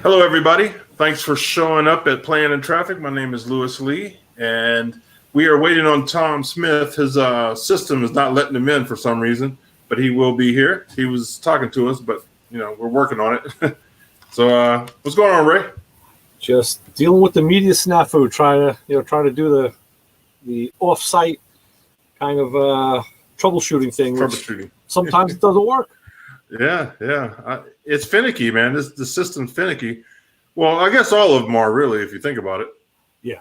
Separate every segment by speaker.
Speaker 1: Hello, everybody. Thanks for showing up at Playing in Traffic. My name is Lewis Lee, and we are waiting on Tom Smith. His system is not letting him in for some reason, but he will be here. He was talking to us, but we're working on it. So, what's going on, Ray?
Speaker 2: Just dealing with the media snafu, trying to do the off-site kind of troubleshooting thing.
Speaker 1: Troubleshooting.
Speaker 2: Sometimes it doesn't work.
Speaker 1: Yeah. It's finicky, man. The system's finicky. Well, I guess all of them are, really, if you think about it.
Speaker 2: Yeah.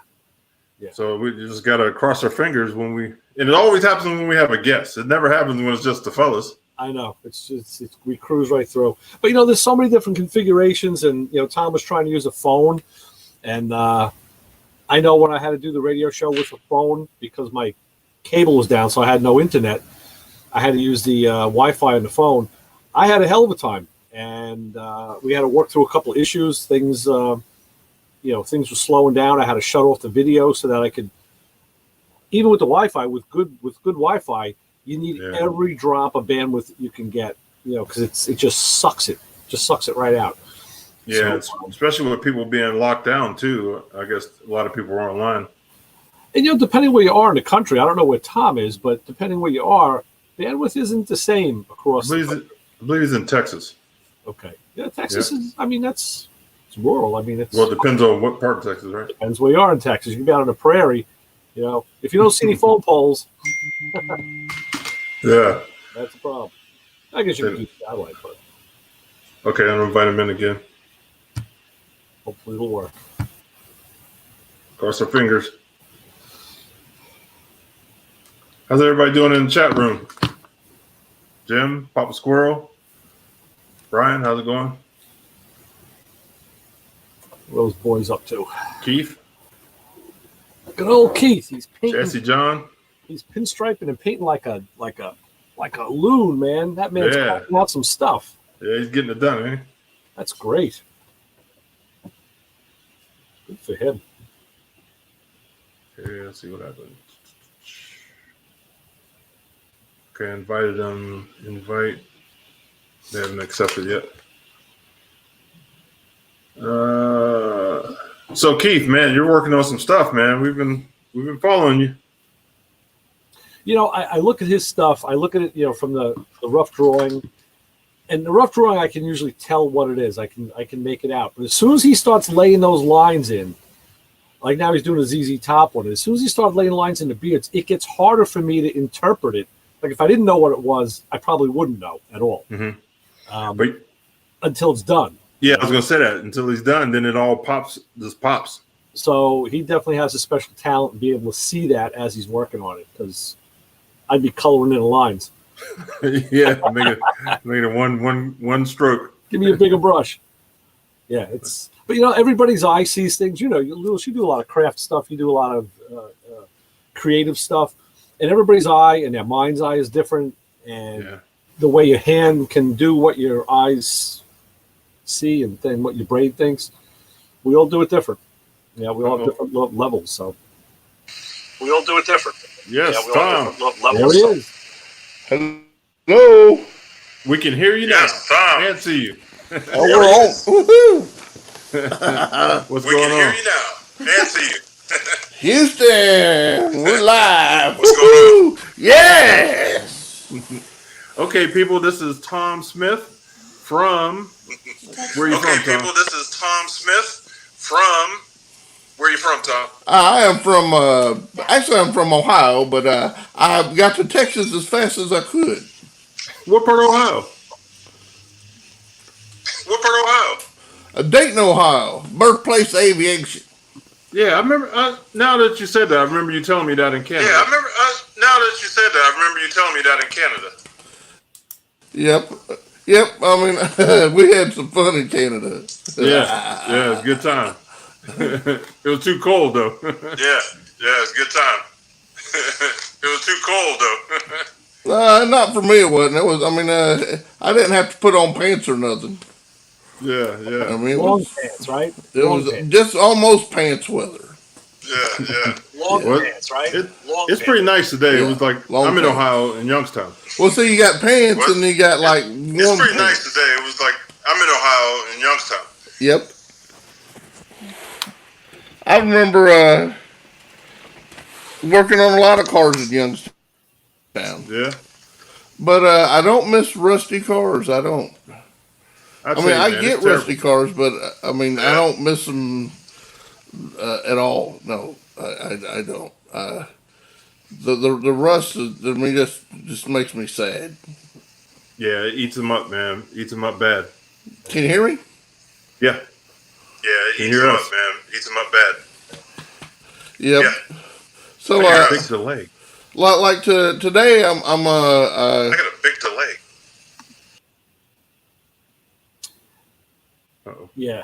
Speaker 1: So we just got to cross our fingers and it always happens when we have a guest. It never happens when it's just the fellas.
Speaker 2: I know. It's we cruise right through. But, there's so many different configurations, and, Tom was trying to use a phone, and I know when I had to do the radio show with a phone because my cable was down, so I had no internet. I had to use the Wi-Fi on the phone. I had a hell of a time, and we had to work through a couple of issues. Things were slowing down. I had to shut off the video so that I could, even with the Wi-Fi, with good Wi-Fi, you need every drop of bandwidth you can get, because it just sucks it right out.
Speaker 1: Yeah, so, especially with people being locked down too. I guess a lot of people are online.
Speaker 2: And depending where you are in the country, I don't know where Tom is, but depending where you are, bandwidth isn't the same across.
Speaker 1: I believe he's in Texas.
Speaker 2: Okay. Yeah, Texas is. I mean, it's rural. I mean,
Speaker 1: it depends on what part of Texas, right?
Speaker 2: Depends where you are in Texas. You can be out on the prairie. If you don't see any phone poles,
Speaker 1: yeah,
Speaker 2: that's a problem. I guess you can do satellite, but
Speaker 1: okay, I'm gonna invite him in again.
Speaker 2: Hopefully, it'll work.
Speaker 1: Cross our fingers. How's everybody doing in the chat room? Jim, Papa Squirrel, Brian, how's it going?
Speaker 2: What are those boys up to?
Speaker 1: Keith.
Speaker 2: Good old Keith. He's painting.
Speaker 1: Jesse John.
Speaker 2: He's pinstriping and painting like a loon, man. That man's cracking out some stuff.
Speaker 1: Yeah, he's getting it done, ain't he?
Speaker 2: That's great. Good for him.
Speaker 1: Okay, let's see what happens. Okay, invited them. Invite. They haven't accepted yet. So Keith, man, you're working on some stuff, man. We've been following you.
Speaker 2: I look at his stuff. I look at it, from the rough drawing, and the rough drawing I can usually tell what it is. I can make it out. But as soon as he starts laying those lines in, like now he's doing a ZZ Top one. As soon as he starts laying lines in the beards, it gets harder for me to interpret it. Like if I didn't know what it was, I probably wouldn't know at all.
Speaker 1: Mm-hmm.
Speaker 2: Until it's done.
Speaker 1: Yeah, I was going to say that. Until he's done, then it all pops.
Speaker 2: So he definitely has a special talent and be able to see that as he's working on it, because I'd be coloring in the lines.
Speaker 1: Yeah, make it one stroke.
Speaker 2: Give me a bigger brush. Yeah, but everybody's eye sees things. You do a lot of craft stuff. You do a lot of creative stuff. And everybody's eye and their mind's eye is different. And the way your hand can do what your eyes see and then what your brain thinks, we all do it different. Yeah, we all have different levels. So we all do it different.
Speaker 1: Yes,
Speaker 2: Tom.
Speaker 1: There
Speaker 2: he is.
Speaker 1: Hello. We can hear you now. Tom. And see you.
Speaker 3: Oh, we're on. Woohoo!
Speaker 1: What's going on?
Speaker 4: We can hear you now and see you.
Speaker 3: Houston, we're live.
Speaker 4: What's going on?
Speaker 3: Yes.
Speaker 1: Okay, people, this is Tom Smith from. Where are you from, Tom?
Speaker 4: People, this is Tom Smith from. Where are you from, Tom?
Speaker 3: I am from. Actually, I'm from Ohio, but I got to Texas as fast as I could.
Speaker 1: What part of Ohio?
Speaker 4: What part of Ohio?
Speaker 3: Dayton, Ohio, birthplace of aviation.
Speaker 1: Yeah, I remember. Now that you said that, I remember you telling me that in Canada.
Speaker 4: Yeah, I remember. Now that you said that, I remember you telling me that in Canada.
Speaker 3: Yep. I mean, we had some fun in Canada.
Speaker 1: Yeah, it was a good time. It was too cold though.
Speaker 4: Yeah, it was a good time. It was too cold though.
Speaker 3: Not for me, it wasn't. It was. I mean, I didn't have to put on pants or nothing.
Speaker 1: Yeah.
Speaker 3: I mean,
Speaker 2: long pants, right?
Speaker 3: It was just almost pants weather.
Speaker 4: Yeah.
Speaker 2: Long pants, right?
Speaker 1: It's pretty nice today. It was like I'm in Ohio in Youngstown.
Speaker 3: Well, see, you got pants and you got like
Speaker 4: It's pretty nice today. It was like I'm in Ohio in Youngstown.
Speaker 3: Yep. I remember working on a lot of cars in Youngstown,
Speaker 1: Yeah,
Speaker 3: but I don't miss rusty cars. I don't.
Speaker 1: I
Speaker 3: I
Speaker 1: tell
Speaker 3: mean,
Speaker 1: you,
Speaker 3: I
Speaker 1: man, it's
Speaker 3: get
Speaker 1: terrible.
Speaker 3: rusty cars, but I mean, I
Speaker 4: Yeah.
Speaker 3: don't miss them at all. No, I don't. The rust, I mean, just makes me sad.
Speaker 1: Yeah, it eats them up, man. Eats them up bad.
Speaker 3: Can you hear me?
Speaker 1: Yeah,
Speaker 4: Yeah, it
Speaker 1: can you
Speaker 4: eats
Speaker 1: hear
Speaker 4: them
Speaker 1: us?
Speaker 4: up, man. Eats them up bad.
Speaker 3: Yep.
Speaker 4: Yeah.
Speaker 3: So,
Speaker 1: I got a big delay.
Speaker 3: like today, I'm
Speaker 4: I got a big delay.
Speaker 1: Uh-oh.
Speaker 2: Yeah.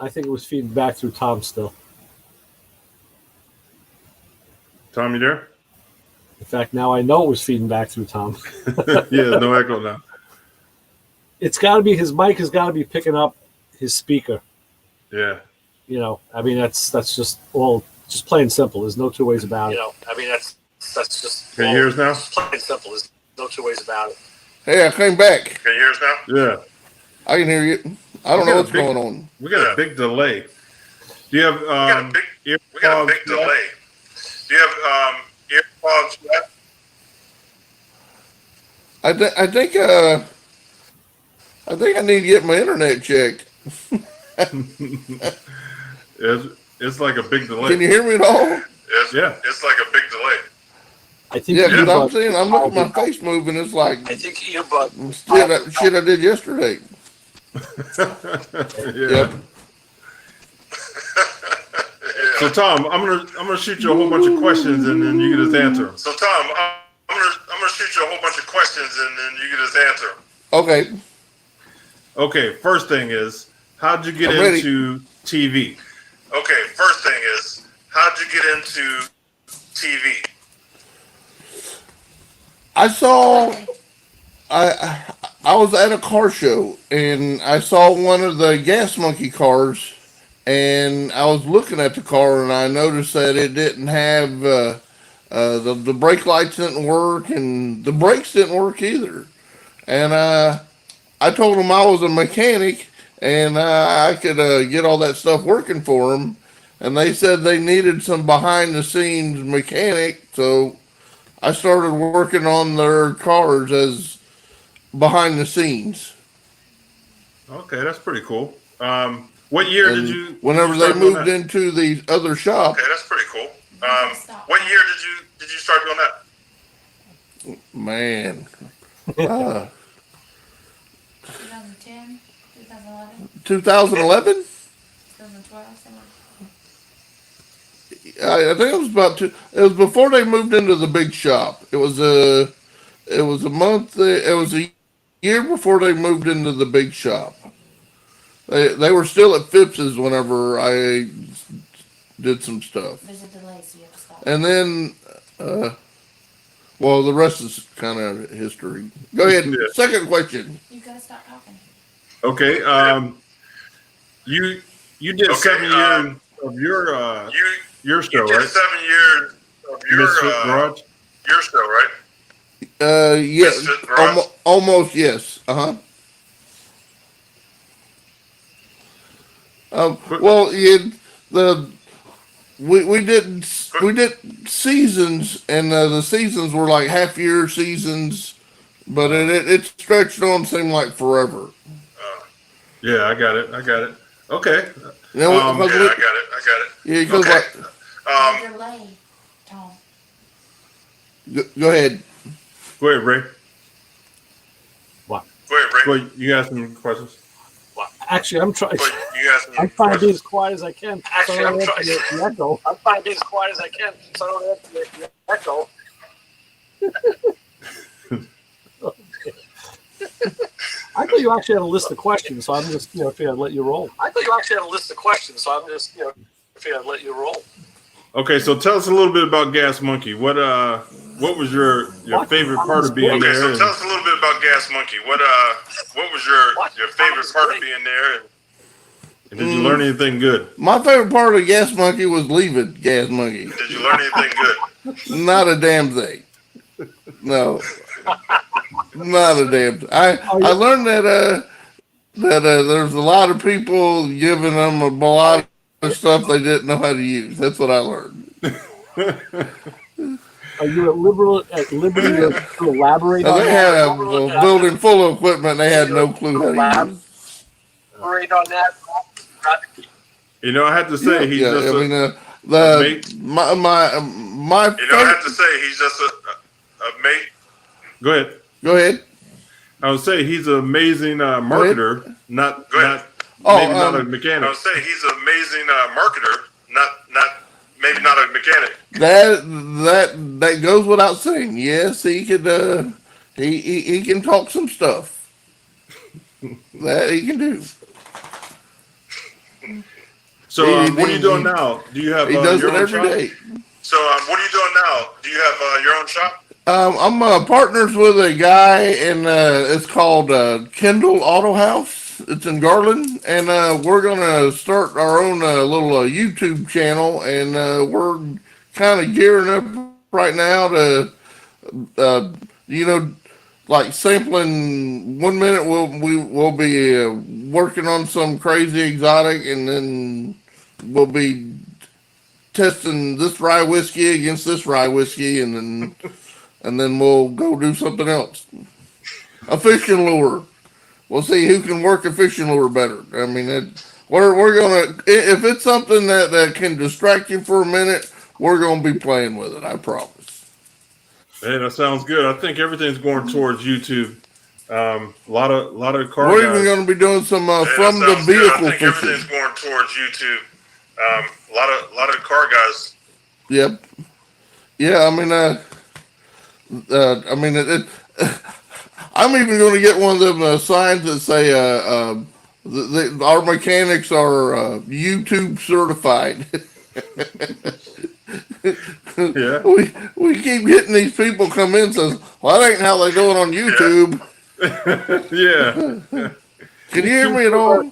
Speaker 2: I think it was feeding back through Tom still.
Speaker 1: Tom, you there?
Speaker 2: In fact, now I know it was feeding back through Tom.
Speaker 1: Yeah, no echo now.
Speaker 2: It's got to be his mic has got to be picking up his speaker.
Speaker 1: Yeah.
Speaker 2: You know, I mean that's just plain simple. There's no two ways about it. You know, I mean that's just
Speaker 1: Can you hear us now?
Speaker 2: plain simple. There's no two ways about it.
Speaker 3: hey, I came back.
Speaker 4: Can you hear us now?
Speaker 1: Yeah.
Speaker 3: I can hear you. I don't know what's going on.
Speaker 1: We got a big delay. Do you have
Speaker 4: We got a big
Speaker 1: earplugs?
Speaker 4: delay. Do you have earplugs left?
Speaker 3: I think I need to get my internet checked.
Speaker 1: It's like a big delay.
Speaker 3: Can you hear me at all?
Speaker 1: Yeah.
Speaker 4: It's like a big delay.
Speaker 2: I think
Speaker 3: Yeah, because I'm
Speaker 2: earbuds-
Speaker 3: seeing, I'm looking at my face moving. It's like
Speaker 2: I think earbud.
Speaker 3: shit I did yesterday.
Speaker 1: Yeah.
Speaker 3: Yep.
Speaker 1: So Tom, I'm gonna shoot you a whole bunch of questions and then you can just answer them.
Speaker 4: So Tom, I'm gonna shoot you a whole bunch of questions and then you can just answer them.
Speaker 3: Okay.
Speaker 1: Okay, first thing is, how'd you get
Speaker 3: I'm ready.
Speaker 1: into TV?
Speaker 4: Okay, first thing is, how'd you get into TV?
Speaker 3: I was at a car show and I saw one of the Gas Monkey cars, and I was looking at the car and I noticed that it didn't have the brake lights didn't work and the brakes didn't work either. And I told them I was a mechanic and I could get all that stuff working for them. And they said they needed some behind the scenes mechanic, so I started working on their cars as behind the scenes.
Speaker 1: Okay, that's pretty cool. What year
Speaker 3: And
Speaker 1: did you?
Speaker 3: whenever
Speaker 1: did you
Speaker 3: they
Speaker 1: start doing
Speaker 3: moved
Speaker 1: that?
Speaker 3: into the other shop,
Speaker 4: Okay, that's pretty cool. What year did you start doing that?
Speaker 3: man,
Speaker 5: 2010, 2011,
Speaker 3: 2011.
Speaker 5: 2012, somewhere.
Speaker 3: I think it was it was before they moved into the big shop. It was a month. It was a year before they moved into the big shop. They were still at Phipps's whenever I did some stuff,
Speaker 5: There's a delay, so you have to stop.
Speaker 3: and then, well, the rest is kind of history. Go ahead.
Speaker 1: Yeah.
Speaker 3: Second question.
Speaker 5: You gotta stop talking.
Speaker 1: Okay. You did
Speaker 4: Okay,
Speaker 1: 7 years of your show,
Speaker 4: You did
Speaker 1: right?
Speaker 4: 7 years of
Speaker 1: Misfit Garage.
Speaker 4: your show, right?
Speaker 3: Yes,
Speaker 4: Misfit Garage?
Speaker 3: almost yes. Well, we did seasons, and the seasons were like half year seasons, but it stretched on, seemed like forever.
Speaker 1: Yeah, I got it. Okay.
Speaker 3: You know,
Speaker 4: Yeah, I got it.
Speaker 3: yeah, because
Speaker 4: Okay.
Speaker 3: like,
Speaker 5: The delay, Tom.
Speaker 3: go ahead.
Speaker 1: Go ahead, Ray.
Speaker 4: Go ahead, Ray.
Speaker 1: Go ahead. You got some questions?
Speaker 2: Actually, I'm trying.
Speaker 4: Go ahead. You guys
Speaker 2: I'm trying to be as quiet as I can.
Speaker 6: Actually,
Speaker 2: so I
Speaker 6: I'm
Speaker 2: don't
Speaker 6: trying-
Speaker 2: answer the echo.
Speaker 6: I'm trying to be as quiet as I can so I don't have the echo.
Speaker 2: I thought you actually had a list of questions, so I'm just figured I'd let you roll.
Speaker 6: I thought you actually had a list of questions, so I'm just, figured I'd let you roll.
Speaker 1: Okay, so tell us a little bit about Gas Monkey. What was your
Speaker 2: What?
Speaker 1: favorite part of being
Speaker 4: Okay,
Speaker 1: there?
Speaker 4: so
Speaker 1: and-
Speaker 4: tell us a little bit about Gas Monkey. What was your favorite part of being there?
Speaker 1: and did you learn anything good?
Speaker 3: My favorite part of Gas Monkey was leaving Gas Monkey.
Speaker 4: Did you learn anything good?
Speaker 3: Not a damn thing. No, not a damn thing. I learned that there's a lot of people giving them a lot stuff they didn't know how to use. That's what I learned.
Speaker 2: Are you at liberty to elaborate
Speaker 3: Now,
Speaker 2: on
Speaker 3: they
Speaker 2: that?
Speaker 3: had a building full of equipment. They had no clue how to use.
Speaker 6: Elaborate on that.
Speaker 1: You know, I have to say he's
Speaker 3: Yeah,
Speaker 1: just
Speaker 3: I mean,
Speaker 1: mate.
Speaker 3: my
Speaker 4: You know, I have to say he's just a mate.
Speaker 1: Go ahead.
Speaker 3: Go ahead.
Speaker 1: I would say he's an amazing marketer, not
Speaker 4: Go ahead.
Speaker 1: maybe not a
Speaker 4: I
Speaker 1: mechanic.
Speaker 4: would say he's an amazing marketer, maybe not a mechanic.
Speaker 3: That goes without saying. Yes, he could. He can talk some stuff. That he can do.
Speaker 1: So what are you doing now? Do you have
Speaker 3: He does
Speaker 1: your
Speaker 3: it
Speaker 1: own
Speaker 3: every
Speaker 1: shop?
Speaker 3: day.
Speaker 4: So what are you doing now? Do you have your own shop?
Speaker 3: I'm partners with a guy, and it's called Kendall Auto House. It's in Garland, and we're gonna start our own little YouTube channel, and we're kind of gearing up right now to, like sampling. 1 minute we'll be working on some crazy exotic, and then we'll be testing this rye whiskey against this rye whiskey, and then we'll go do something else. A fishing lure. We'll see who can work a fishing lure better. I mean, we're gonna, if it's something that can distract you for a minute, we're gonna be playing with it. I promise.
Speaker 1: Hey, that sounds good. I think everything's going towards YouTube. A lot of car
Speaker 3: We're
Speaker 1: guys.
Speaker 3: even going to be doing some
Speaker 4: Hey,
Speaker 3: from
Speaker 4: that
Speaker 3: the
Speaker 4: sounds good.
Speaker 3: vehicle
Speaker 4: I think
Speaker 3: fishing.
Speaker 4: everything's going towards YouTube. A lot of car guys.
Speaker 3: Yep. Yeah. I mean, I'm even going to get one of them signs that say, our mechanics are YouTube certified.
Speaker 1: Yeah.
Speaker 3: We keep getting these people come in and says, well, that ain't how they do it on YouTube.
Speaker 1: Yeah.
Speaker 3: Can you hear me at all?
Speaker 1: Yeah.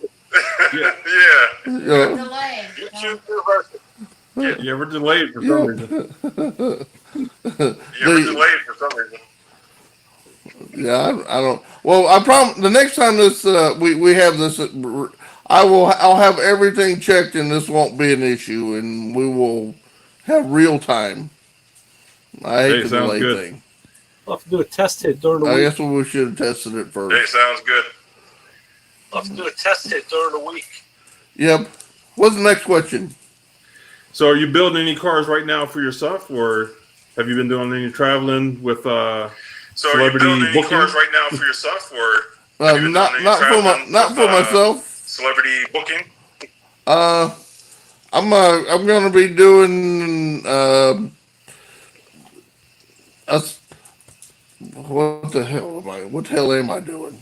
Speaker 4: Yeah.
Speaker 3: Yeah.
Speaker 5: Delay.
Speaker 6: YouTube University.
Speaker 1: Yeah, we're delayed for some reason.
Speaker 4: You're delayed for some reason.
Speaker 3: Yeah, I don't. Well, I promise. The next time this we have this, I'll have everything checked, and this won't be an issue, and we will have real time. I hate
Speaker 1: Hey,
Speaker 3: the
Speaker 1: sounds
Speaker 3: delay
Speaker 1: good.
Speaker 3: thing.
Speaker 2: We'll have to do a test hit during the
Speaker 3: I
Speaker 2: week.
Speaker 3: guess we should have tested it
Speaker 4: Hey,
Speaker 3: first.
Speaker 4: sounds good.
Speaker 6: I'll have to do a test hit during the week.
Speaker 3: Yep. What's the next question?
Speaker 1: So, are you building any cars right now for yourself, or have you been doing any traveling with
Speaker 4: So are you
Speaker 1: celebrity
Speaker 4: building any
Speaker 1: booking?
Speaker 4: cars right now for yourself, or have you been doing any
Speaker 3: Not
Speaker 4: traveling
Speaker 3: for
Speaker 4: with,
Speaker 3: myself.
Speaker 4: celebrity booking?
Speaker 3: I'm gonna be doing what the hell am I doing?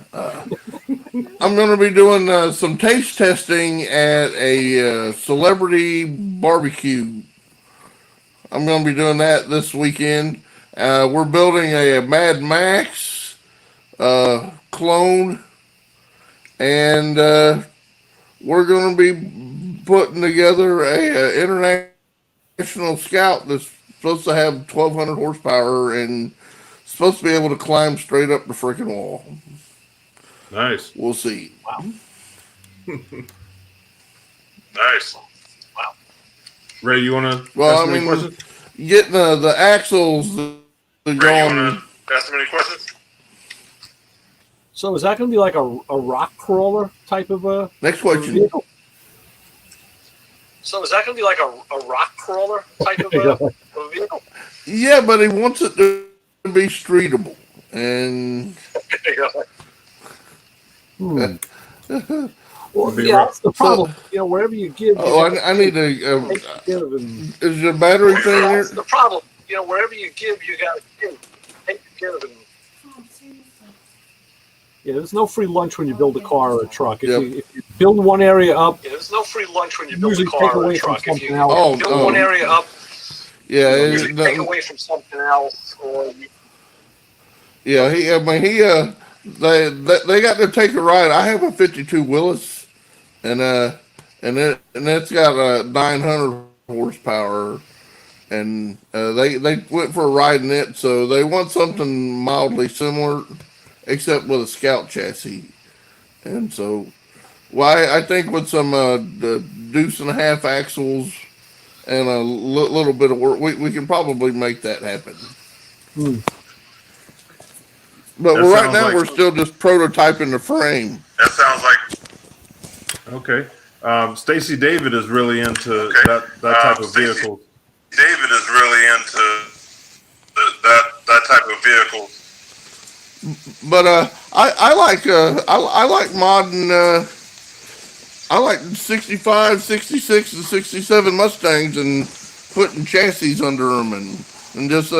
Speaker 3: I'm going to be doing some taste testing at a celebrity barbecue. I'm going to be doing that this weekend. We're building a Mad Max clone, and we're going to be putting together a international scout that's supposed to have 1,200 horsepower and supposed to be able to climb straight up the freaking wall.
Speaker 1: Nice.
Speaker 3: We'll see.
Speaker 2: Wow.
Speaker 4: Nice.
Speaker 1: Ray, you want to
Speaker 3: Well,
Speaker 1: ask
Speaker 3: I
Speaker 1: me
Speaker 3: mean,
Speaker 1: questions?
Speaker 3: getting the axles
Speaker 4: Ray, you
Speaker 3: going.
Speaker 4: want to ask them any questions?
Speaker 2: So is that going to be like a rock crawler type of a
Speaker 3: Next question.
Speaker 2: vehicle?
Speaker 6: So is that going to be like a rock crawler type of a vehicle?
Speaker 3: Yeah, but he wants it to be streetable. And
Speaker 2: Well,
Speaker 1: Be
Speaker 2: yeah,
Speaker 1: rough.
Speaker 2: that's the problem. Wherever you give,
Speaker 3: I need to.
Speaker 2: take care of him.
Speaker 3: Is your battery thing here?
Speaker 6: That's the problem. Wherever you give, you got to take care of it.
Speaker 2: Yeah, there's no free lunch when you build a car or a truck.
Speaker 3: Yep.
Speaker 2: If you build one area up,
Speaker 6: Yeah, there's no free lunch when you
Speaker 2: you
Speaker 6: build a
Speaker 2: usually take
Speaker 6: car or a
Speaker 2: away from
Speaker 6: truck. If you
Speaker 2: something else.
Speaker 3: Oh,
Speaker 6: build one area up,
Speaker 3: Yeah,
Speaker 6: you usually take away from something else. Or
Speaker 3: yeah. They got to take a ride. I have a '52 Willis, and that's got a 900 horsepower, and they went for a ride in it, so they want something mildly similar, except with a Scout chassis, and so Well, I think with some the deuce and a half axles and a little bit of work, we can probably make that happen.
Speaker 2: Hmm.
Speaker 3: But
Speaker 1: That
Speaker 3: right
Speaker 1: sounds
Speaker 3: now
Speaker 1: like-
Speaker 3: we're still just prototyping the frame.
Speaker 4: That sounds like
Speaker 1: Okay. Stacy David is really into
Speaker 4: Okay.
Speaker 1: that type of
Speaker 4: Stacey-
Speaker 1: vehicle.
Speaker 4: David is really into that type of vehicle.
Speaker 3: But I like modern. I like 65, 66, and 67 Mustangs and putting chassis under them and just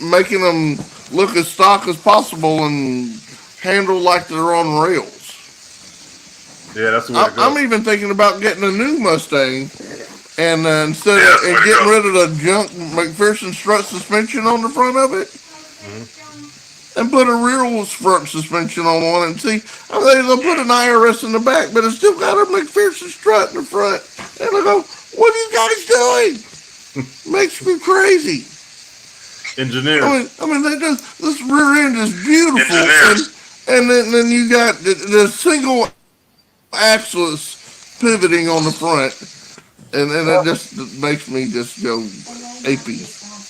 Speaker 3: making them look as stock as possible and handle like they're on rails.
Speaker 1: Yeah, that's the way to go.
Speaker 3: I'm even thinking about getting a new Mustang and instead
Speaker 4: Yeah,
Speaker 3: of
Speaker 4: that's the way
Speaker 3: and
Speaker 4: to
Speaker 3: getting
Speaker 4: go.
Speaker 3: rid of the junk McPherson strut suspension on the front of it. And put a real front suspension on one and see. I mean, they'll put an IRS in the back, but it's still got a McPherson strut in the front. And I go, what are you guys doing? Makes me crazy.
Speaker 1: Engineer.
Speaker 3: I mean, they just this rear end is beautiful,
Speaker 4: Engineers.
Speaker 3: and then you got the single axis pivoting on the front, and it just makes me just go apey.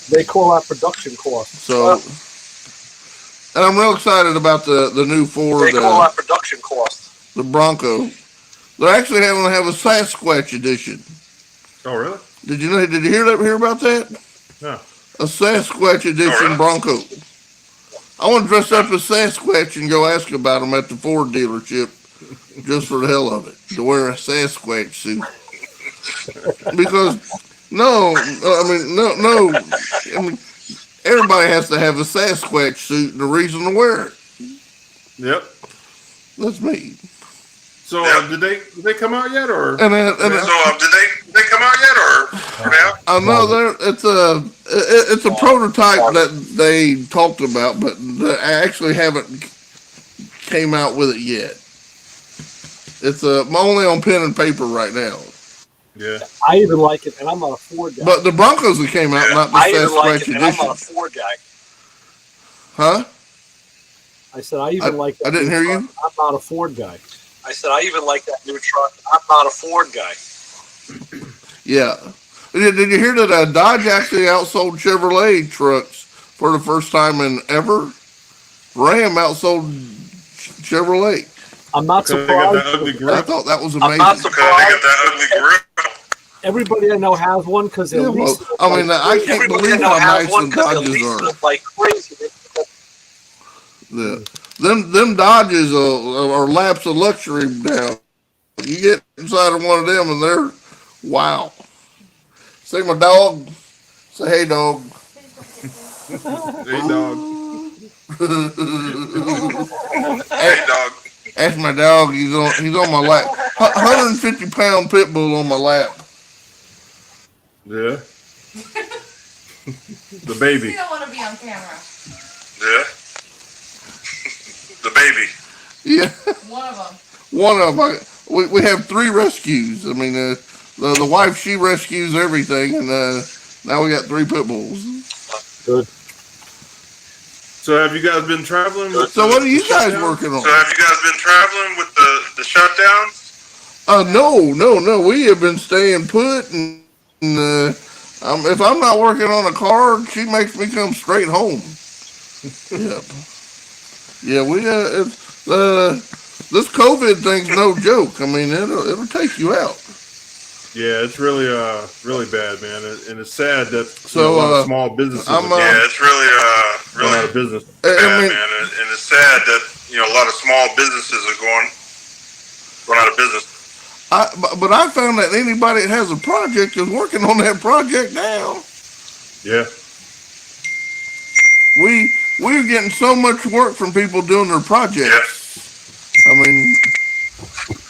Speaker 2: They call that production cost.
Speaker 3: So. And I'm real excited about the new Ford,
Speaker 6: They call that production cost.
Speaker 3: the Bronco. They're actually having to have a Sasquatch edition.
Speaker 1: Oh, really?
Speaker 3: Did you hear about that?
Speaker 1: No.
Speaker 3: A Sasquatch edition
Speaker 4: Oh, really?
Speaker 3: Bronco. I want to dress up as Sasquatch and go ask about them at the Ford dealership, just for the hell of it, to wear a Sasquatch suit. Because no. I mean, everybody has to have a Sasquatch suit and a reason to wear it.
Speaker 1: Yep.
Speaker 3: That's me.
Speaker 1: So
Speaker 4: Yeah.
Speaker 1: did they come out yet, or?
Speaker 3: And
Speaker 4: So did they come out yet, or now?
Speaker 3: I know it's a prototype that they talked about, but I actually haven't came out with it yet. It's only on pen and paper right now.
Speaker 1: Yeah.
Speaker 2: I even like it, and I'm not a Ford guy.
Speaker 3: But the Broncos that came out, not the
Speaker 6: I even like
Speaker 3: Sasquatch
Speaker 6: it, and I'm
Speaker 3: edition.
Speaker 6: not a Ford guy.
Speaker 3: Huh?
Speaker 2: I said I even like that.
Speaker 3: I didn't
Speaker 2: new
Speaker 3: hear
Speaker 2: truck.
Speaker 3: you.
Speaker 2: I'm not a Ford guy.
Speaker 6: I said I even like that new truck. I'm not a Ford guy.
Speaker 3: Yeah. Did you hear that Dodge actually outsold Chevrolet trucks for the first time in ever? Ram outsold Chevrolet.
Speaker 2: I'm not
Speaker 1: Because they got
Speaker 2: surprised.
Speaker 1: that ugly
Speaker 3: I
Speaker 1: grip.
Speaker 3: thought that was
Speaker 6: I'm
Speaker 3: amazing.
Speaker 6: not
Speaker 4: Because they got that ugly grip.
Speaker 2: Everybody I know has one because at
Speaker 3: Yeah,
Speaker 2: least.
Speaker 3: well, I mean, I can't
Speaker 6: Everybody
Speaker 3: believe
Speaker 6: now
Speaker 3: how
Speaker 6: has
Speaker 3: nice
Speaker 6: one
Speaker 3: the
Speaker 6: because they
Speaker 3: Dodges
Speaker 6: lease
Speaker 3: are.
Speaker 6: them like crazy.
Speaker 3: Yeah. Them Dodges are laps of luxury now. You get inside of one of them and they're wow. See my dog? Say hey dog.
Speaker 1: Hey, dog.
Speaker 4: Hey, dog.
Speaker 3: That's my dog. He's on my lap. 150-pound pit bull on my lap.
Speaker 1: Yeah. The baby.
Speaker 5: You don't want to be on camera.
Speaker 4: Yeah. The baby.
Speaker 3: Yeah.
Speaker 5: One of them.
Speaker 3: One of them. We have 3 rescues. I mean, the wife, she rescues everything, and now we got 3 pit bulls.
Speaker 2: Good.
Speaker 1: So have you guys been traveling? With
Speaker 3: So what are you
Speaker 1: the
Speaker 3: guys
Speaker 1: shutdown?
Speaker 3: working on?
Speaker 4: So have you guys been traveling with the shutdown?
Speaker 3: No. We have been staying put, and if I'm not working on a car, she makes me come straight home. Yep. Yeah, this COVID thing's no joke. I mean, it'll take you out.
Speaker 1: Yeah, it's really bad, man, and it's sad that
Speaker 3: So,
Speaker 1: a lot of small businesses
Speaker 3: I'm,
Speaker 1: are
Speaker 4: Yeah, it's really
Speaker 1: going out
Speaker 4: really
Speaker 1: of business.
Speaker 4: bad,
Speaker 3: I mean,
Speaker 4: man, and it's sad that a lot of small businesses are going out of business.
Speaker 3: but I found that anybody that has a project is working on that project now.
Speaker 1: Yeah.
Speaker 3: We're getting so much work from people doing their projects. I mean,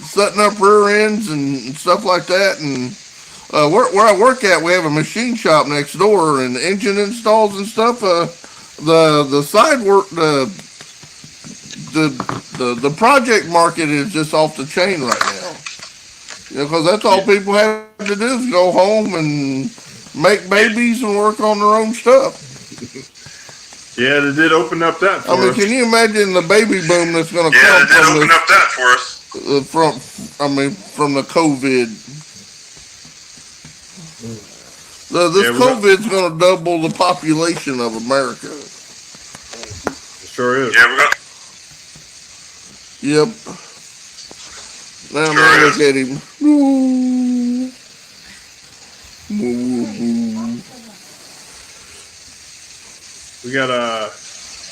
Speaker 3: setting up rear ends and stuff like that. And where I work at, we have a machine shop next door and engine installs and stuff. The side work, the project market is just off the chain right now. Because that's all people have to do is go home and make babies and work on their own stuff.
Speaker 1: Yeah, they did open up that for
Speaker 3: I mean,
Speaker 1: us.
Speaker 3: can you imagine the baby boom that's going to
Speaker 4: Yeah,
Speaker 3: come
Speaker 4: they did open up that for us.
Speaker 3: from from the COVID. This COVID's going to double the population of America.
Speaker 1: It sure is.
Speaker 4: Yeah, we're gonna.
Speaker 3: Yep. Now look at him.
Speaker 1: We got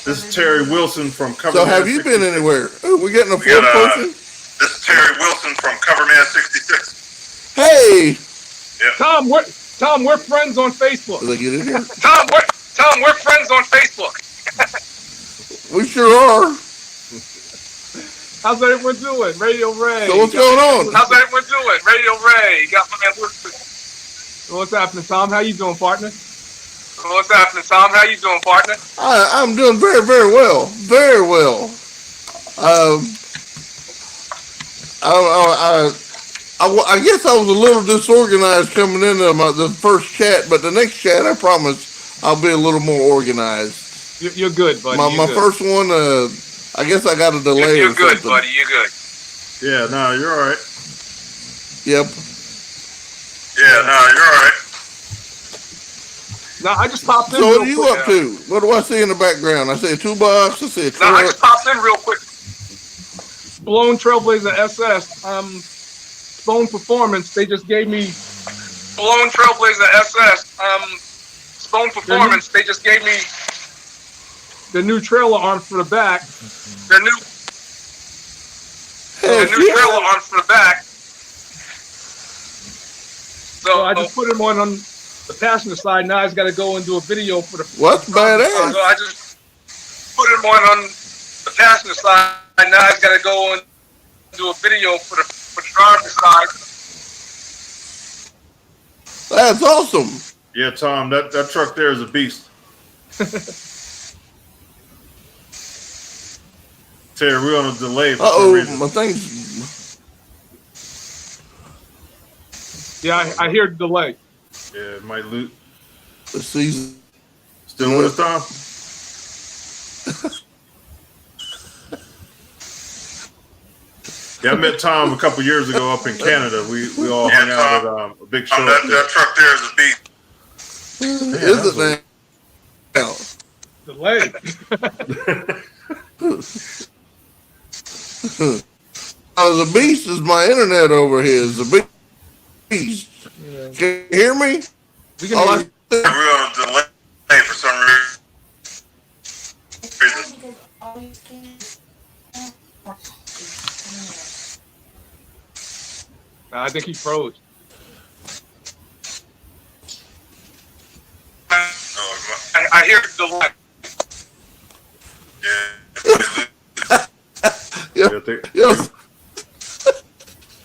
Speaker 1: this is Terry Wilson from Cover.
Speaker 3: So have you been anywhere? Oh, we're getting a fourth person?
Speaker 4: This is Terry Wilson from Coverman 66.
Speaker 3: Hey!
Speaker 6: Tom, we're friends on Facebook.
Speaker 3: Did I get in here?
Speaker 6: Tom, we're friends on Facebook.
Speaker 3: We sure are.
Speaker 6: How's everyone doing? Radio Ray.
Speaker 3: So what's going on?
Speaker 6: How's everyone doing? Radio Ray. You got my man Wilson. What's happening, Tom? How you doing, partner? What's happening, Tom? How you doing, partner?
Speaker 3: I'm doing very, very well. Very well. I guess I was a little disorganized coming into the first chat, but the next chat, I promise, I'll be a little more organized.
Speaker 6: You're good, buddy.
Speaker 3: My first one, I guess I got a delay.
Speaker 6: You're good, buddy. You're good.
Speaker 1: Yeah, no, you're all right.
Speaker 3: Yep.
Speaker 4: Yeah, no, you're all right.
Speaker 6: No, I just popped in.
Speaker 3: So what are you up to? What do I see in the background? I see a toolbox. I see a truck.
Speaker 6: No, I just popped in real quick. Blown Trailblazer SS. Stone Performance. They just gave me. Blown Trailblazer SS. Stone Performance. They just gave me the new trailer arms for the back. The new trailer arms for the back. So I just put him on the passenger side. Now he's got to go and do a video for the.
Speaker 3: What's badass?
Speaker 6: So I just put him on the passenger side. Now he's got to go and do a video for the driver's side.
Speaker 3: That's awesome.
Speaker 1: Yeah, Tom, that truck there is a beast. Terry, we're on a delay.
Speaker 3: My thing's.
Speaker 6: Yeah, I hear the delay.
Speaker 1: Yeah, it might loot.
Speaker 3: Let's see.
Speaker 1: Still with us, Tom? Yeah, I met Tom a couple years ago up in Canada. We all hung out at a big show.
Speaker 4: That truck there is a beast.
Speaker 3: Is it now?
Speaker 6: Delay.
Speaker 3: The beast is my internet over here. It's a beast. Yeah. Can you hear me?
Speaker 6: We can hear you.
Speaker 4: We're on a delay for some reason.
Speaker 6: I think he froze. I hear the delay.
Speaker 1: Yeah.
Speaker 3: Yes.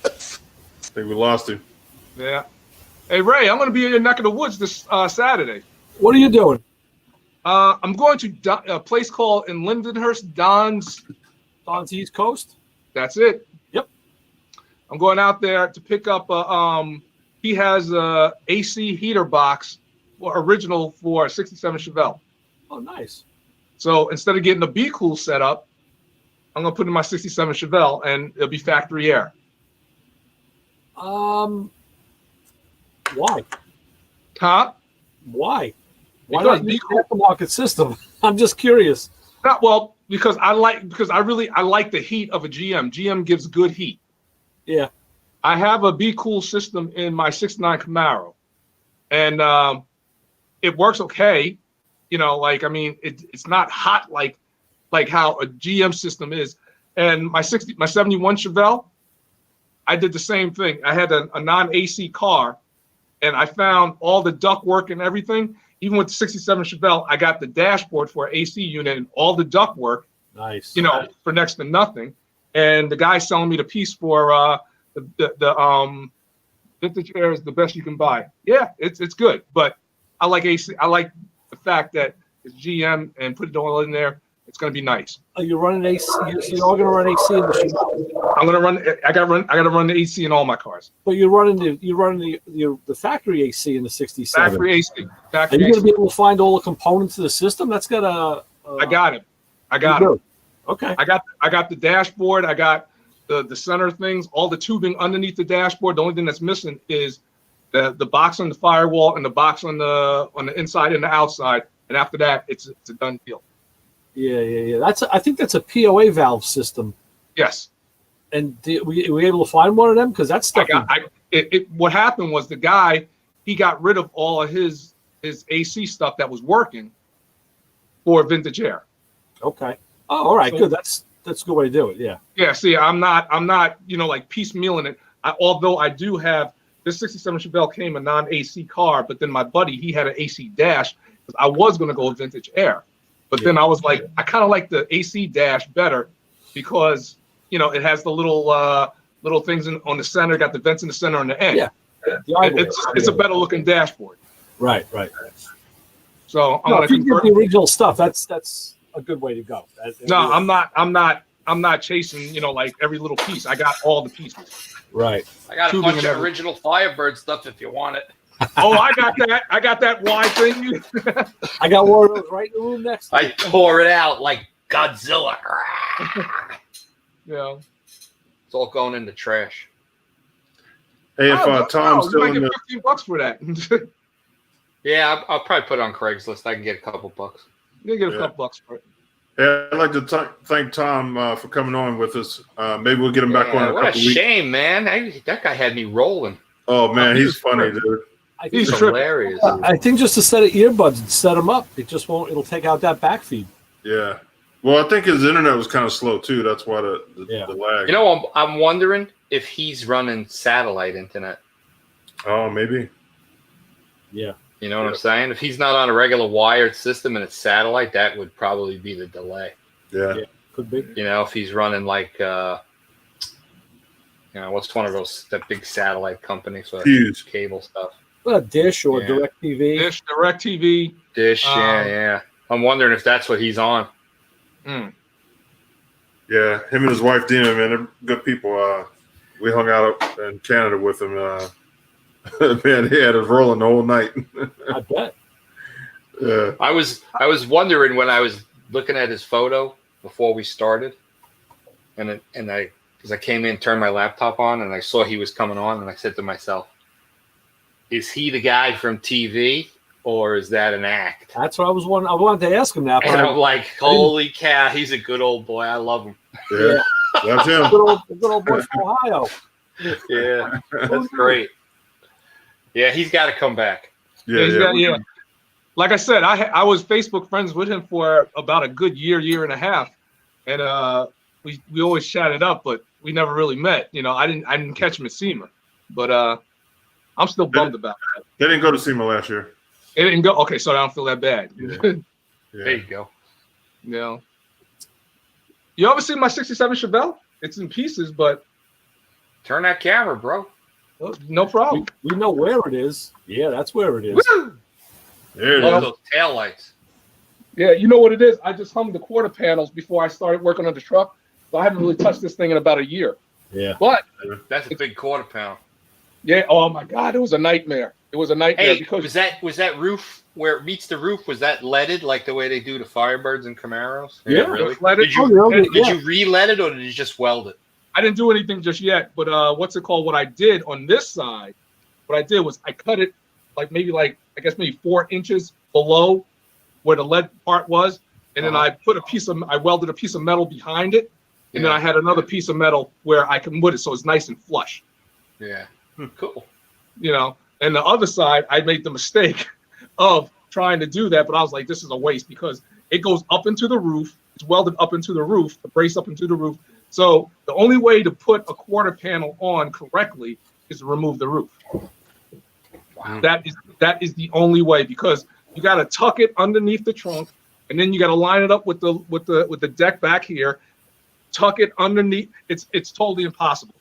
Speaker 1: I think we lost him.
Speaker 6: Yeah. Hey, Ray, I'm going to be in your neck of the woods this Saturday.
Speaker 2: What are you doing?
Speaker 6: I'm going to a place called in Lindenhurst, Don's
Speaker 2: East Coast?
Speaker 6: That's it.
Speaker 2: Yep.
Speaker 6: I'm going out there to pick up he has a AC heater box original for a 67 Chevelle.
Speaker 2: Oh, nice.
Speaker 6: So instead of getting a B-Cool set up, I'm going to put in my 67 Chevelle and it'll be factory air.
Speaker 2: Why?
Speaker 6: Huh?
Speaker 2: Why? Why
Speaker 6: Because
Speaker 2: not use the aftermarket system? I'm just curious.
Speaker 6: Not well, because I like the heat of a GM. GM gives good heat.
Speaker 2: Yeah.
Speaker 6: I have a B-Cool system in my 69 Camaro, and it works okay. You know, like, I mean, it's not hot like how a GM system is. And my 71 Chevelle, I did the same thing. I had a non-AC car, and I found all the ductwork and everything. Even with the 67 Chevelle, I got the dashboard for an AC unit and all the ductwork.
Speaker 2: Nice.
Speaker 6: You know, for next to nothing. And the guy's selling me the piece for the vintage air is the best you can buy. Yeah, it's good, but I like AC. I like the fact that it's GM and put it all in there. It's going to be nice.
Speaker 2: Are you running AC? So you're all going to run AC in the Chevelle?
Speaker 6: I'm going to run. I got to run the AC in all my cars.
Speaker 2: But you're running the factory AC in the 67.
Speaker 6: Factory AC.
Speaker 2: Are you going to be able to find all the components of the system? That's got a.
Speaker 6: I got it. I got it.
Speaker 2: Okay.
Speaker 6: I got the dashboard. I got the center things, all the tubing underneath the dashboard. The only thing that's missing is the box on the firewall and the box on the inside and the outside. And after that, it's a done deal.
Speaker 2: Yeah. I think that's a POA valve system.
Speaker 6: Yes.
Speaker 2: And were you able to find one of them? Because that's stuff.
Speaker 6: What happened was the guy, he got rid of all of his AC stuff that was working for vintage air.
Speaker 2: Okay. Oh, all right.
Speaker 6: So,
Speaker 2: good. That's a good way to do it. Yeah.
Speaker 6: Yeah. See, I'm not like piecemealing it. Although I do have this 67 Chevelle came a non-AC car, but then my buddy, he had an AC dash because I was going to go vintage air. But then I was like, I kind of like the AC dash better because, it has the little things on the center, got the vents in the center and the end.
Speaker 2: Yeah.
Speaker 6: It's a better looking dashboard.
Speaker 2: Right.
Speaker 6: So
Speaker 2: if you get the original stuff, that's a good way to go.
Speaker 6: No, I'm not chasing, like every little piece. I got all the pieces.
Speaker 2: Right.
Speaker 7: I got a bunch of original Firebird stuff if you want it.
Speaker 6: Oh, I got that. I got that Y thing.
Speaker 2: I got one of those right in the room next to
Speaker 7: I tore it out like Godzilla.
Speaker 6: Yeah.
Speaker 7: It's all going in the trash.
Speaker 1: Hey, if Tom's still
Speaker 6: you might
Speaker 1: in
Speaker 6: get
Speaker 1: the
Speaker 6: $15 for that.
Speaker 7: Yeah, I'll probably put it on Craigslist. I can get a couple bucks.
Speaker 6: You get a couple bucks for it.
Speaker 1: Yeah, I'd like to thank Tom for coming on with us. Maybe we'll get him back on in a
Speaker 7: what a
Speaker 1: couple weeks.
Speaker 7: shame, man. That guy had me rolling.
Speaker 1: Oh man, he's funny, dude.
Speaker 6: He's
Speaker 7: hilarious.
Speaker 2: I think just a set of earbuds and set them up. It'll take out that back feed.
Speaker 1: Yeah. Well, I think his internet was kind of slow too. That's why the lag.
Speaker 7: I'm wondering if he's running satellite internet.
Speaker 1: Oh, maybe.
Speaker 2: Yeah.
Speaker 7: You know what I'm saying? If he's not on a regular wired system and it's satellite, that would probably be the delay.
Speaker 1: Yeah.
Speaker 2: Could be.
Speaker 7: If he's running like, what's one of those, that big satellite company for
Speaker 1: Huge.
Speaker 7: Cable stuff?
Speaker 2: Dish or DirecTV.
Speaker 6: Dish, DirecTV.
Speaker 7: Dish, yeah. I'm wondering if that's what he's on.
Speaker 1: Yeah, him and his wife Dina, man, they're good people. We hung out in Canada with him. Man, he had us rolling the whole night.
Speaker 2: I bet.
Speaker 1: Yeah.
Speaker 7: I was wondering when I was looking at his photo before we started, because I came in, turned my laptop on, and I saw he was coming on, and I said to myself, "Is he the guy from TV, or is that an act?"
Speaker 2: That's what I was wondering. I wanted to ask him that.
Speaker 7: And I'm like, "Holy cow, he's a good old boy. I love him."
Speaker 1: Yeah. That's him.
Speaker 2: Good old boy from Ohio.
Speaker 7: Yeah, that's great. Yeah, he's got to come back.
Speaker 6: Yeah. Like I said, I was Facebook friends with him for about a good year and a half, and we always chatted up, but we never really met. I didn't catch him at SEMA, but I'm still bummed about that.
Speaker 1: They didn't go to SEMA last year.
Speaker 6: It didn't go. Okay, so I don't feel that bad.
Speaker 1: Yeah.
Speaker 7: There you go.
Speaker 6: You ever seen my 67 Chevelle? It's in pieces, but
Speaker 7: turn that camera, bro.
Speaker 6: No problem.
Speaker 2: We know where it is. Yeah, that's where it is.
Speaker 6: Woo!
Speaker 1: There it
Speaker 7: Love
Speaker 1: is.
Speaker 7: those taillights.
Speaker 6: Yeah, you know what it is? I just hung the quarter panels before I started working on the truck, so I haven't really touched this thing in about a year.
Speaker 2: Yeah.
Speaker 6: But
Speaker 7: That's a big quarter pound.
Speaker 6: yeah, oh my God, it was a nightmare. It was a nightmare
Speaker 7: Hey,
Speaker 6: because
Speaker 7: was that roof where it meets the roof? Was that leaded like the way they do the Firebirds and Camaros?
Speaker 2: Yeah,
Speaker 7: really.
Speaker 6: leaded.
Speaker 7: Did you re-lead it or did you just weld it?
Speaker 6: I didn't do anything just yet, but what's it called? What I did on this side, what I did was I cut it maybe 4 inches below where the lead part was, and then I welded a piece of metal behind it, and then I had another piece of metal where I can put it so it's nice and flush.
Speaker 7: Yeah, cool.
Speaker 6: And the other side, I made the mistake of trying to do that, but I was like, this is a waste because it goes up into the roof. It's welded up into the roof, the brace up into the roof. So the only way to put a quarter panel on correctly is to remove the roof. Wow. That is the only way because you got to tuck it underneath the trunk, and then you got to line it up with the deck back here. Tuck it underneath. It's totally impossible.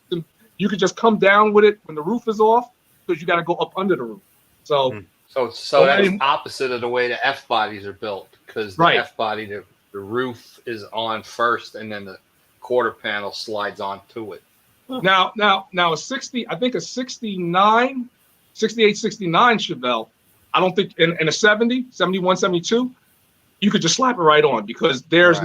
Speaker 6: You could just come down with it when the roof is off because you got to go up under the roof. So
Speaker 7: that's opposite of the way the F bodies are built because the F body the roof is on first and then the quarter panel slides onto it.
Speaker 6: Now a 68, 69 Chevelle, I don't think in a 70, 71, 72, you could just slap it right on because there's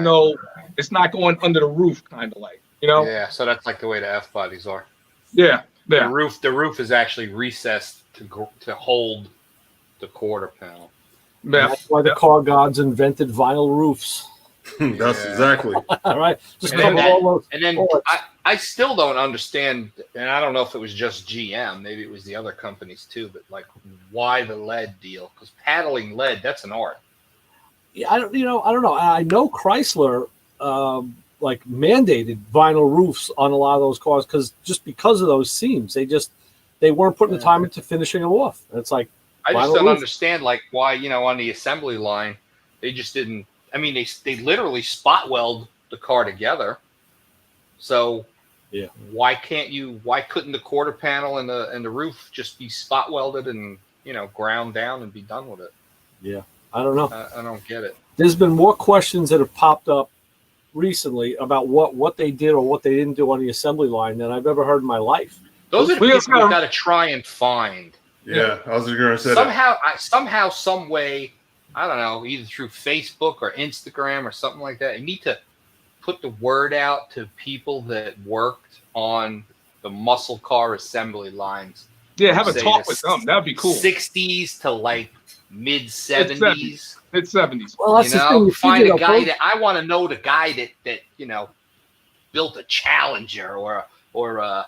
Speaker 6: it's not going under the roof kind of like, You know?
Speaker 7: Yeah, so that's like the way the F bodies are.
Speaker 6: Yeah. Yeah.
Speaker 7: The roof is actually recessed to hold the quarter panel.
Speaker 6: Yeah.
Speaker 2: That's why the car gods invented vinyl roofs.
Speaker 1: That's
Speaker 7: Yeah.
Speaker 1: exactly.
Speaker 2: All right, just
Speaker 7: And
Speaker 2: cover
Speaker 7: then,
Speaker 2: all those.
Speaker 7: and then
Speaker 2: bullets.
Speaker 7: I still don't understand, and I don't know if it was just GM, maybe it was the other companies too, but like why the lead deal? Because paddling lead, that's an art.
Speaker 2: Yeah, I don't know. I know Chrysler like mandated vinyl roofs on a lot of those cars because of those seams. They weren't putting the time into finishing them off. And it's like
Speaker 7: I just
Speaker 2: vinyl
Speaker 7: don't
Speaker 2: roof.
Speaker 7: understand like why, on the assembly line, they just didn't. I mean, they literally spot weld the car together. So
Speaker 2: Yeah.
Speaker 7: why couldn't the quarter panel and the roof just be spot welded and ground down and be done with it?
Speaker 2: Yeah, I don't know.
Speaker 7: I don't get it.
Speaker 2: There's been more questions that have popped up recently about what they did or what they didn't do on the assembly line than I've ever heard in my life.
Speaker 7: Those are the
Speaker 6: We
Speaker 7: people
Speaker 6: also
Speaker 7: we've
Speaker 6: have-
Speaker 7: got to try and find.
Speaker 1: Yeah, I was going to say that.
Speaker 7: Somehow, some way, I don't know, either through Facebook or Instagram or something like that. You need to put the word out to people that worked on the muscle car assembly lines.
Speaker 6: Yeah, have a
Speaker 7: Say
Speaker 6: talk
Speaker 7: the
Speaker 6: with them. That'd be cool.
Speaker 7: 60s to like mid 70s.
Speaker 6: Mid 70s.
Speaker 2: Well, that's the thing. You
Speaker 7: Find
Speaker 2: figure
Speaker 7: a guy
Speaker 2: those-
Speaker 7: that I want to know the guy that built a Challenger or a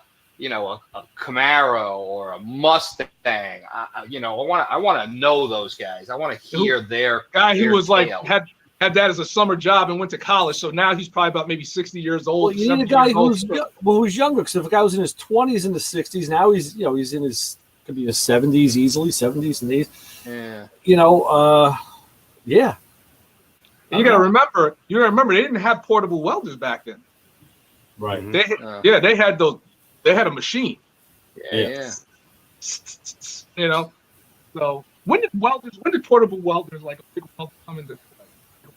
Speaker 7: Camaro or a Mustang. I want to know those guys. I want to hear their
Speaker 6: Guy who
Speaker 7: their
Speaker 6: was like
Speaker 7: tale.
Speaker 6: had that as a summer job and went to college. So now he's probably about maybe 60 years old.
Speaker 2: Well, you need a
Speaker 6: 70
Speaker 2: guy
Speaker 6: years old.
Speaker 2: who's younger. Because if a guy was in his 20s in the 60s, now he's in his could be his 70s easily, 70s and 80s.
Speaker 7: Yeah.
Speaker 2: Yeah.
Speaker 6: And you got to remember, they didn't have portable welders back then.
Speaker 2: Right.
Speaker 1: Mhm.
Speaker 6: They had those. They had a machine.
Speaker 7: Yeah.
Speaker 6: So when did portable welders like a big welder come into play?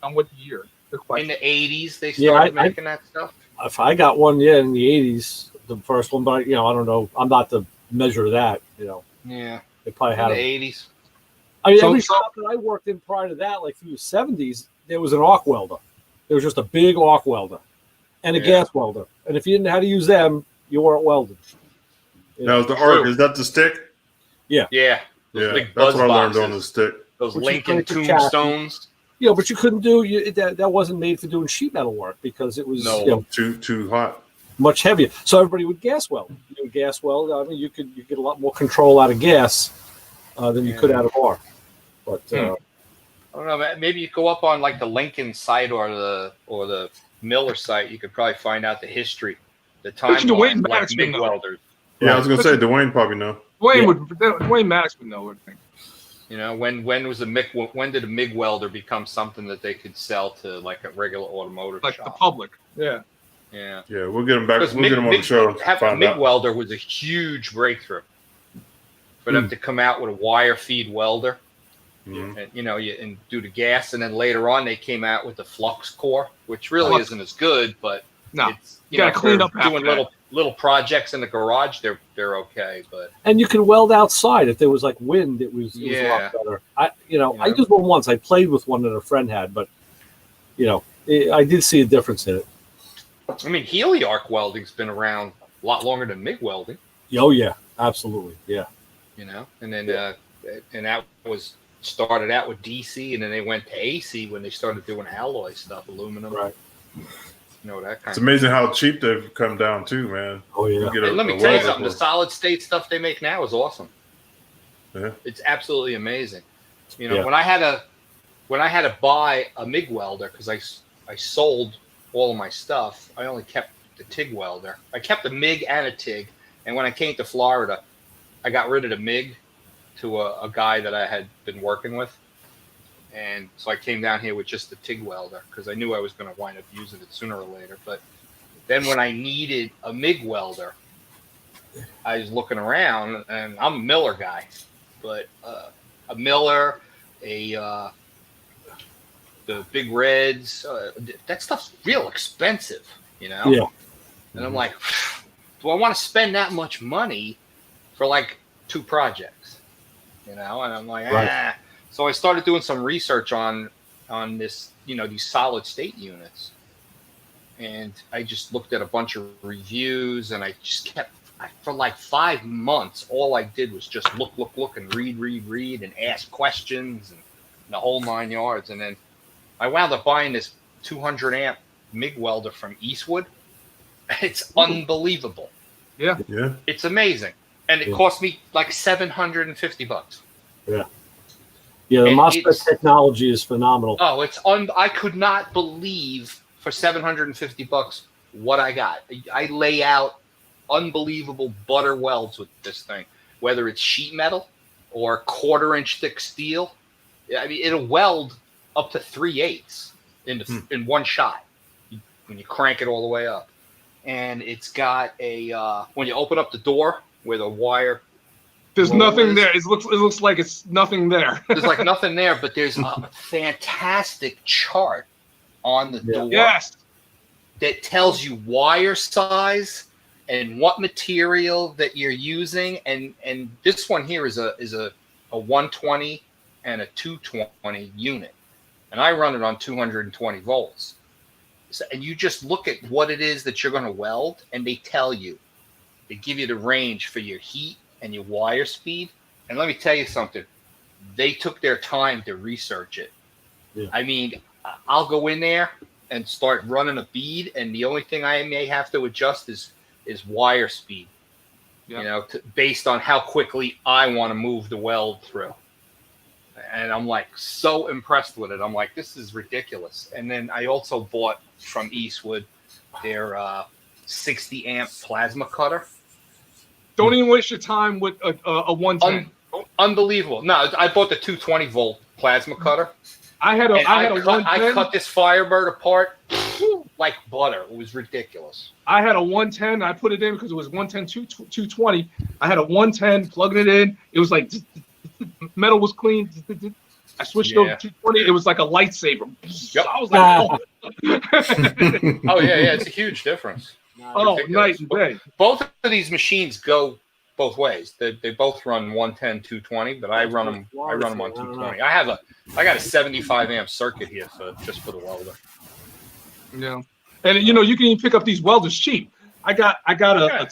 Speaker 6: On what year?
Speaker 7: In the 80s, they
Speaker 2: Yeah,
Speaker 7: started making that stuff.
Speaker 2: If I got one, in the 80s, the first one, but I don't know. I'm not the measure of that.
Speaker 7: Yeah.
Speaker 2: They probably
Speaker 7: In
Speaker 2: had
Speaker 7: the
Speaker 2: them.
Speaker 7: 80s.
Speaker 2: I mean,
Speaker 6: So-
Speaker 2: every shop that I worked in prior to that, like through the 70s, there was an arc welder. There was just a big arc welder and a
Speaker 7: Yeah.
Speaker 2: gas welder. And if you didn't know how to use them, you weren't welding.
Speaker 1: Now, the arc, is that the stick?
Speaker 7: Yeah.
Speaker 1: Yeah,
Speaker 7: Those big
Speaker 1: that's
Speaker 7: buzz
Speaker 1: what I learned
Speaker 7: boxes.
Speaker 1: on the stick.
Speaker 7: Those
Speaker 2: Which is
Speaker 7: Lincoln
Speaker 2: great for
Speaker 7: tombstones.
Speaker 2: But you couldn't do that wasn't made for doing sheet metal work because it was
Speaker 7: No.
Speaker 1: Too hot.
Speaker 2: much heavier. So everybody would gas weld. You would gas weld. I mean, you get a lot more control out of gas than you could out of arc. But
Speaker 7: I don't know. Maybe you go up on like the Lincoln site or the Miller site. You could probably find out the history, the
Speaker 6: Especially Dwayne
Speaker 7: timeline, like
Speaker 6: Maddox
Speaker 7: MIG
Speaker 6: would know.
Speaker 7: welders.
Speaker 1: Yeah, I was going to say, Dwayne probably know.
Speaker 6: Dwayne Maddox would know. I think.
Speaker 7: When did a MIG welder become something that they could sell to like a regular automotive
Speaker 6: Like
Speaker 7: shop?
Speaker 6: the public. Yeah.
Speaker 7: Yeah.
Speaker 1: Yeah, we'll get him back.
Speaker 7: Because
Speaker 1: We'll get him on the show. and
Speaker 7: having a
Speaker 1: find
Speaker 7: MIG
Speaker 1: out.
Speaker 7: welder was a huge breakthrough for them to come out with a wire feed welder.
Speaker 1: Mhm.
Speaker 7: And and do the gas, and then later on they came out with the flux core, which really isn't as good, but
Speaker 6: No.
Speaker 7: it's
Speaker 6: You gotta clean
Speaker 7: for
Speaker 6: up after
Speaker 7: doing
Speaker 6: that.
Speaker 7: little projects in the garage. They're okay, but
Speaker 2: and you could weld outside if there was like wind. It was a
Speaker 7: Yeah.
Speaker 2: lot better. I used one once. I played with one that a friend had, but I did see a difference in it.
Speaker 7: I mean Healy arc welding's been around a lot longer than MIG welding,
Speaker 2: Oh yeah, absolutely, yeah.
Speaker 7: and then and that was started out with DC, and then they went to AC when they started doing alloy stuff, aluminum,
Speaker 2: Right.
Speaker 7: That kind
Speaker 1: It's
Speaker 7: of.
Speaker 1: amazing how cheap they've come down too, man.
Speaker 2: Oh yeah.
Speaker 1: You get
Speaker 7: And let me
Speaker 1: a
Speaker 7: tell you
Speaker 1: welder
Speaker 7: something: the
Speaker 1: for-
Speaker 7: solid state stuff they make now is awesome.
Speaker 1: Yeah.
Speaker 7: It's absolutely amazing.
Speaker 2: Yeah.
Speaker 7: When I had to buy a MIG welder because I sold all of my stuff, I only kept the TIG welder. I kept the MIG and a TIG, and when I came to Florida, I got rid of the MIG to a guy that I had been working with, and so I came down here with just the TIG welder because I knew I was going to wind up using it sooner or later. But then when I needed a MIG welder, I was looking around, and I'm a Miller guy, but a Miller, the Big Reds, that stuff's real expensive,
Speaker 2: Yeah.
Speaker 7: And I'm like, do I want to spend that much money for like 2 projects? And I'm like,
Speaker 2: Right.
Speaker 7: So I started doing some research on this, these solid state units. and I just looked at a bunch of reviews, and I just kept for like 5 months. All I did was just look, and read, and ask questions, and the whole 9 yards. And then I wound up buying this 200 amp MIG welder from Eastwood. It's unbelievable.
Speaker 6: Yeah.
Speaker 7: It's amazing, and it cost me like $750.
Speaker 2: Yeah. Yeah, the
Speaker 7: And
Speaker 2: MOSFET technology is phenomenal.
Speaker 7: Oh, I could not believe for $750 what I got. I lay out unbelievable butter welds with this thing, whether it's sheet metal or 1/4-inch thick steel. I mean, it'll weld up to 3/8 in one shot when you crank it all the way up. And it's got a when you open up the door where the wire.
Speaker 6: There's nothing there. It looks like it's nothing there.
Speaker 7: There's like nothing there, but there's a fantastic chart on the door that tells you wire size and what material that you're using. And this one here is a 120 and a 220 unit, and I run it on 220 volts. So, and you just look at what it is that you're going to weld, and they tell you. They give you the range for your heat and your wire speed. And let me tell you something. They took their time to research it. Yeah. I mean, I'll go in there and start running a bead, and the only thing I may have to adjust is wire speed. Yeah. Based on how quickly I want to move the weld through. And I'm like so impressed with it. I'm like, this is ridiculous. And then I also bought from Eastwood their 60 amp plasma cutter.
Speaker 6: Don't even waste your time with a 110.
Speaker 7: Unbelievable. No, I bought the 220 volt plasma cutter. I cut this Firebird apart like butter. It was ridiculous.
Speaker 6: I had a 110. I put it in because it was 110 220. I had a 110, plugging it in. It was like metal was clean. I switched over to 220. It was like a lightsaber. Yep. I was like,
Speaker 7: oh yeah, it's a huge difference.
Speaker 6: Oh, night and day.
Speaker 7: Both of these machines go both ways. They both run 110, 220, but I run them on 220. I got a 75 amp circuit here just for the welder.
Speaker 6: Yeah, and you can even pick up these welders cheap. I got a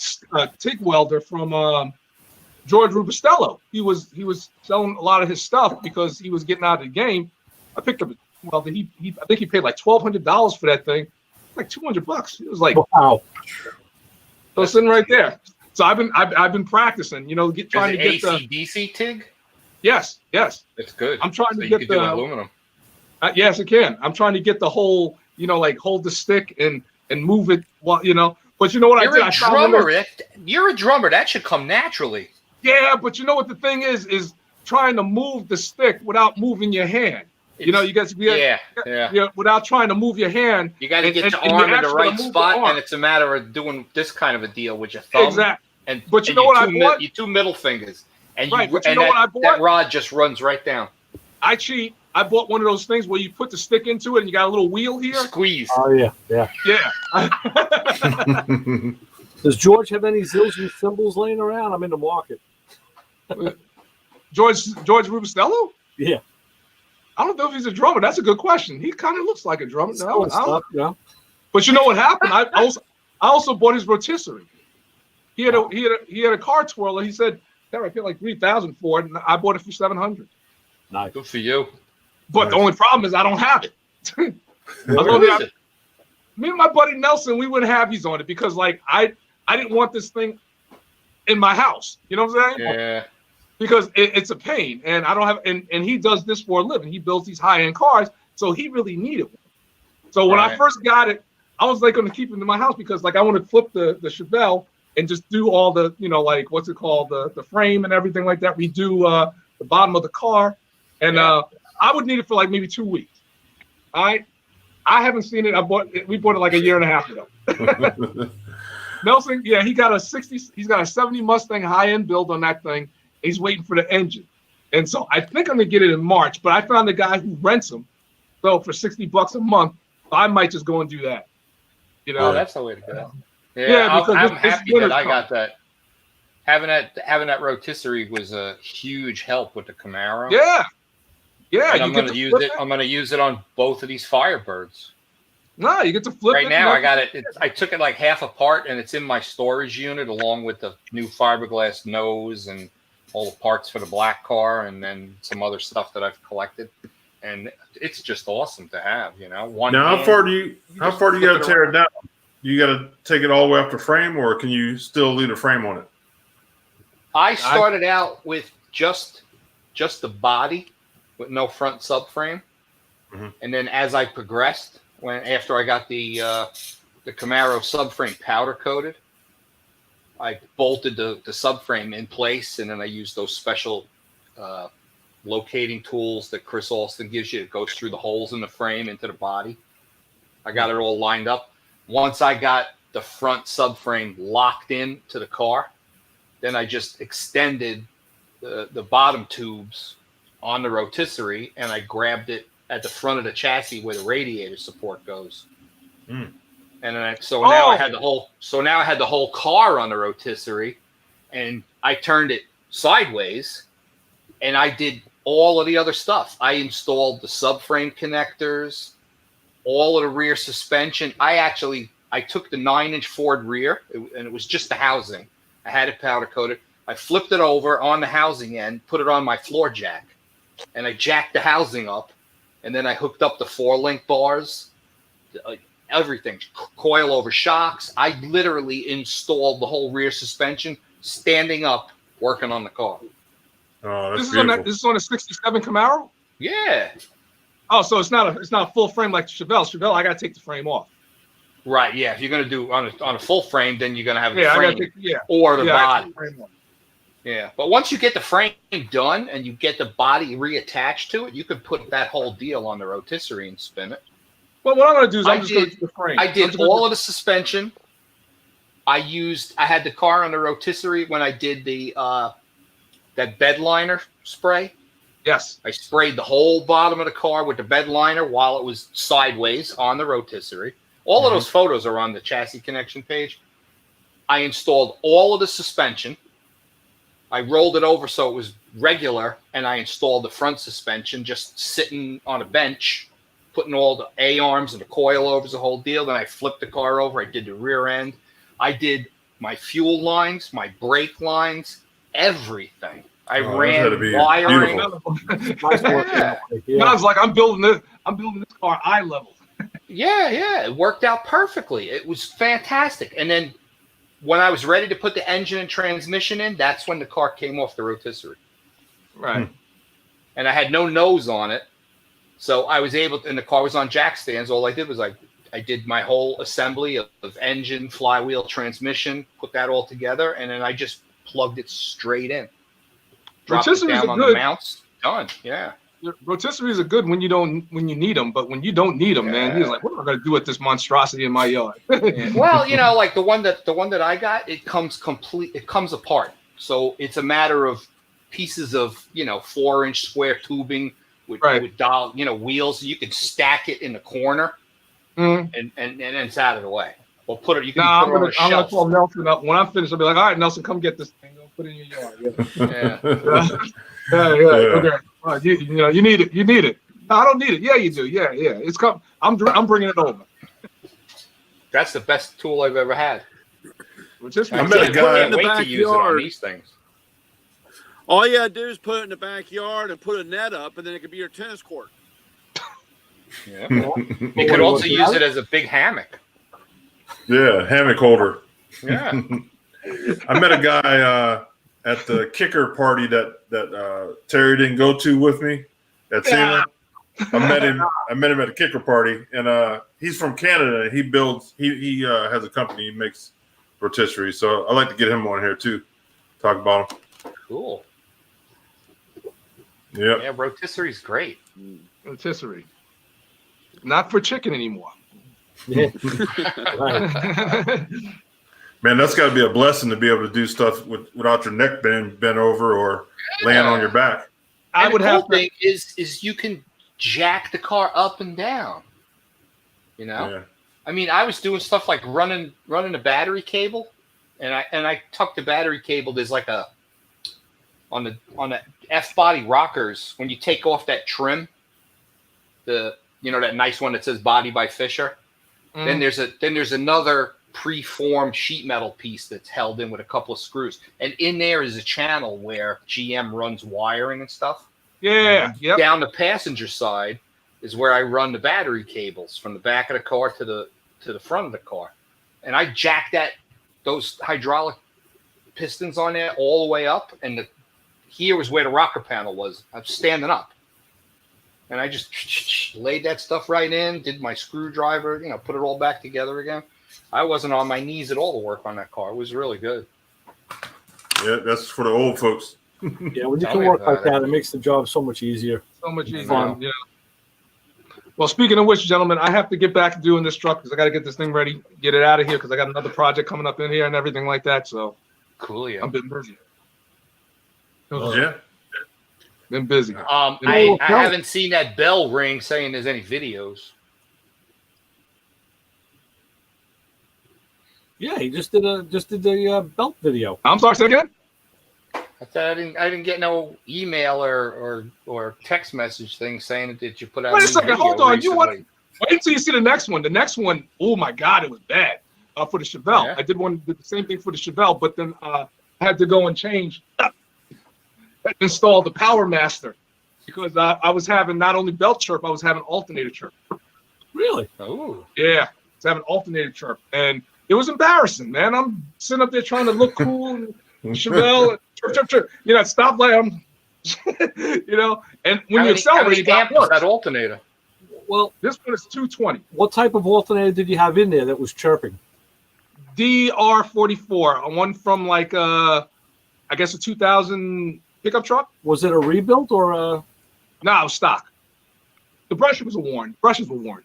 Speaker 6: TIG welder from George Rubistello. He was selling a lot of his stuff because he was getting out of the game. I picked up a welder. I think he paid like $1,200 for that thing. Like $200. It was like, wow. So it's sitting right there. So I've been practicing. Trying to get the
Speaker 7: AC/DC TIG.
Speaker 6: Yes.
Speaker 7: It's good.
Speaker 6: I'm trying to get the
Speaker 7: aluminum.
Speaker 6: Yes, it can. I'm trying to get the whole, like hold the stick and move it while. But you know what
Speaker 7: You're a drummer. You're a drummer. That should come naturally.
Speaker 6: Yeah, but you know what the thing is trying to move the stick without moving your hand. You guys, without trying to move your hand,
Speaker 7: you got to get the arm in the right spot, and it's a matter of doing this kind of a deal with your thumb.
Speaker 6: Exactly. But you know what I bought?
Speaker 7: Your two middle fingers, and
Speaker 6: what I bought?
Speaker 7: That rod just runs right down.
Speaker 6: I cheat. I bought one of those things where you put the stick into it, and you got a little wheel here.
Speaker 7: Squeeze.
Speaker 2: Oh yeah. Does George have any zillion cymbals laying around? I'm in the market.
Speaker 6: George Rubistello?
Speaker 2: Yeah.
Speaker 6: I don't know if he's a drummer. That's a good question. He kind of looks like a drummer.
Speaker 2: Yeah.
Speaker 6: But you know what happened? I also bought his rotisserie. He had a car twirler. He said, I paid like $3,000 for it, and I bought it for $700.
Speaker 2: Nice.
Speaker 7: Good for you.
Speaker 6: But the only problem is I don't have it. Me and my buddy Nelson, we wouldn't have these on it because I didn't want this thing in my house. You know what I'm saying?
Speaker 7: Yeah.
Speaker 6: Because it's a pain, and I don't have, and he does this for a living. He builds these high-end cars, so he really needed one. So when I first got it, I was going to keep it in my house because I want to flip the Chevelle and just do all the, what's it called, the frame and everything like that. Redo the bottom of the car, and I would need it for maybe 2 weeks. I haven't seen it. We bought it like a year and a half ago. Nelson, he got a 70 Mustang high-end build on that thing. He's waiting for the engine. And so I think I'm going to get it in March, but I found a guy who rents them. So for $60 a month, I might just go and do that.
Speaker 7: Oh, that's the way to go. Yeah, I'm happy that I got that. Having that rotisserie was a huge help with the Camaro.
Speaker 6: Yeah.
Speaker 7: And I'm going to use it. I'm going to use it on both of these Firebirds.
Speaker 6: No, you get to flip it.
Speaker 7: Right now, I got it. I took it like half apart, and it's in my storage unit along with the new fiberglass nose and all the parts for the black car, and then some other stuff that I've collected. And it's just awesome to have, you know.
Speaker 1: Now, how far do you got to tear it down? You got to take it all the way up to frame, or can you still leave a frame on it?
Speaker 7: I started out with just the body with no front subframe, and then as I progressed, after I got the Camaro subframe powder coated, I bolted the subframe in place, and then I used those special locating tools that Chris Alston gives you. It goes through the holes in the frame into the body. I got it all lined up. Once I got the front subframe locked in to the car, then I just extended the bottom tubes on the rotisserie, and I grabbed it at the front of the chassis where the radiator support goes. And then now I had the whole car on the rotisserie, and I turned it sideways, and I did all of the other stuff. I installed the subframe connectors, all of the rear suspension. I took the 9-inch Ford rear, and it was just the housing. I had it powder coated. I flipped it over on the housing end, put it on my floor jack, and I jacked the housing up, and then I hooked up the 4-link bars, everything, coil-over shocks. I literally installed the whole rear suspension, standing up, working on the car.
Speaker 1: Oh, that's
Speaker 6: This is on a 67 Camaro?
Speaker 7: Yeah.
Speaker 6: Oh, so it's not a full frame like Chevelle. Chevelle, I got to take the frame off.
Speaker 7: Right, yeah. If you're going to do on a full frame, then you're going to have the frame
Speaker 6: or
Speaker 7: the body. Yeah, but once you get the frame done and you get the body reattached to it, you could put that whole deal on the rotisserie and spin it.
Speaker 6: Well, what I'm going to do is I'm just going to do the frame.
Speaker 7: I did all of the suspension. I had the car on the rotisserie when I did the that bed liner spray.
Speaker 6: Yes.
Speaker 7: I sprayed the whole bottom of the car with the bed liner while it was sideways on the rotisserie. All of those photos are on the chassis connection page. I installed all of the suspension. I rolled it over so it was regular, and I installed the front suspension just sitting on a bench, putting all the A-arms and the coilovers, the whole deal. Then I flipped the car over. I did the rear end. I did my fuel lines, my brake lines, everything. I ran wiring.
Speaker 6: I was like, I'm building this car eye level.
Speaker 7: Yeah. It worked out perfectly. It was fantastic. And then when I was ready to put the engine and transmission in, that's when the car came off the rotisserie.
Speaker 6: Right.
Speaker 7: And I had no nose on it. So I was able to, and the car was on jack stands. All I did was I did my whole assembly of engine, flywheel, transmission, put that all together, and then I just plugged it straight in. Dropped it down on the mounts. Done. Yeah.
Speaker 6: Rotisseries are good when you need them, but when you don't need them, man, he's like, what am I going to do with this monstrosity in my yard?
Speaker 7: Well, like the one that I got, it comes apart. So it's a matter of pieces of 4-inch square tubing with wheels. You can stack it in the corner, and it's out of the way. Or put it. You can put it on a shelf. I'm gonna
Speaker 6: call Nelson up when I'm finished. I'll be like, all right, Nelson, come get this thing. Go put it in your yard. Okay. You need it. You need it. No, I don't need it. Yeah, you do. Yeah. It's come. I'm bringing it over.
Speaker 7: That's the best tool I've ever had.
Speaker 1: I met a guy
Speaker 7: in the backyard. To use it on these things.
Speaker 8: All you gotta do is put it in the backyard and put a net up, and then it could be your tennis court.
Speaker 7: Yeah. You could also use it as a big hammock.
Speaker 1: Yeah, hammock holder.
Speaker 7: Yeah.
Speaker 1: I met a guy at the kicker party that Terry didn't go to with me at SEMA. I met him at a kicker party, and he's from Canada. He builds. He has a company. He makes rotisserie. So I'd like to get him on here too. Talk about him.
Speaker 7: Cool.
Speaker 1: Yep.
Speaker 7: Yeah, rotisserie is great.
Speaker 6: Rotisserie. Not for chicken anymore.
Speaker 2: Yeah.
Speaker 1: Man, that's got to be a blessing to be able to do stuff without your neck bent over or laying on your back.
Speaker 7: I would have thing is you can jack the car up and down.
Speaker 1: Yeah.
Speaker 7: I mean, I was doing stuff like running a battery cable, and I tucked the battery cable. There's like a on the F body rockers when you take off that trim, that nice one that says Body by Fisher. Then there's another preformed sheet metal piece that's held in with a couple of screws, and in there is a channel where GM runs wiring and stuff.
Speaker 6: Yeah. Yep.
Speaker 7: Down the passenger side is where I run the battery cables from the back of the car to the front of the car, and I jack those hydraulic pistons on there all the way up, and here was where the rocker panel was. I'm standing up, and I just laid that stuff right in, did my screwdriver, put it all back together again. I wasn't on my knees at all to work on that car. It was really good.
Speaker 1: Yeah, that's for the old folks.
Speaker 2: Yeah, when you can work like that, it makes the job so much easier.
Speaker 6: So much easier. Yeah. Well, speaking of which, gentlemen, I have to get back to doing this truck because I got to get this thing ready, get it out of here because I got another project coming up in here and everything like that. So
Speaker 7: cool. Yeah,
Speaker 6: I've been busy.
Speaker 1: Yeah.
Speaker 6: Been busy.
Speaker 7: I haven't seen that bell ring saying there's any videos.
Speaker 2: Yeah, he just did the belt video.
Speaker 6: I'm sorry, say again?
Speaker 7: I didn't get no email or text message thing saying that you put out.
Speaker 6: Wait a second, hold on.
Speaker 7: Recently.
Speaker 6: Wait until you see the next one. The next one, oh my God, it was bad. For the Chevelle,
Speaker 7: Yeah.
Speaker 6: I did the same thing for the Chevelle, but then I had to go and change, install the Power Master because I was having not only belt chirp, I was having alternator chirp.
Speaker 2: Really?
Speaker 7: Oh.
Speaker 6: Yeah, I was having alternator chirp, and it was embarrassing, man. I'm sitting up there trying to look cool, and Chevelle, chirp. Stoplight, and when you accelerate,
Speaker 7: that alternator.
Speaker 2: Well,
Speaker 6: this one is 220.
Speaker 2: What type of alternator did you have in there that was chirping?
Speaker 6: DR44, one from I guess a 2000 pickup truck.
Speaker 2: Was it a rebuild or a?
Speaker 6: No, it was stock. The brushes were worn.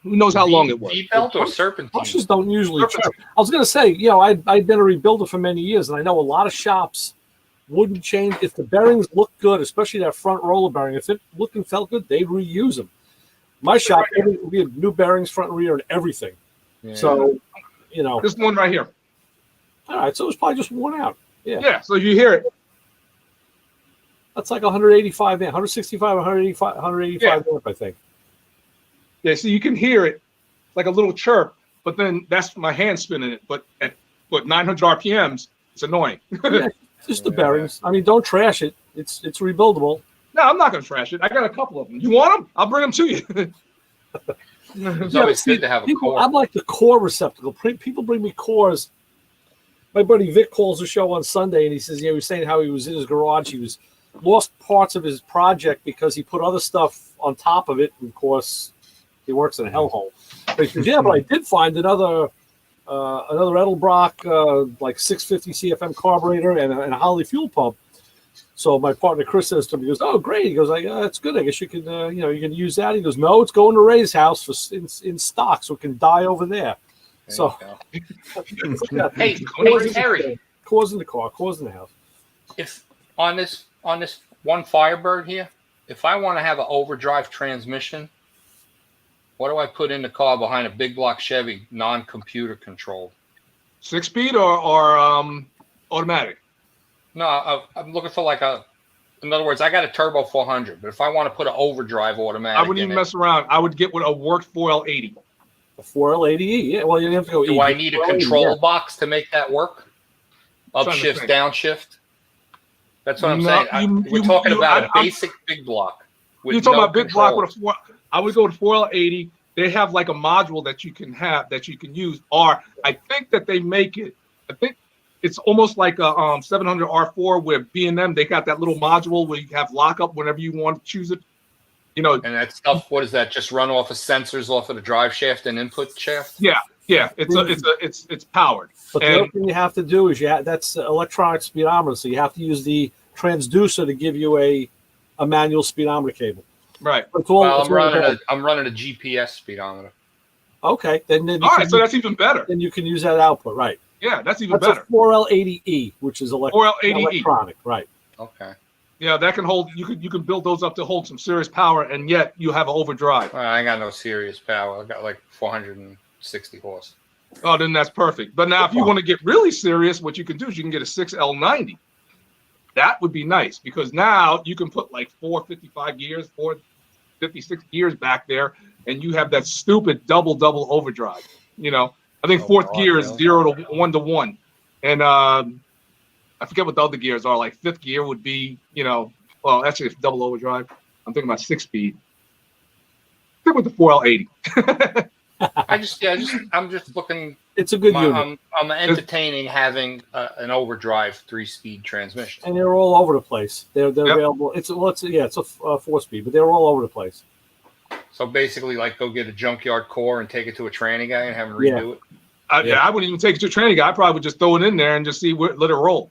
Speaker 6: Who knows how long it was?
Speaker 7: V-belt or serpentine?
Speaker 2: Brushes don't usually chirp. I was going to say, I'd been a rebuilder for many years, and I know a lot of shops wouldn't change if the bearings looked good, especially that front roller bearing. If it looked and felt good, they'd reuse them. My shop, we had new bearings, front and rear, and everything. Yeah. So,
Speaker 6: this one right here.
Speaker 2: All right, so it was probably just worn out. Yeah.
Speaker 6: Yeah. So you hear it.
Speaker 2: That's like 185 amp, 165, 185 amp, I think.
Speaker 6: Yeah, so you can hear it like a little chirp, but then that's my hand spinning it. But at 900 RPMs, it's annoying.
Speaker 2: Yeah, just the bearings. I mean, don't trash it. It's rebuildable.
Speaker 6: No, I'm not going to trash it. I got a couple of them. You want them? I'll bring them to you.
Speaker 7: It's always good to have a core.
Speaker 2: I'm like the core receptacle. People bring me cores. My buddy Vic calls the show on Sunday, and he says, he was saying how he was in his garage. He was lost parts of his project because he put other stuff on top of it. And of course, he works in a hellhole. But he says, but I did find another Edelbrock, like 650 CFM carburetor and a Holly fuel pump. So my partner Chris says to me, he goes, "Oh, great." He goes, "That's good. I guess you can, you can use that." He goes, "No, it's going to Ray's house in stock, so it can die over there." So,
Speaker 7: hey, Terry,
Speaker 2: cores in the car, cores in the house.
Speaker 7: If on this one Firebird here, if I want to have an overdrive transmission, what do I put in the car behind a big block Chevy, non-computer controlled?
Speaker 6: 6-speed or automatic?
Speaker 7: No, I'm looking for in other words, I got a turbo 400, but if I want to put an overdrive automatic,
Speaker 6: I wouldn't even mess around. I would get with a worked 4L80.
Speaker 2: A 4L80E, yeah. Well, you have to go.
Speaker 7: Do I need a control box to make that work? Upshift, downshift. That's what I'm saying. We're talking about a basic big block.
Speaker 6: You're talking about big block with a 4. I would go to 4L80. They have like a module that you can use. Or I think that they make it. I think it's almost like a 700 R4 where B&M, they got that little module where you have lockup whenever you want to choose it. And
Speaker 7: that stuff, what is that? Just run off of sensors off of the drive shaft and input shaft?
Speaker 6: Yeah. It's powered.
Speaker 2: But the other thing you have to do is that's electronic speedometer, so you have to use the transducer to give you a manual speedometer cable.
Speaker 6: Right.
Speaker 7: I'm running a GPS speedometer.
Speaker 2: Okay, then
Speaker 6: all right, so that's even better.
Speaker 2: Then you can use that output, right?
Speaker 6: Yeah, that's even better.
Speaker 2: A 4L80E, which is
Speaker 6: 4L80E.
Speaker 2: electronic, right?
Speaker 7: Okay.
Speaker 6: Yeah, that can hold. You can build those up to hold some serious power, and yet you have an overdrive.
Speaker 7: I ain't got no serious power. I got like 460 horse.
Speaker 6: Oh, then that's perfect. But now, if you want to get really serious, what you can do is you can get a 6L90. That would be nice because now you can put like 455 gears, 456 gears back there, and you have that stupid double overdrive. You know, I think
Speaker 7: Oh,
Speaker 6: fourth
Speaker 7: God,
Speaker 6: gear is
Speaker 7: really?
Speaker 6: 0 to 1 to 1, and I forget what the other gears are. Like fifth gear would be, you know, well, actually it's double overdrive. I'm thinking about 6-speed. Stick with the 4L80.
Speaker 7: I'm just looking.
Speaker 2: It's a good unit,
Speaker 7: I'm entertaining having an overdrive 3-speed transmission.
Speaker 2: and they're all over the place. They're
Speaker 6: Yep.
Speaker 2: available. It's a 4-speed, but they're all over the place.
Speaker 7: So basically, like, go get a junkyard core and take it to a tranny guy and have him redo it.
Speaker 6: Yeah, I wouldn't even take it to a training guy. I probably would just throw it in there and just let it roll.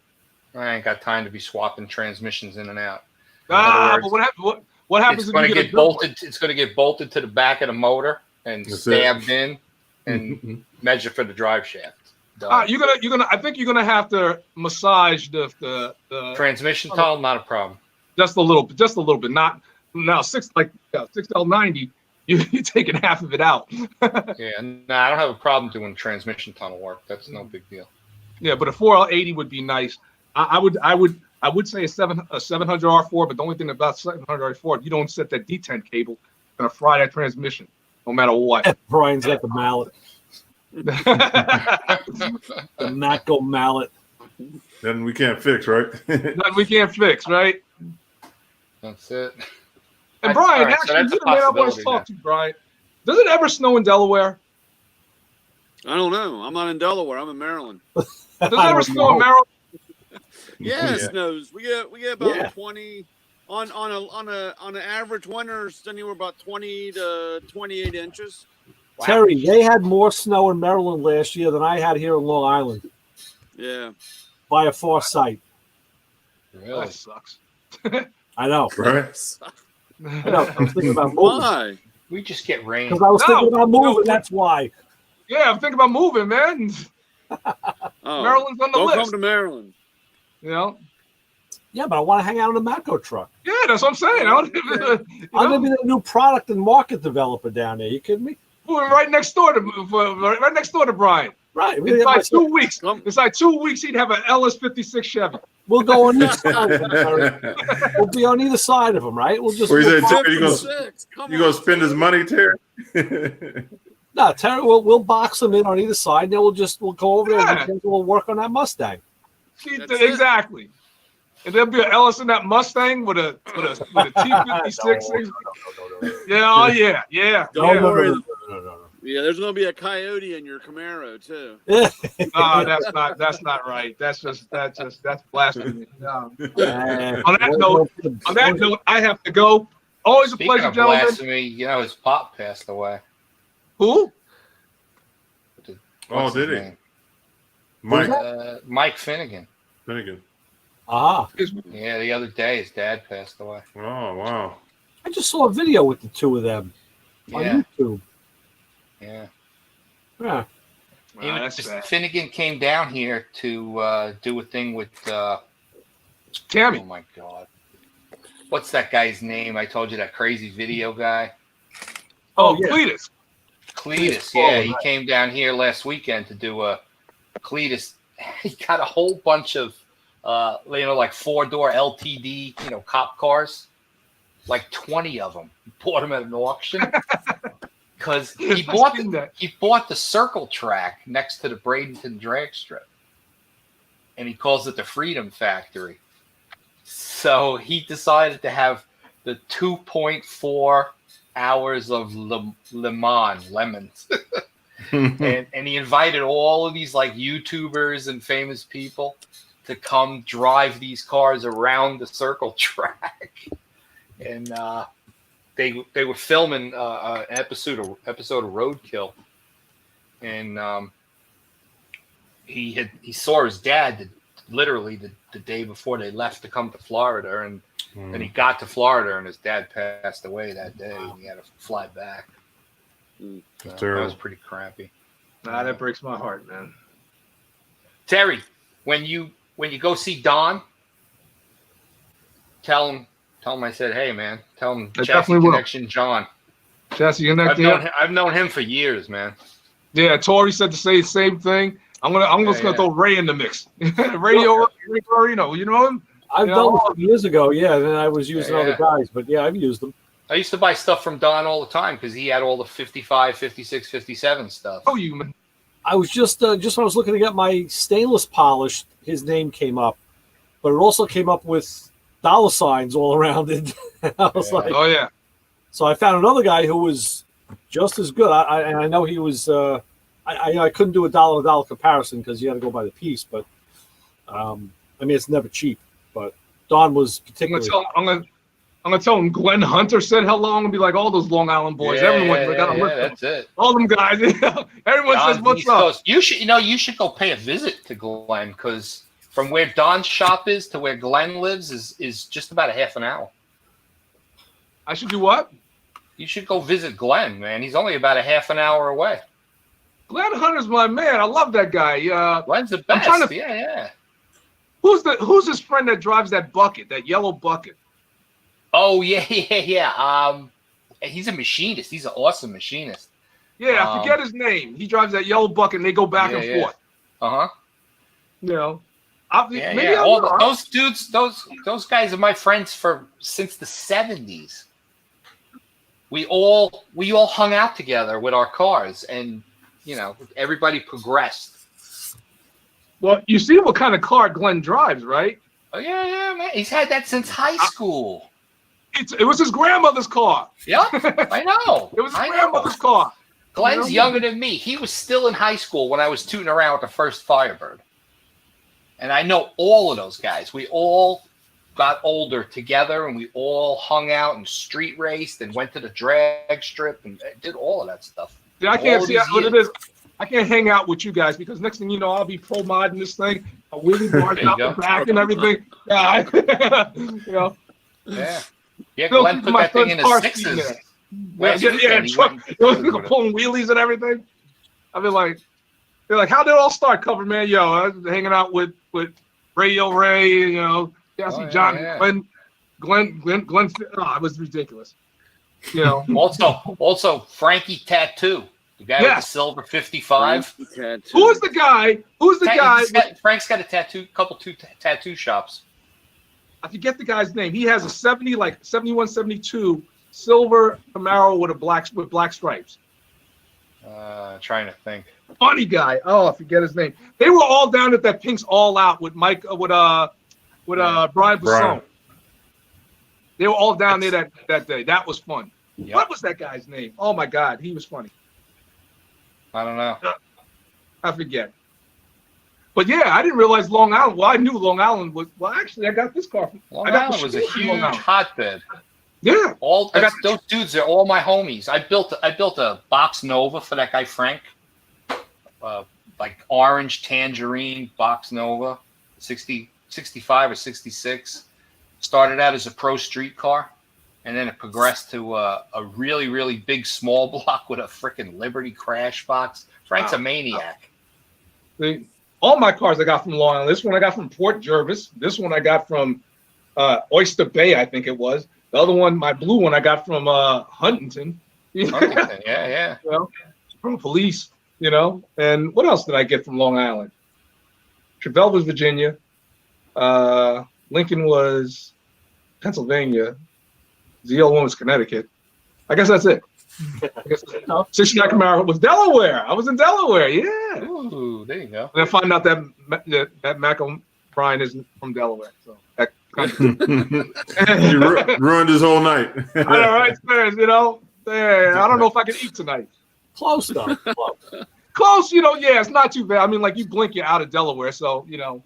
Speaker 7: I ain't got time to be swapping transmissions in and out.
Speaker 6: But
Speaker 7: words,
Speaker 6: what happens
Speaker 7: It's
Speaker 6: if
Speaker 7: going
Speaker 6: you
Speaker 7: to
Speaker 6: get
Speaker 7: get bolted. It's going to get bolted to the back of the motor and
Speaker 1: That's
Speaker 7: stabbed in and measure for the the shaft. Done.
Speaker 6: you're gonna. I think you're gonna have to massage the
Speaker 7: Transmission tunnel, not a problem.
Speaker 6: just a little bit. Not now 6L90. You're taking half of it out.
Speaker 7: Yeah, no, I don't have a problem doing transmission tunnel work. That's no big deal.
Speaker 6: Yeah, but a 4L80 would be nice. I would say a 700 R4, but the only thing about 700 R4, you don't set that D10 cable, it's gonna fry that transmission, no matter what.
Speaker 2: Brian's got the mallet, the Matco mallet.
Speaker 1: Then we can't fix, right?
Speaker 6: Nothing we can't fix, right?
Speaker 7: That's it.
Speaker 6: And Brian,
Speaker 7: All right, so
Speaker 6: actually,
Speaker 7: that's
Speaker 6: you're
Speaker 7: a
Speaker 6: the man I want to
Speaker 7: possibility
Speaker 6: talk to, Brian. Does it ever snow in Delaware?
Speaker 8: I don't know. I'm not in Delaware. I'm in Maryland.
Speaker 6: Does it ever snow in Maryland?
Speaker 8: Yeah, it
Speaker 1: Yeah.
Speaker 8: snows. We get about
Speaker 2: Yeah.
Speaker 8: 20 on an average winter. It's anywhere about 20 to 28 inches.
Speaker 7: Wow.
Speaker 2: Terry, they had more snow in Maryland last year than I had here in Long Island
Speaker 8: Yeah.
Speaker 2: by a far sight.
Speaker 7: Really?
Speaker 6: That sucks.
Speaker 2: I know.
Speaker 1: Right?
Speaker 2: I know. I was thinking about moving
Speaker 8: Why?
Speaker 7: We just get rain.
Speaker 2: because I was thinking about moving.
Speaker 6: No.
Speaker 2: That's why.
Speaker 6: Yeah, I'm thinking about moving, man.
Speaker 8: Oh,
Speaker 6: Maryland's on the
Speaker 8: don't
Speaker 6: list.
Speaker 8: come to Maryland.
Speaker 6: You know?
Speaker 2: Yeah, but I want to hang out in a Matco truck.
Speaker 6: Yeah, that's what I'm saying.
Speaker 2: I'm gonna be the new product and market developer down there. You kidding me?
Speaker 6: Moving right next door to Brian.
Speaker 2: Right.
Speaker 6: It's like 2 weeks.
Speaker 8: Come-
Speaker 6: It's like 2 weeks. He'd have an LS56 Chevy.
Speaker 2: We'll go on each side. Of him. We'll be on either side of him, right? We'll just.
Speaker 1: Or you
Speaker 2: we'll
Speaker 1: said, Terry, you gonna,
Speaker 8: Come
Speaker 1: you gonna
Speaker 8: on,
Speaker 1: spend his
Speaker 8: Terry.
Speaker 1: money, Terry?
Speaker 2: No, Terry. We'll box them in on either side. And then we'll go over there
Speaker 6: Yeah.
Speaker 2: and we'll work on that Mustang.
Speaker 8: That's it.
Speaker 6: Exactly. And there'll be an Ellis in that Mustang with a T56. Yeah, oh yeah, yeah.
Speaker 8: Don't
Speaker 6: yeah.
Speaker 8: worry.
Speaker 2: No.
Speaker 8: Yeah, there's gonna be a coyote in your Camaro too.
Speaker 6: No, that's not right. That's blasphemy. No.
Speaker 2: On
Speaker 6: On that note, I have to go. Always a
Speaker 7: Speaking
Speaker 6: pleasure,
Speaker 7: of
Speaker 6: gentlemen.
Speaker 7: blasphemy, you know, his pop passed away.
Speaker 6: Who?
Speaker 1: Oh,
Speaker 7: What's his
Speaker 1: did he?
Speaker 7: name?
Speaker 1: Mike
Speaker 7: Mike Finnegan.
Speaker 1: Finnegan.
Speaker 2: Ah,
Speaker 7: Yeah, the other day his dad passed away.
Speaker 1: Oh, wow.
Speaker 2: I just saw a video with the two of them on
Speaker 7: Yeah,
Speaker 2: YouTube.
Speaker 7: yeah.
Speaker 2: Yeah.
Speaker 7: Even
Speaker 6: That's sad.
Speaker 7: Finnegan came down here to do a thing with.
Speaker 6: Tammy.
Speaker 7: Oh my God, what's that guy's name? I told you, that crazy video guy,
Speaker 6: Oh,
Speaker 2: yeah.
Speaker 6: Cletus.
Speaker 7: Cletus.
Speaker 2: Oh,
Speaker 7: Yeah, he
Speaker 2: right.
Speaker 7: came down here last weekend to do a Cletus. He got a whole bunch of, like 4-door LTD, cop cars, like 20 of them. He bought them at an auction. Because he bought the circle track next to the Bradenton drag strip, and he calls it the Freedom Factory. So he decided to have the 2.4 hours of lemons, and he invited all of these like YouTubers and famous people to come drive these cars around the circle track, and They were filming an episode of Roadkill, and he saw his dad literally the day before they left to come to Florida, and then he got to Florida and his dad passed away that day, and he had to fly back. So that was pretty crappy.
Speaker 6: Nah, that breaks my heart, man.
Speaker 7: Terry, when you go see Don, tell him I said, hey man, tell him
Speaker 6: I
Speaker 7: Chassis
Speaker 6: definitely will.
Speaker 7: Connection John.
Speaker 6: Chassis Connection.
Speaker 7: I've known him for years, man.
Speaker 6: Yeah, Tori said the same thing. I'm just gonna throw Ray in the mix. Radio Ray Marino, you know him?
Speaker 2: I've done it years ago, yeah, and then I was using
Speaker 7: Yeah.
Speaker 2: other guys, but yeah, I've used them.
Speaker 7: I used to buy stuff from Don all the time because he had all the 55, 56, 57 stuff.
Speaker 6: Oh, you man.
Speaker 2: I was just when I was looking to get my stainless polished, his name came up, but it also came up with dollar signs all around it. I was like,
Speaker 6: Oh yeah.
Speaker 2: so I found another guy who was just as good. I know he was. I couldn't do a dollar comparison because you had to go by the piece, but I mean it's never cheap. But Don was particularly.
Speaker 6: I'm gonna tell him Glenn Hunter said hello. I'm gonna be like all those Long Island boys. Everyone got
Speaker 7: that's it.
Speaker 6: all them guys. Everyone says what's up.
Speaker 7: You should go pay a visit to Glenn because from where Don's shop is to where Glenn lives is just about a half an hour.
Speaker 6: I should do what?
Speaker 7: You should go visit Glenn, man. He's only about a half an hour away.
Speaker 6: Glenn Hunter's my man. I love that guy.
Speaker 7: Glen's the best. Yeah.
Speaker 6: Who's his friend that drives that bucket, that yellow bucket?
Speaker 7: Oh yeah. He's a machinist. He's an awesome machinist.
Speaker 6: Yeah, I forget his name. He drives that yellow bucket, and they go back and forth. You know,
Speaker 7: those dudes, those guys are my friends since the 70s. We all hung out together with our cars, and you know, everybody progressed.
Speaker 6: Well, you see what kind of car Glenn drives, right?
Speaker 7: Oh yeah, man. He's had that since high school.
Speaker 6: It was his grandmother's car.
Speaker 7: Yeah, I know.
Speaker 6: It was his grandmother's car.
Speaker 7: Glenn's younger than me. He was still in high school when I was tooting around with the first Firebird. And I know all of those guys. We all got older together, and we all hung out and street raced and went to the drag strip and did all of that stuff.
Speaker 6: See, I can't see what it is. I can't hang out with you guys because next thing you know, I'll be pro modding this thing, a wheelie bar out the back and everything. You know.
Speaker 7: Yeah, Glenn put that thing in his sixes.
Speaker 6: Pulling wheelies and everything. I've been like, they're like, how did it all start, Cover Man? Yo, I was hanging out with Radio Ray, you know, John, Glenn. It was ridiculous. You know.
Speaker 7: Also Frankie Tattoo, the guy with the silver 55.
Speaker 6: Who's the guy?
Speaker 7: Frank's got a couple tattoo shops.
Speaker 6: I forget the guy's name. He has a 71, 72 silver Camaro with black stripes.
Speaker 7: Trying to think.
Speaker 6: Funny guy. Oh, I forget his name. They were all down at that Pink's All Out with Mike with Brian Basson. They were all down there that day. That was fun. Yep. What was that guy's name? Oh my God, he was funny.
Speaker 7: I don't know.
Speaker 6: I forget. But yeah, I didn't realize Long Island. Well, I knew Long Island was. Well, actually, I got this car.
Speaker 7: Long Island was a huge hotbed.
Speaker 6: Yeah,
Speaker 7: those dudes are all my homies. I built a box Nova for that guy Frank. Like orange tangerine box Nova, 65 or 66. Started out as a pro street car, and then it progressed to a really, really big small block with a freaking Liberty crash box. Frank's a maniac.
Speaker 6: All my cars I got from Long Island. This one I got from Port Jervis. This one I got from Oyster Bay, I think it was. The other one, my blue one, I got from Huntington.
Speaker 7: Huntington, yeah.
Speaker 6: You know, from police, you know. And what else did I get from Long Island? Travell was Virginia. Lincoln was Pennsylvania. The other one was Connecticut. I guess that's it. 69 Camaro was Delaware. I was in Delaware. Yeah.
Speaker 7: Ooh, there you go.
Speaker 6: And I find out that Mac O'Brien isn't from Delaware. So that
Speaker 1: you ruined his whole night.
Speaker 6: All right, you know. I don't know if I can eat tonight.
Speaker 2: Close though.
Speaker 6: Close, you know. Yeah, it's not too bad. I mean, like you blink, you're out of Delaware. So you know,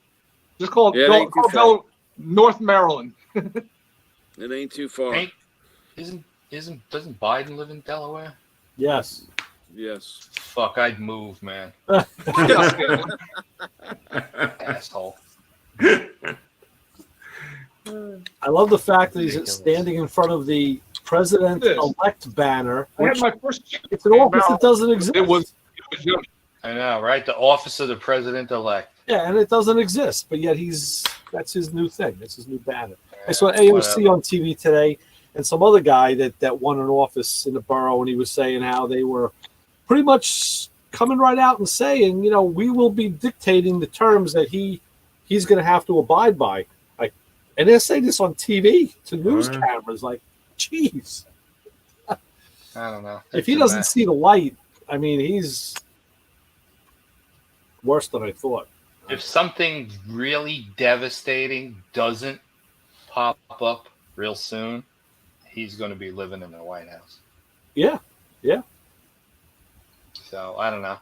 Speaker 6: just call Delaware North Maryland.
Speaker 8: It ain't too far.
Speaker 7: Doesn't Biden live in Delaware?
Speaker 2: Yes.
Speaker 7: Fuck, I'd move, man. Asshole.
Speaker 2: I love the fact that he's standing in front of the president-elect banner.
Speaker 6: I had my first.
Speaker 2: It's an office that doesn't exist.
Speaker 6: It was
Speaker 7: I know, right? The office of the president-elect.
Speaker 2: Yeah, and it doesn't exist, but yet that's his new thing. That's his new banner. I saw AOC on TV today, and some other guy that won an office in the borough, and he was saying how they were pretty much coming right out and saying, you know, we will be dictating the terms that he's going to have to abide by. Like, and they're saying this on TV to news cameras. Like, geez.
Speaker 7: I don't know.
Speaker 2: If he
Speaker 7: It's a
Speaker 2: doesn't
Speaker 7: mess.
Speaker 2: see the light, I mean, he's worse than I thought.
Speaker 7: If something really devastating doesn't pop up real soon, he's going to be living in the White House.
Speaker 2: Yeah, yeah.
Speaker 7: So I don't know.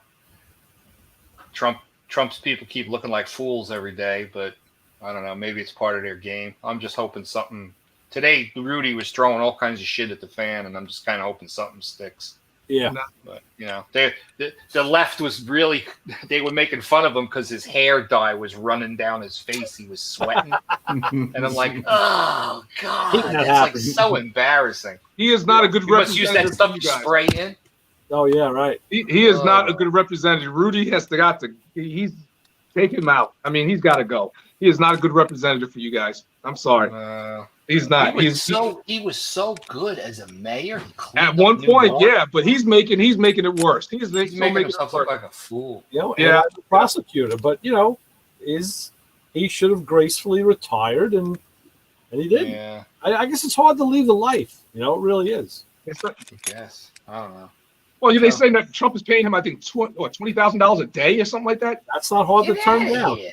Speaker 7: Trump's people keep looking like fools every day, but I don't know. Maybe it's part of their game. I'm just hoping something. Today, Rudy was throwing all kinds of shit at the fan, and I'm just kind of hoping something sticks.
Speaker 2: Yeah.
Speaker 7: But you know, the left was really, they were making fun of him because his hair dye was running down his face. He was sweating, and I'm like, oh god,
Speaker 2: Hate that
Speaker 7: it's like
Speaker 2: happens.
Speaker 7: so embarrassing.
Speaker 6: He is not a good
Speaker 7: You must use
Speaker 6: representative.
Speaker 7: that stuff
Speaker 6: for
Speaker 7: to
Speaker 6: you guys.
Speaker 7: spray in.
Speaker 2: Oh yeah, right.
Speaker 6: He is not a good representative. Rudy has got to. He's take him out. I mean, he's got to go. He is not a good representative for you guys. I'm sorry. He's not.
Speaker 7: He was so good as a mayor. He cleaned
Speaker 6: At
Speaker 7: up
Speaker 6: one
Speaker 7: New
Speaker 6: point,
Speaker 7: York.
Speaker 6: yeah, but he's making it worse. He's
Speaker 7: He's making himself look like a fool.
Speaker 2: You know,
Speaker 6: Yeah.
Speaker 2: and as a prosecutor, but you know, he should have gracefully retired, and he didn't.
Speaker 7: Yeah,
Speaker 2: I guess it's hard to leave the life. You know, it really is.
Speaker 6: It's like,
Speaker 7: I guess. I don't know.
Speaker 6: well, they say that Trump is paying him, I think, $20,000 a day or something like that.
Speaker 2: That's not hard to
Speaker 7: Get
Speaker 2: turn
Speaker 7: outta
Speaker 2: down.
Speaker 7: here.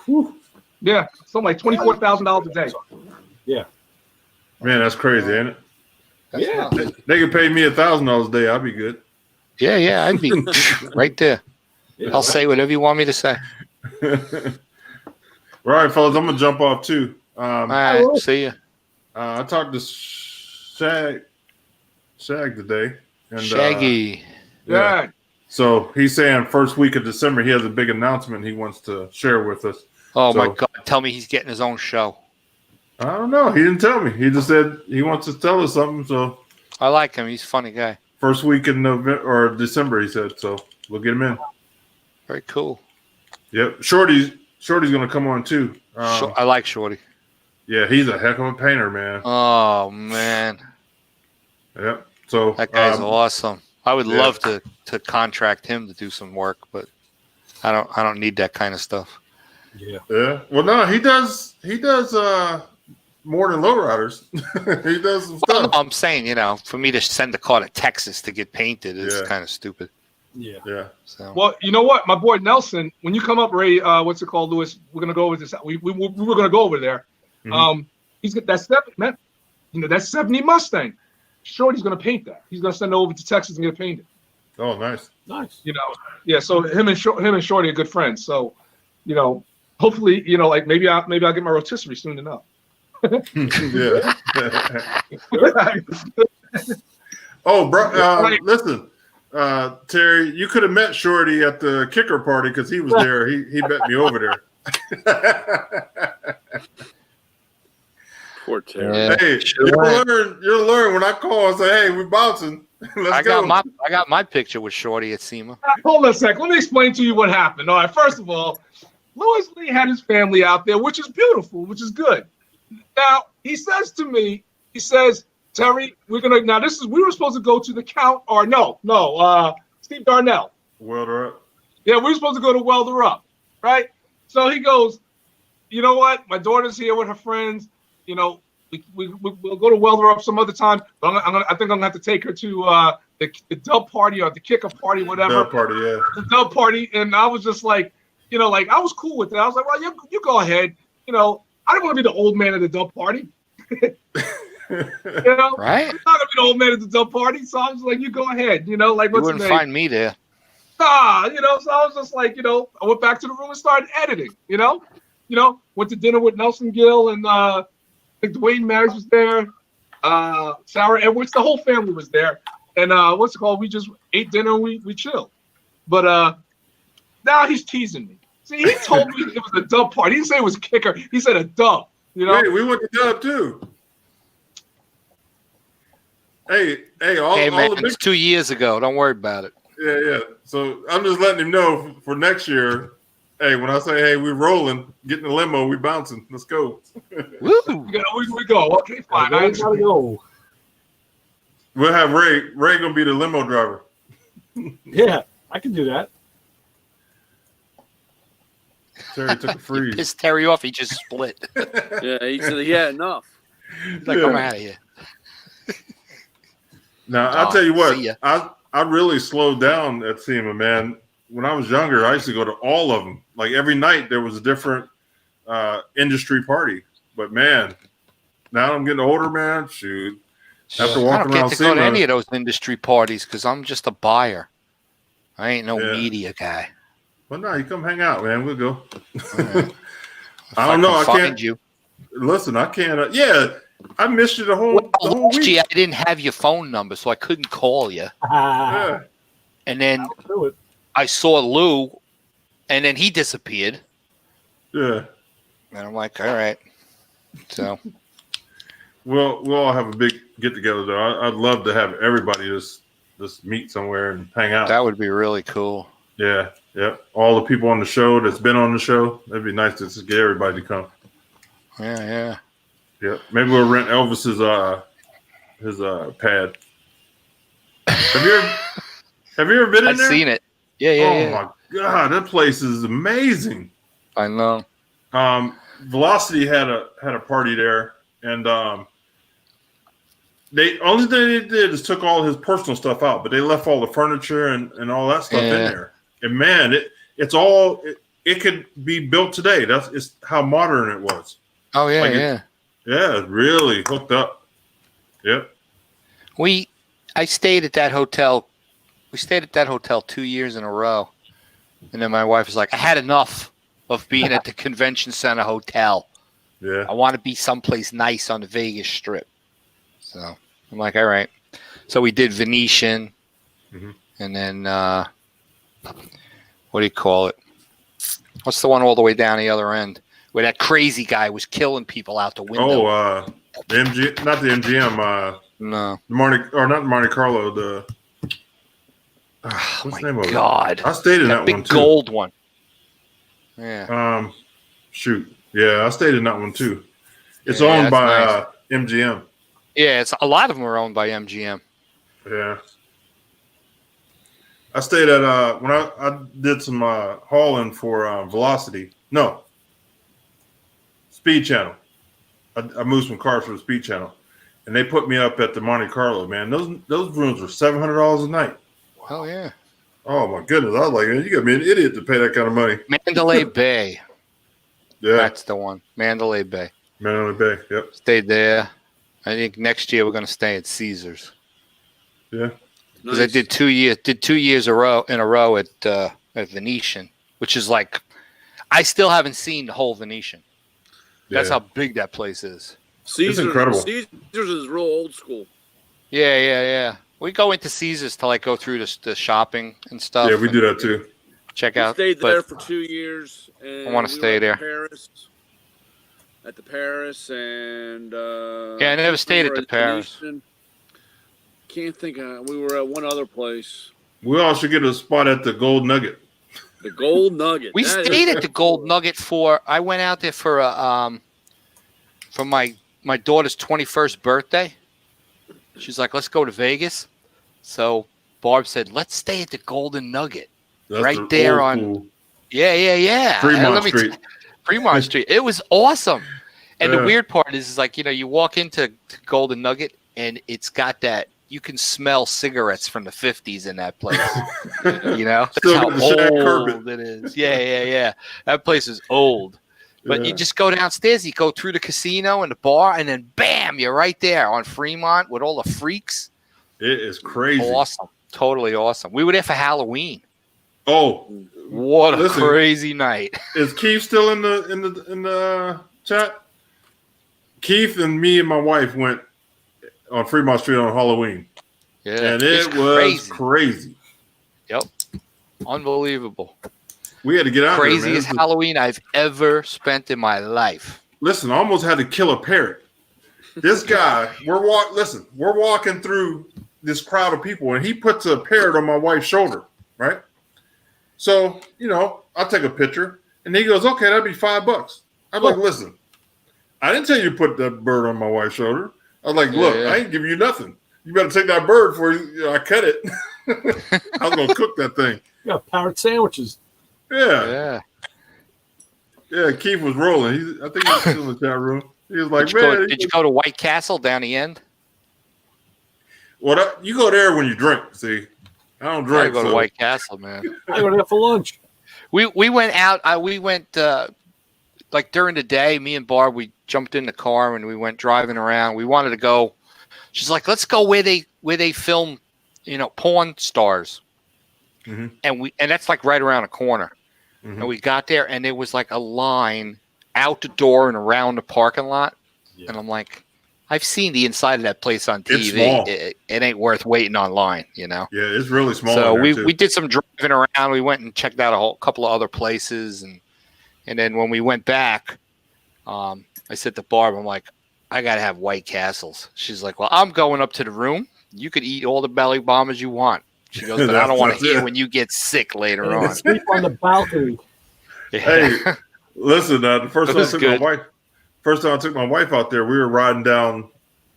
Speaker 2: Whew.
Speaker 6: Yeah, something like $24,000 a day.
Speaker 2: Yeah.
Speaker 1: Man, that's crazy, ain't it?
Speaker 7: That's
Speaker 2: Yeah.
Speaker 7: not-
Speaker 1: They could pay me $1,000 a day. I'll be good.
Speaker 9: Yeah, I'd be right there.
Speaker 2: Yeah.
Speaker 9: I'll say whatever you want me to say.
Speaker 1: All right, fellas, I'm gonna jump off too.
Speaker 9: All right, see you.
Speaker 1: I talked to Shag today, and
Speaker 9: Shaggy.
Speaker 6: Yeah.
Speaker 1: so he's saying first week of December he has a big announcement he wants to share with us.
Speaker 9: Oh my
Speaker 1: So-
Speaker 9: God! Tell me he's getting his own show.
Speaker 1: I don't know. He didn't tell me. He just said he wants to tell us something. So
Speaker 9: I like him. He's a funny guy.
Speaker 1: first week in November or December, he said. So we'll get him in.
Speaker 9: Very cool.
Speaker 1: Yep. Shorty's gonna come on too.
Speaker 9: I like Shorty.
Speaker 1: Yeah, he's a heck of a painter, man.
Speaker 9: Oh man,
Speaker 1: Yep. So
Speaker 9: that guy's awesome. I would
Speaker 1: yeah.
Speaker 9: love to contract him to do some work, but I don't need that kind of stuff.
Speaker 2: Yeah.
Speaker 1: Yeah. Well, no, he does more than lowriders. He does some
Speaker 9: Well,
Speaker 1: stuff.
Speaker 9: no, I'm saying, for me to send the car to Texas to get painted is
Speaker 1: Yeah.
Speaker 9: kind of stupid.
Speaker 2: Yeah.
Speaker 1: Yeah.
Speaker 9: So
Speaker 6: Well, you know what, my boy Nelson, when you come up, Ray, what's it called, Lewis? We're gonna go over this. We were gonna go over there.
Speaker 1: Mhm.
Speaker 6: He's got that 70 Mustang. Shorty's gonna paint that. He's gonna send it over to Texas and get it painted.
Speaker 1: Oh, nice.
Speaker 2: Nice.
Speaker 6: Yeah. So him and Shorty are good friends. So, hopefully, like maybe I'll get my rotisserie soon enough.
Speaker 1: Yeah. Oh, bro. Listen, Terry, you could have met Shorty at the kicker party because he was there. He bet me over there.
Speaker 8: Poor Terry.
Speaker 9: Yeah.
Speaker 1: Hey, you'll learn when I call and say, "Hey, we bouncing. Let's
Speaker 9: I
Speaker 1: go."
Speaker 9: got my picture with Shorty at SEMA.
Speaker 6: Hold on a sec. Let me explain to you what happened. All right. First of all, Louis Lee had his family out there, which is beautiful, which is good. Now he says to me, Terry, we were supposed to go to the count or Steve Darnell.
Speaker 1: Welder up.
Speaker 6: Yeah, we were supposed to go to Welder Up, right? So he goes, you know what? My daughter's here with her friends. We'll go to Welder Up some other time. But I think I'm gonna have to take her to the dub party or the kicker party, whatever.
Speaker 1: Dub party, yeah.
Speaker 6: The dub party, and I was just like, I was cool with it. I was like, well, you go ahead. I didn't want to be the old man at the dub party.
Speaker 9: Right?
Speaker 6: I'm not gonna be the old man at the dub party, so I was like, you go ahead.
Speaker 9: You
Speaker 6: what's
Speaker 9: wouldn't
Speaker 6: the name?
Speaker 9: find me there.
Speaker 6: So I was just like, I went back to the room and started editing. Went to dinner with Nelson Gill and I think Dwayne Marriage was there. Sarah Edwards, the whole family was there. And we just ate dinner and we chilled. But now he's teasing me. See, he told me it was a dub party. He didn't say it was a kicker. He said a dub.
Speaker 1: Hey, we went to dub too. Hey, all
Speaker 9: Man,
Speaker 1: the big,
Speaker 9: it's 2 years ago. Don't worry about it.
Speaker 1: yeah. So I'm just letting him know for next year. Hey, when I say, hey, we rolling, get in the limo, we bouncing. Let's go.
Speaker 9: Woo!
Speaker 6: We go. Okay, fine.
Speaker 2: I gotta go.
Speaker 1: We'll have Ray. Ray gonna be the limo driver.
Speaker 2: Yeah, I can do that.
Speaker 1: Terry took a freeze.
Speaker 9: Pissed Terry off. He just split.
Speaker 8: Yeah, he said he had enough.
Speaker 9: He's like, I'm out of here.
Speaker 1: Now I'll tell you what,
Speaker 9: See ya.
Speaker 1: I really slowed down at SEMA, man. When I was younger, I used to go to all of them. Like every night, there was a different industry party. But man, now I'm getting older, man. Shoot, after
Speaker 9: I
Speaker 1: walking
Speaker 9: don't
Speaker 1: around
Speaker 9: get to go to
Speaker 1: SEMA,
Speaker 9: any of those industry parties because I'm just a buyer. I ain't no
Speaker 1: Yeah.
Speaker 9: media guy.
Speaker 1: well, no, you come hang out, man. We'll go.
Speaker 9: All right. If
Speaker 1: I don't know. I
Speaker 9: can
Speaker 1: can't.
Speaker 9: find you.
Speaker 1: Listen, I can't. Yeah, I missed you the whole
Speaker 9: Last
Speaker 1: week.
Speaker 9: year, I didn't have your phone number, so I couldn't call you.
Speaker 1: Yeah,
Speaker 9: And then
Speaker 2: Do it.
Speaker 9: I saw Lou, and then he disappeared.
Speaker 1: yeah.
Speaker 9: And I'm like, all right. So
Speaker 1: We'll all have a big get together though. I'd love to have everybody just meet somewhere and hang out.
Speaker 9: that would be really cool.
Speaker 1: Yeah, yeah. All the people on the show that's been on the show. That'd be nice to just get everybody to come.
Speaker 9: Yeah.
Speaker 1: Yeah, maybe we'll rent Elvis's his pad. Have you ever been in
Speaker 9: I've
Speaker 1: there?
Speaker 9: seen it. Yeah.
Speaker 1: Oh my god, that place is amazing.
Speaker 9: I know.
Speaker 1: Velocity had a party there, and they only thing they did is took all his personal stuff out, but they left all the furniture and all that stuff in there. And man, it could be built today. It's how modern it was.
Speaker 9: Oh yeah,
Speaker 1: Like
Speaker 9: yeah.
Speaker 1: Yeah, it's really hooked up. Yep.
Speaker 9: I stayed at that hotel. We stayed at that hotel 2 years in a row, and then my wife was like, "I had enough of being at the convention center hotel.
Speaker 1: Yeah.
Speaker 9: I want to be someplace nice on the Vegas Strip." So I'm like, "All right." So we did Venetian, and then what do you call it? What's the one all the way down the other end where that crazy guy was killing people out the window?
Speaker 1: Oh, the not the MGM.
Speaker 9: No.
Speaker 1: Not the Monte Carlo. The what's the name of it?
Speaker 9: God.
Speaker 1: I stayed in that
Speaker 9: big
Speaker 1: one too.
Speaker 9: gold one. Yeah.
Speaker 1: Shoot. Yeah, I stayed in that one too. It's
Speaker 9: Yeah,
Speaker 1: owned
Speaker 9: that's
Speaker 1: by
Speaker 9: nice.
Speaker 1: MGM.
Speaker 9: Yeah, a lot of them are owned by MGM.
Speaker 1: Yeah. I stayed at when I did some hauling for Velocity. No. Speed Channel. I moved some cars for the Speed Channel, and they put me up at the Monte Carlo. Man, those rooms were $700 a night.
Speaker 9: Hell yeah.
Speaker 1: Oh my goodness! I was like, you got me an idiot to pay that kind of money.
Speaker 9: Mandalay Bay.
Speaker 1: Yeah,
Speaker 9: That's the one. Mandalay Bay.
Speaker 1: Mandalay Bay. Yep.
Speaker 9: Stayed there. I think next year we're going to stay at Caesars.
Speaker 1: Yeah.
Speaker 9: Because I did 2 years in a row at Venetian, which is like, I still haven't seen the whole Venetian. That's how big that place is.
Speaker 8: Caesars,
Speaker 1: incredible.
Speaker 8: Caesars is real old school.
Speaker 9: Yeah. We go into Caesars to like go through the shopping and stuff.
Speaker 1: Yeah, we do that too.
Speaker 9: Check
Speaker 8: We
Speaker 9: out.
Speaker 8: stayed
Speaker 9: but
Speaker 8: there for 2 years. And
Speaker 9: I wanna
Speaker 8: we
Speaker 9: stay
Speaker 8: went
Speaker 9: there.
Speaker 8: At the Paris and
Speaker 9: Yeah, I never
Speaker 8: we
Speaker 9: stayed
Speaker 8: were
Speaker 9: at the Paris.
Speaker 8: Venetian. Can't think of. We were at one other place.
Speaker 1: We all should get a spot at the Gold Nugget.
Speaker 8: The Gold Nugget.
Speaker 9: We
Speaker 8: That
Speaker 9: stayed
Speaker 8: is
Speaker 9: at the Gold Nugget I went out there for my daughter's 21st birthday. She's like, let's go to Vegas. So Barb said, let's stay at the Golden Nugget.
Speaker 1: That's
Speaker 9: Right
Speaker 1: the
Speaker 9: there
Speaker 1: old
Speaker 9: on-
Speaker 1: school
Speaker 9: Yeah.
Speaker 1: Fremont
Speaker 9: Let me
Speaker 1: Street.
Speaker 9: Fremont Street. It was awesome. And
Speaker 1: Yeah.
Speaker 9: the weird part is like, you walk into Golden Nugget and it's got that, you can smell cigarettes from the 50s in that place. That's
Speaker 1: Still
Speaker 9: how
Speaker 1: got the shag
Speaker 9: old
Speaker 1: carpet.
Speaker 9: it is. Yeah. That place is old. But you just go downstairs, you go through the casino and the bar, and then bam, you're right there on Fremont with all the freaks.
Speaker 1: It is crazy.
Speaker 9: Awesome. Totally awesome. We were there for Halloween.
Speaker 1: Oh,
Speaker 9: What a
Speaker 1: Listen.
Speaker 9: crazy night.
Speaker 1: is Keith still in the chat? Keith and me and my wife went on Fremont Street on Halloween,
Speaker 9: Yeah.
Speaker 1: and
Speaker 9: it's
Speaker 1: it was crazy.
Speaker 9: Yep. Unbelievable.
Speaker 1: We had to get out there, man.
Speaker 9: Craziest Halloween I've ever spent in my life.
Speaker 1: Listen, I almost had to kill a parrot. This guy, we're walking through this crowd of people, and he puts a parrot on my wife's shoulder, right? So, I take a picture, and he goes, okay, that'd be $5. I'm like, listen, I didn't tell you to put that bird on my wife's shoulder. I was like, look,
Speaker 9: Yeah.
Speaker 1: I ain't giving you nothing. You better take that bird before I cut it. I was going to cook that thing.
Speaker 2: You got parrot sandwiches.
Speaker 1: Yeah. Keith was rolling. I think he was still in the chat room. He was like, man.
Speaker 9: Did you go to White Castle down the end?
Speaker 1: Well, you go there when you drink. See, I don't
Speaker 9: I
Speaker 1: drink.
Speaker 9: go to
Speaker 1: so-
Speaker 9: White Castle, man.
Speaker 2: I go there for lunch.
Speaker 9: We went out. We went like during the day. Me and Barb, we jumped in the car and we went driving around. We wanted to go. She's like, let's go where they film, porn stars.
Speaker 1: Mhm.
Speaker 9: And that's like right around the corner.
Speaker 1: Mhm.
Speaker 9: And we got there and there was like a line out the door and around the parking lot.
Speaker 2: Yeah.
Speaker 9: And I'm like, I've seen the inside of that place on
Speaker 1: It's
Speaker 9: TV.
Speaker 1: small.
Speaker 9: It ain't worth waiting online,
Speaker 1: Yeah, it's really small.
Speaker 9: So
Speaker 1: in there, too.
Speaker 9: we did some driving around. We went and checked out a couple of other places, and then when we went back, I said to Barb, I'm like, I gotta have White Castles. She's like, well, I'm going up to the room. You could eat all the belly bombers you want. She goes, but I don't want to
Speaker 1: That's
Speaker 9: hear
Speaker 1: it.
Speaker 9: when you get sick later
Speaker 2: And I
Speaker 9: on.
Speaker 2: can sleep on the balcony.
Speaker 9: Yeah.
Speaker 1: Hey, listen, the first
Speaker 9: It
Speaker 1: time I
Speaker 9: was
Speaker 1: took
Speaker 9: good.
Speaker 1: my wife out there, we were riding down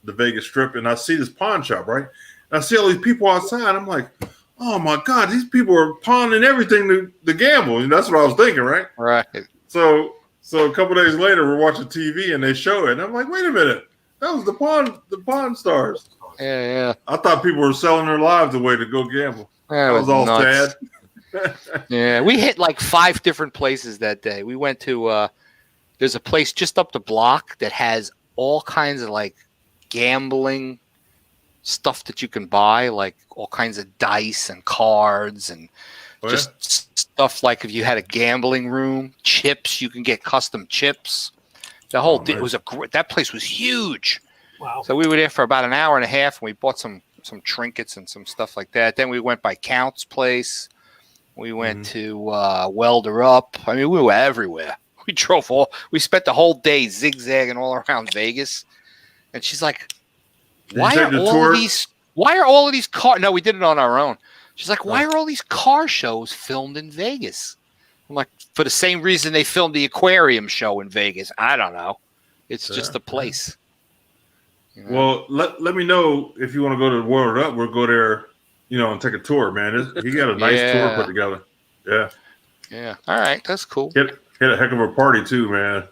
Speaker 1: the Vegas Strip, and I see this pawn shop, right? And I see all these people outside. I'm like, oh my God, these people are pawning everything to gamble. And that's what I was thinking, right?
Speaker 9: Right.
Speaker 1: So a couple days later, we're watching TV, and they show it, and I'm like, wait a minute, that was the pawn stars.
Speaker 9: Yeah.
Speaker 1: I thought people were selling their lives away to go gamble.
Speaker 9: That
Speaker 1: That was all
Speaker 9: nuts.
Speaker 1: sad.
Speaker 9: Yeah, we hit like 5 different places that day. We went to there's a place just up the block that has all kinds of like gambling stuff that you can buy, like all kinds of dice and cards and
Speaker 1: Oh, yeah?
Speaker 9: just stuff like if you had a gambling room, chips, you can get custom chips. The whole thing
Speaker 1: nice.
Speaker 9: was that place was huge.
Speaker 2: Wow.
Speaker 9: So we were there for about an hour and a half, and we bought some trinkets and some stuff like that. Then we went by Count's place. We went to Welder Up. I mean, we were everywhere. We spent the whole day zigzagging all around Vegas. And she's like, why are all of these car? No, we did it on our own. She's like, why are all these car shows filmed in Vegas? I'm like, for the same reason they filmed the aquarium show in Vegas. I don't know. It's just a place. You know?
Speaker 1: Well, let me know if you want to go to the World Up. We'll go there, and take a tour, man. He got a nice tour put together. Yeah.
Speaker 9: Yeah. All right. That's cool.
Speaker 1: Hit a heck of a party too, man.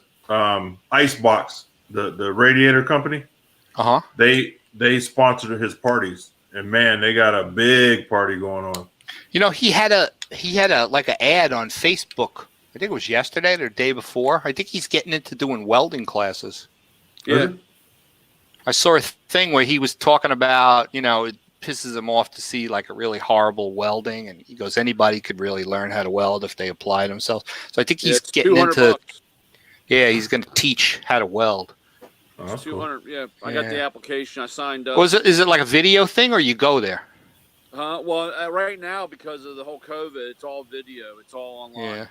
Speaker 1: Icebox, the radiator company.
Speaker 9: Uh-huh.
Speaker 1: They sponsored his parties, and man, they got a big party going on.
Speaker 9: He had a like an ad on Facebook. I think it was yesterday or the day before. I think he's getting into doing welding classes.
Speaker 8: Yeah.
Speaker 9: I saw a thing where he was talking about, it pisses him off to see like a really horrible welding, and he goes, anybody could really learn how to weld if they apply themselves. So I think he's
Speaker 8: It's
Speaker 9: getting into
Speaker 8: $200.
Speaker 9: he's going to teach how to weld.
Speaker 1: Oh, that's cool.
Speaker 8: 200. Yeah, I got the application. I signed up.
Speaker 9: Is it like a video thing, or you go there?
Speaker 8: Well, right now because of the whole COVID, it's all video. It's all online.
Speaker 9: Yeah.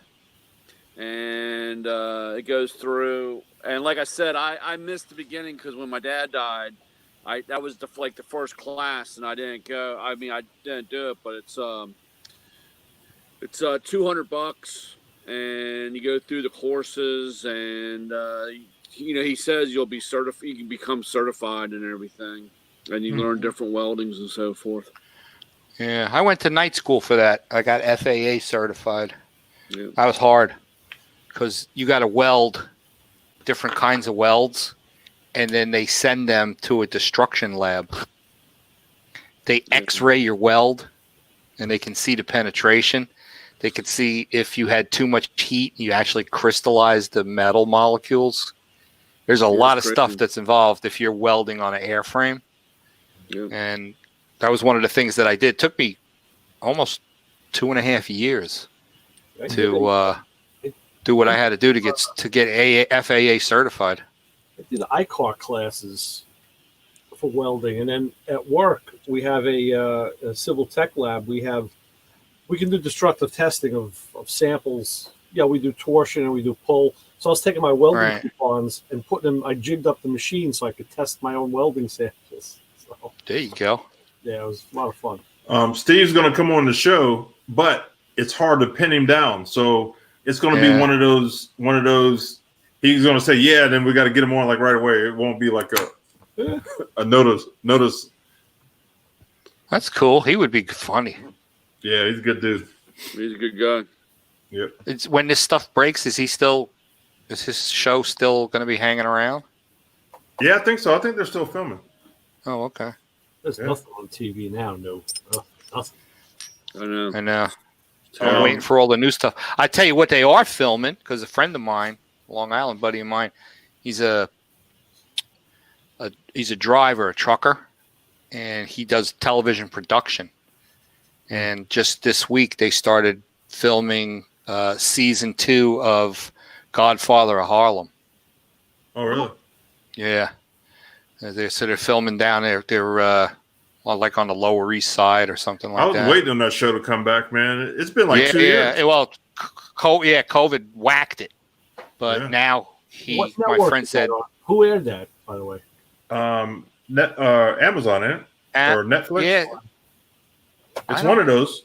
Speaker 8: And it goes through. And like I said, I missed the beginning because when my dad died, that was the first class, and I didn't go. I mean, I didn't do it, but it's $200, and you go through the courses, and he says you'll be certified. You can become certified and everything, and you learn different weldings and so forth.
Speaker 9: Yeah, I went to night school for that. I got FAA certified.
Speaker 8: Yeah.
Speaker 9: That was hard because you got to weld different kinds of welds, and then they send them to a destruction lab. They X-ray your weld, and they can see the penetration. They could see if you had too much heat, you actually crystallize the metal molecules. There's a lot of stuff that's involved if you're welding on an airframe.
Speaker 8: Yeah.
Speaker 9: And that was one of the things that I did. It took me almost 2.5 years to do what I had to do to get FAA certified.
Speaker 2: I did ICAR classes for welding, and then at work we have a civil tech lab. We can do destructive testing of samples. Yeah, we do torsion and we do pull. So I was taking my welding coupons and putting them. I jigged up the machine so I could test my own welding samples. So,
Speaker 9: there you go.
Speaker 2: Yeah, it was a lot of fun.
Speaker 1: Steve's going to come on the show, but it's hard to pin him down. So it's going to be one of those. He's going to say, yeah, then we got to get him on like right away. It won't be like a notice.
Speaker 9: That's cool. He would be funny.
Speaker 1: Yeah, he's a good dude.
Speaker 8: He's a good guy.
Speaker 1: Yep.
Speaker 9: It's when this stuff breaks, is his show still going to be hanging around?
Speaker 1: Yeah, I think so. I think they're still filming.
Speaker 9: Oh, okay.
Speaker 2: There's nothing on TV now, no. Nothing.
Speaker 8: I know.
Speaker 9: I'm waiting for all the new stuff. I tell you what, they are filming because a friend of mine, a Long Island buddy of mine, he's a driver, a trucker, and he does television production. And just this week, they started filming season 2 of Godfather of Harlem.
Speaker 1: Oh, really?
Speaker 9: Yeah. They're filming down there. They're like on the Lower East Side or something like that.
Speaker 1: I was waiting on that show to come back, man. It's been like 2 years.
Speaker 9: Yeah. Well, COVID whacked it, but now my friend said,
Speaker 2: who aired that, by the way?
Speaker 1: Amazon, or Netflix.
Speaker 9: Yeah.
Speaker 1: It's one of those.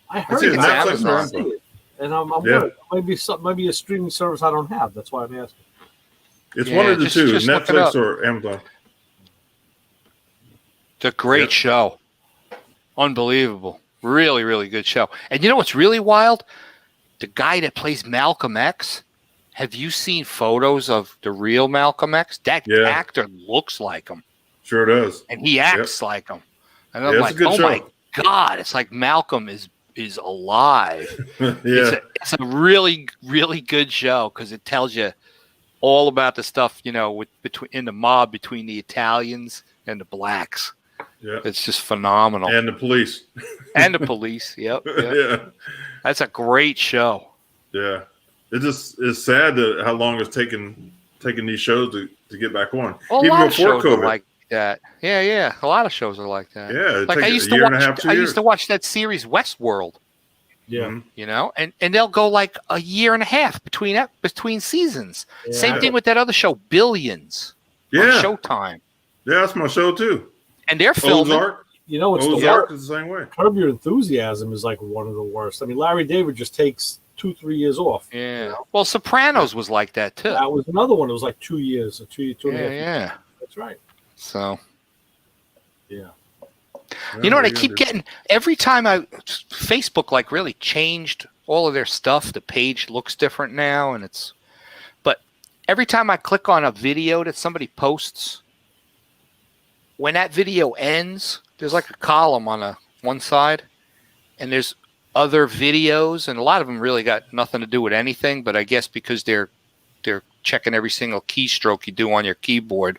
Speaker 2: I heard
Speaker 1: it's
Speaker 2: it's
Speaker 1: Netflix or
Speaker 2: Amazon.
Speaker 1: Amazon.
Speaker 2: And I'm worried. Maybe a streaming service I don't have. That's why I'm asking.
Speaker 1: It's one of the two,
Speaker 9: just look it
Speaker 1: Netflix
Speaker 9: up.
Speaker 1: or Amazon.
Speaker 9: It's a great show. Unbelievable. Really, really good show. And you know what's really wild? The guy that plays Malcolm X, have you seen photos of the real Malcolm X? That actor looks like him.
Speaker 1: Sure does.
Speaker 9: And he acts like him. And I'm like, oh my God, it's like Malcolm is alive. It's a really, really good show because it tells you all about the stuff, in the mob between the Italians and the blacks.
Speaker 1: Yeah.
Speaker 9: It's just phenomenal.
Speaker 1: And the police.
Speaker 9: Yep.
Speaker 1: Yeah.
Speaker 9: That's a great show.
Speaker 1: Yeah. It's sad that how long it's taken these shows to get back on.
Speaker 9: Well,
Speaker 1: Even
Speaker 9: a lot of
Speaker 1: before
Speaker 9: shows
Speaker 1: COVID.
Speaker 9: are like that. Yeah. A lot of shows are like that.
Speaker 1: Yeah.
Speaker 9: Like I used to watch that series Westworld.
Speaker 2: Yeah.
Speaker 9: And they'll go like a year and a half between seasons.
Speaker 2: Yeah.
Speaker 9: Same thing with that other show, Billions. On Showtime.
Speaker 1: Yeah, that's my show too.
Speaker 9: And they're filming.
Speaker 1: Ozark.
Speaker 2: It's
Speaker 1: Ozark is the same way.
Speaker 2: Curb Your Enthusiasm is like one of the worst. I mean, Larry David just takes 2-3 years off.
Speaker 9: Yeah. Well, Sopranos was like that too.
Speaker 2: That was another one. It was like 2 years, or two and a half years.
Speaker 9: Yeah.
Speaker 2: That's right.
Speaker 9: So.
Speaker 2: Yeah.
Speaker 9: You know what I keep getting every time Facebook like really changed all of their stuff. The page looks different now, but every time I click on a video that somebody posts, when that video ends, there's like a column on one side, and there's other videos, and a lot of them really got nothing to do with anything. But I guess because they're checking every single keystroke you do on your keyboard,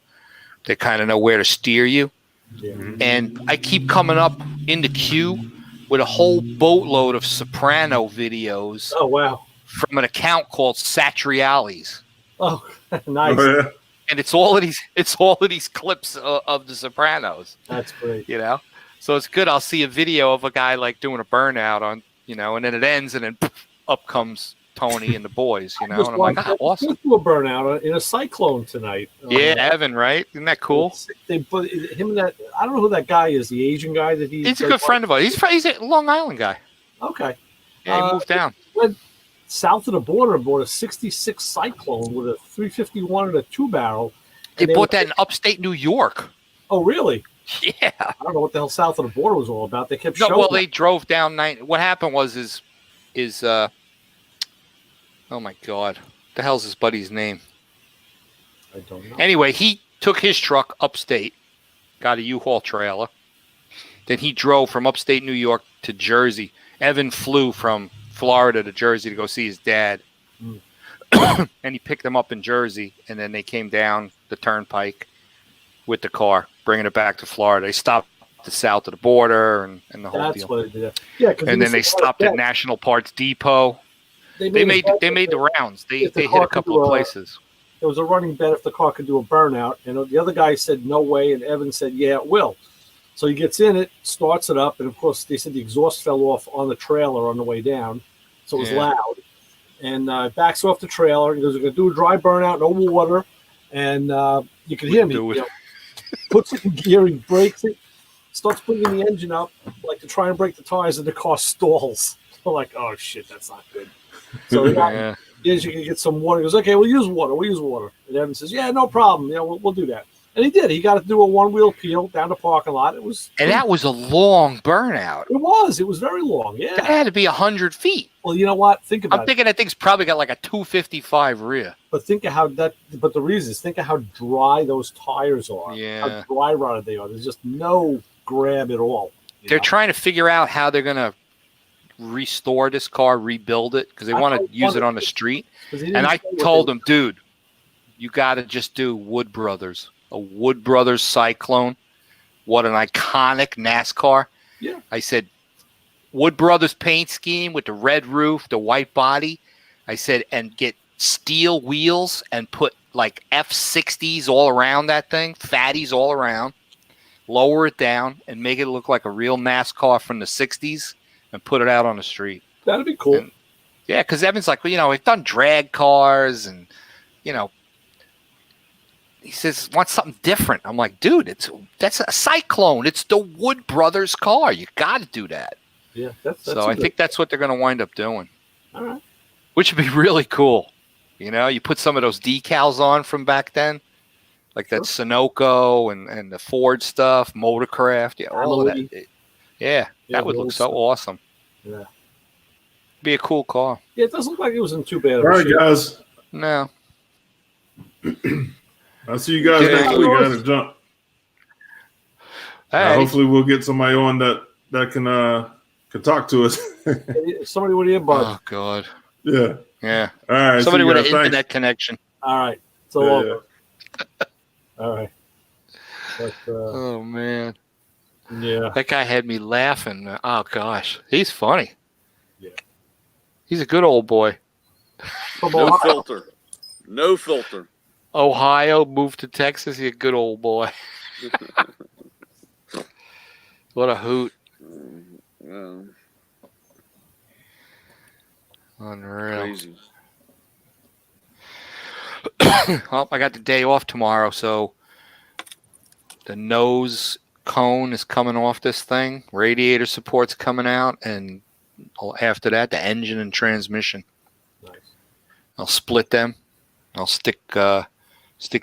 Speaker 9: they kind of know where to steer you.
Speaker 2: Yeah.
Speaker 9: And I keep coming up in the queue with a whole boatload of Soprano videos.
Speaker 2: Oh wow!
Speaker 9: From an account called Satriali's.
Speaker 2: Oh, nice.
Speaker 1: Oh, yeah.
Speaker 9: And it's all of these clips of the Sopranos.
Speaker 2: That's great.
Speaker 9: So it's good. I'll see a video of a guy like doing a burnout on, and then it ends, and then up comes Tony and the boys, and I'm like, awesome.
Speaker 2: Do a burnout in a cyclone tonight.
Speaker 9: Yeah, Evan, right? Isn't that cool?
Speaker 2: They put him in that. I don't know who that guy is. The Asian guy that
Speaker 9: he's a good friend of ours. He's a Long Island guy.
Speaker 2: Okay.
Speaker 9: Yeah, he moved down.
Speaker 2: Went south of the border and bought a '66 Cyclone with a 351 and a 2-barrel.
Speaker 9: They bought that in upstate New York.
Speaker 2: Oh, really?
Speaker 9: Yeah.
Speaker 2: I don't know what the hell south of the border was all about. They kept showing.
Speaker 9: Well, they drove down. What happened was oh my God, the hell's his buddy's name?
Speaker 2: I don't know.
Speaker 9: Anyway, he took his truck upstate, got a U-Haul trailer. Then he drove from upstate New York to Jersey. Evan flew from Florida to Jersey to go see his dad. And he picked them up in Jersey, and then they came down the turnpike with the car, bringing it back to Florida. They stopped south of the border and the whole deal.
Speaker 2: That's what they did. Yeah,
Speaker 9: and then they stopped at National Parts Depot. They made the rounds. They hit a couple of places.
Speaker 2: There was a running bet if the car could do a burnout, and the other guy said no way, and Evan said yeah it will. So he gets in it, starts it up, and of course they said the exhaust fell off on the trailer on the way down, so it was loud. And backs off the trailer. He goes, "We're going to do a dry burnout, no water," and you can hear me. Puts it in gear, he brakes it, starts bringing the engine up like to try and break the tires, and the car stalls. We're like, oh shit, that's not good. So you can get some water. He goes, okay, we'll use water. And Evan says, yeah, no problem. We'll do that. And he did. He got to do a one-wheel peel down the parking lot. That was a long burnout. It was very long. Yeah,
Speaker 9: that had to be 100 feet.
Speaker 2: Well, you know what? I'm
Speaker 9: thinking that thing's probably got like a 255 rear.
Speaker 2: But think of how the reason is think of how dry those tires are.
Speaker 9: Yeah.
Speaker 2: How dry rotted they are. There's just no grab it all.
Speaker 9: They're trying to figure out how they're going to restore this car, rebuild it, because they want to use it on the street. And I told them, dude, you got to just do Wood Brothers, a Wood Brothers Cyclone. What an iconic NASCAR.
Speaker 2: Yeah.
Speaker 9: I said, Wood Brothers paint scheme with the red roof, the white body. I said, and get steel wheels and put like F60s all around that thing, fatties all around, lower it down and make it look like a real NASCAR from the 60s and put it out on the street.
Speaker 2: That'd be cool.
Speaker 9: And, yeah, because Evan's like, well, you know, we've done drag cars and, you know, he says, want something different. I'm like, dude, that's a Cyclone. It's the Wood Brothers car. You got to do that.
Speaker 2: Yeah. That's
Speaker 9: so I think that's what they're going to wind up doing.
Speaker 2: All right.
Speaker 9: Which would be really cool. You know, you put some of those decals on from back then, like that Sunoco and the Ford stuff, Motorcraft. Yeah, all of that. Yeah, that would look so awesome.
Speaker 2: Yeah.
Speaker 9: Be a cool car.
Speaker 2: Yeah, it doesn't look like it was in too bad of
Speaker 1: All
Speaker 2: a
Speaker 1: right,
Speaker 2: shape.
Speaker 1: guys.
Speaker 9: No.
Speaker 1: I'll see you guys next week. I got to jump. Hopefully, we'll get somebody on that can talk to us.
Speaker 2: Somebody with earbuds.
Speaker 9: Oh God.
Speaker 1: Yeah.
Speaker 9: Yeah.
Speaker 1: All right.
Speaker 9: Somebody with an internet connection.
Speaker 2: All right. It's all over. All right. But,
Speaker 9: oh man.
Speaker 2: Yeah.
Speaker 9: That guy had me laughing. Oh gosh, he's funny.
Speaker 2: Yeah.
Speaker 9: He's a good old boy.
Speaker 8: No filter. No filter.
Speaker 9: Ohio, moved to Texas. He's a good old boy. What a hoot. Unreal.
Speaker 8: Crazy.
Speaker 9: Well, I got the day off tomorrow, so the nose cone is coming off this thing. Radiator support's coming out, and after that, the engine and transmission.
Speaker 2: Nice. I'll
Speaker 9: split them. I'll stick the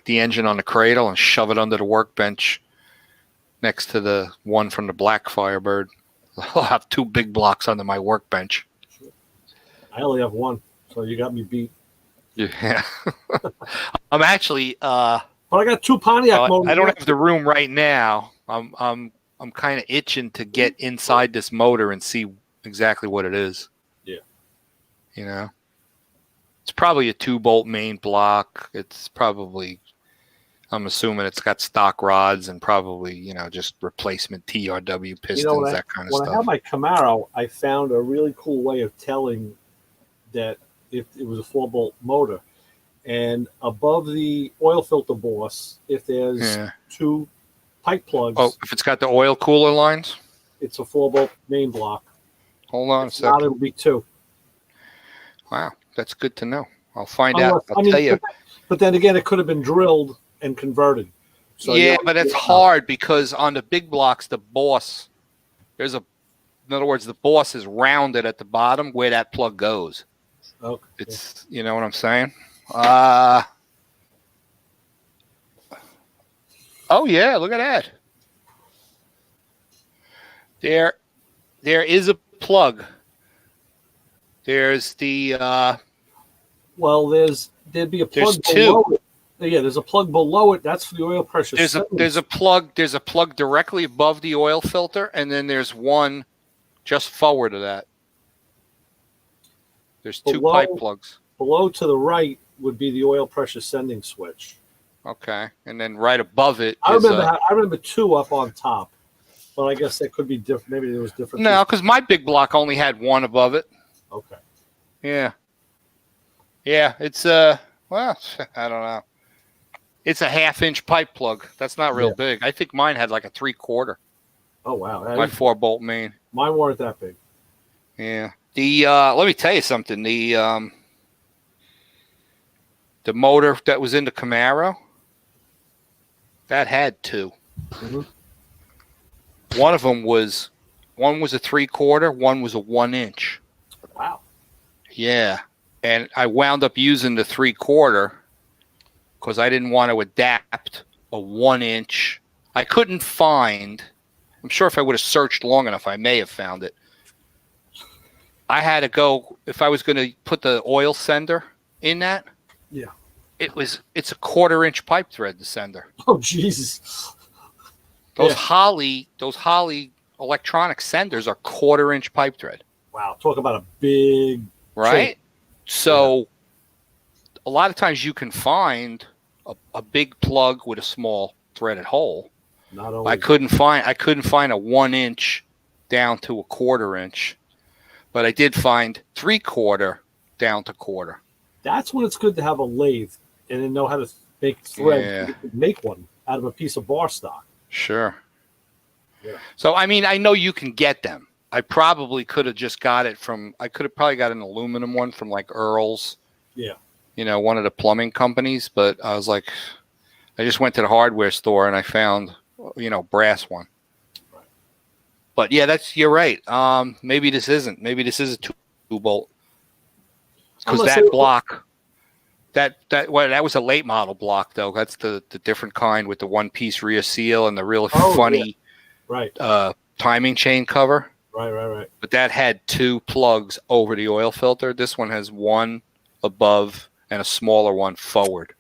Speaker 9: engine on the cradle and shove it under the workbench next to the one from the Black Firebird. I'll have 2 big blocks under my workbench.
Speaker 2: I only have 1, so you got me beat.
Speaker 9: Yeah. I'm actually
Speaker 2: but I got 2 Pontiac motors.
Speaker 9: I don't have the room right now. I'm kind of itching to get inside this motor and see exactly what it is.
Speaker 2: Yeah.
Speaker 9: You know. It's probably a 2-bolt main block. It's probably, I'm assuming it's got stock rods and probably, you know, just replacement TRW pistons, that kind of stuff.
Speaker 2: When I had my Camaro, I found a really cool way of telling that if it was a 4-bolt motor. And above the oil filter boss, if there's 2 pipe plugs.
Speaker 9: Oh, if it's got the oil cooler lines?
Speaker 2: It's a 4-bolt main block.
Speaker 9: Hold on a second.
Speaker 2: Not, it'll be 2.
Speaker 9: Wow, that's good to know. I'll find out. I'll tell you.
Speaker 2: But then again, it could have been drilled and converted. So
Speaker 9: yeah, but it's hard because on the big blocks, the boss, in other words, the boss is rounded at the bottom where that plug goes.
Speaker 2: Okay.
Speaker 9: It's, you know what I'm saying? Oh yeah, look at that. There is a plug. There's the
Speaker 2: well, there'd be a plug
Speaker 9: there's
Speaker 2: below
Speaker 9: 2.
Speaker 2: it. Yeah, there's a plug below it. That's for the oil pressure.
Speaker 9: There's a plug directly above the oil filter, and then there's one just forward of that. There's 2 pipe plugs.
Speaker 2: Below to the right would be the oil pressure sending switch.
Speaker 9: Okay, and then right above it.
Speaker 2: I remember 2 up on top, but I guess that could be different. Maybe there was different.
Speaker 9: No, because my big block only had 1 above it.
Speaker 2: Okay.
Speaker 9: Yeah. Yeah, it's well, I don't know. It's a 1/2-inch pipe plug. That's not real big. I think mine had like a 3/4.
Speaker 2: Oh wow!
Speaker 9: My 4-bolt main.
Speaker 2: Mine weren't that big.
Speaker 9: Yeah. The let me tell you something. The motor that was in the Camaro that had 2.
Speaker 2: Mm-hmm.
Speaker 9: One of them was a 3/4. One was a 1-inch.
Speaker 2: Wow.
Speaker 9: Yeah, and I wound up using the 3/4 because I didn't want to adapt a 1-inch. I couldn't find. I'm sure if I would have searched long enough, I may have found it. I had to go if I was going to put the oil sender in that.
Speaker 2: Yeah.
Speaker 9: It's a 1/4-inch pipe thread, the sender.
Speaker 2: Oh Jesus.
Speaker 9: Those
Speaker 2: Yeah.
Speaker 9: Holley electronic senders are 1/4 inch pipe thread.
Speaker 2: Wow, talk about a big
Speaker 9: Right?
Speaker 2: change.
Speaker 9: So a lot of times you can find a big plug with a small threaded hole.
Speaker 2: Not
Speaker 9: I
Speaker 2: always.
Speaker 9: couldn't find a 1 inch down to a 1/4 inch, but I did find 3/4 down to 1/4.
Speaker 2: That's when it's good to have a lathe and then know how to make thread.
Speaker 9: Yeah.
Speaker 2: You can make one out of a piece of bar stock.
Speaker 9: Sure.
Speaker 2: Yeah.
Speaker 9: So I mean, I know you can get them. I probably could have just got it from. I could have probably got an aluminum one from like Earl's.
Speaker 2: Yeah.
Speaker 9: You know, one of the plumbing companies. But I was like, I just went to the hardware store and I found, brass one.
Speaker 2: Right.
Speaker 9: But yeah, you're right. Maybe this isn't. Maybe this is a 2-bolt. Because that block, that was a late model block though. That's the different kind with the 1-piece rear seal and the real funny,
Speaker 2: right,
Speaker 9: timing chain cover.
Speaker 2: Right.
Speaker 9: But that had 2 plugs over the oil filter. This one has one above and a smaller one forward.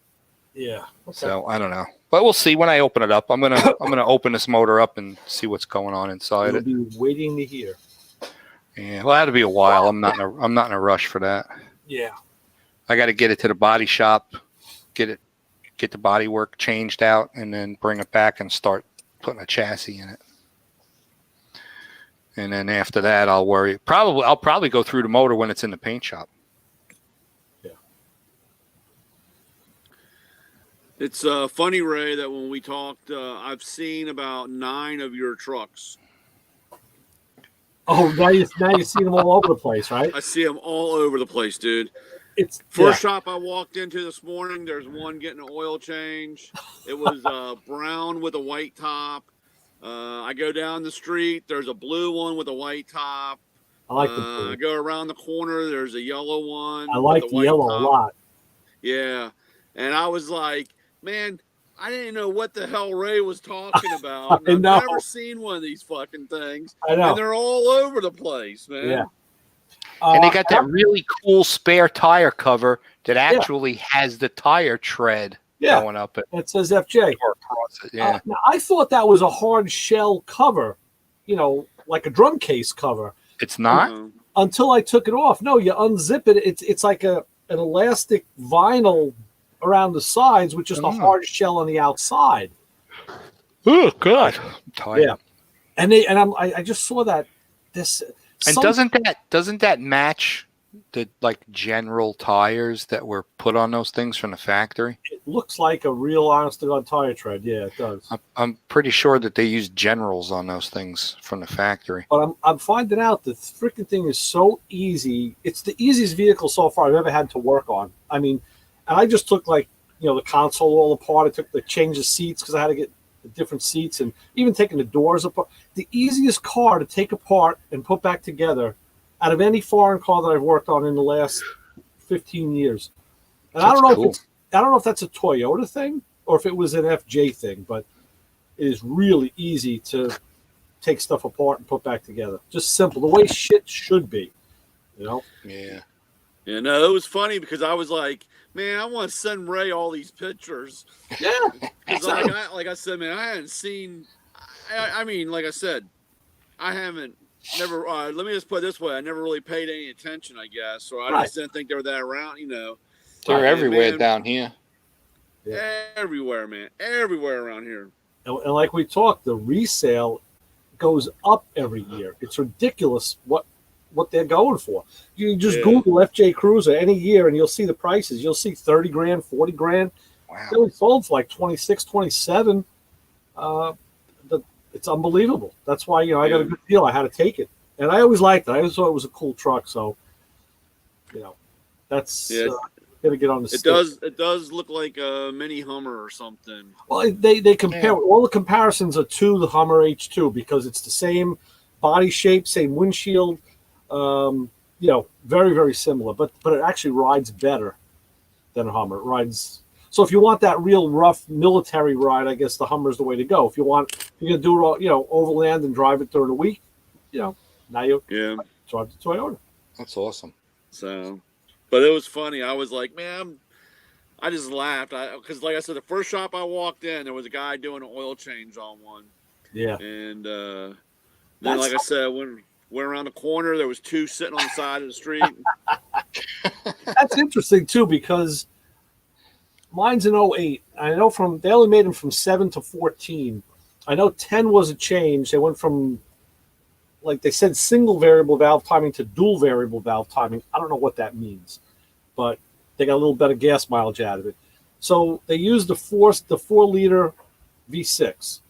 Speaker 2: Yeah. Okay.
Speaker 9: So I don't know, but we'll see when I open it up. I'm gonna open this motor up and see what's going on inside it.
Speaker 2: You'll be waiting to hear.
Speaker 9: Yeah, well, that'll be a while. I'm not in a rush for that.
Speaker 2: Yeah.
Speaker 9: I got to get it to the body shop, get the body work changed out, and then bring it back and start putting a chassis in it. And then after that, I'll probably go through the motor when it's in the paint shop.
Speaker 2: Yeah.
Speaker 8: It's funny, Ray, that when we talked, I've seen about 9 of your trucks.
Speaker 2: Oh, now you see them all over the place, right?
Speaker 8: I see them all over the place, dude.
Speaker 2: It's
Speaker 8: First shop I walked into this morning, there's one getting an oil change. It was brown with a white top. I go down the street, there's a blue one with a white top.
Speaker 2: I like the blue.
Speaker 8: I go around the corner, there's a yellow one.
Speaker 2: I like the yellow
Speaker 8: top.
Speaker 2: a lot.
Speaker 8: Yeah. And I was like, man, I didn't know what the hell Ray was talking about. I've never seen one of these fucking things.
Speaker 2: I know.
Speaker 8: And they're all over the place, man.
Speaker 2: Yeah.
Speaker 9: And they got that really cool spare tire cover that actually has the tire tread going up it.
Speaker 2: It says FJ.
Speaker 9: Or across it, yeah.
Speaker 2: Now, I thought that was a hard shell cover, like a drum case cover.
Speaker 9: It's not?
Speaker 2: Until I took it off. No, you unzip it. It's like an elastic vinyl around the sides with just a hard shell on the outside.
Speaker 9: Oh, God. I'm tired.
Speaker 2: Yeah. And I just saw that
Speaker 9: doesn't that match the general tires that were put on those things from the factory?
Speaker 2: It looks like a real honest to God tire tread. Yeah, it does.
Speaker 9: I'm pretty sure that they use generals on those things from the factory.
Speaker 2: But I'm finding out the freaking thing is so easy. It's the easiest vehicle so far I've ever had to work on. I mean, and I just took the console all apart. I took change the seats because I had to get the different seats and even taking the doors apart. The easiest car to take apart and put back together out of any foreign car that I've worked on in the last 15 years. And I don't know if that's a Toyota thing or if it was an FJ thing, but it is really easy to take stuff apart and put back together. Just simple, the way shit should be,
Speaker 9: Yeah.
Speaker 8: Yeah, no, it was funny because I was like, man, I want to send Ray all these pictures.
Speaker 2: Yeah.
Speaker 8: Because like I said, man, I hadn't seen. I mean, like I said, I haven't never. Let me just put it this way: I never really paid any attention, I guess, so I just didn't think they were that around.
Speaker 9: They're everywhere down here.
Speaker 2: Yeah.
Speaker 8: Everywhere, man, everywhere around here.
Speaker 2: And like we talked, the resale goes up every year. It's ridiculous what they're going for. You just Google FJ Cruiser any year and you'll see the prices. You'll see 30 grand, 40 grand.
Speaker 9: Wow.
Speaker 2: They only sold for like 26, 27. It's unbelievable. That's why, I got a good deal. I had to take it. And I always liked it. I always thought it was a cool truck. So, that's got to get on the stick.
Speaker 8: It does look like a mini Hummer or something.
Speaker 2: Well, they compare all the comparisons are to the Hummer H2 because it's the same body shape, same windshield. Very, very similar, but it actually rides better than a Hummer. It rides. So if you want that real rough military ride, I guess the Hummer is the way to go. If you're going to do it all, overland and drive it during the week, now you drive the Toyota.
Speaker 9: That's awesome.
Speaker 8: So, but it was funny. I was like, man, I just laughed because, like I said, the first shop I walked in, there was a guy doing an oil change on one,
Speaker 2: Yeah.
Speaker 8: And then,
Speaker 2: That's
Speaker 8: like I said, when went around the corner, there was 2 sitting on the side of the street.
Speaker 2: That's interesting too, because mine's an '08. I know they only made them from 7 to 14. I know 10 was a change. They went from, like they said, single variable valve timing to dual variable valve timing. I don't know what that means, but they got a little better gas mileage out of it. So they used the 4-liter V6,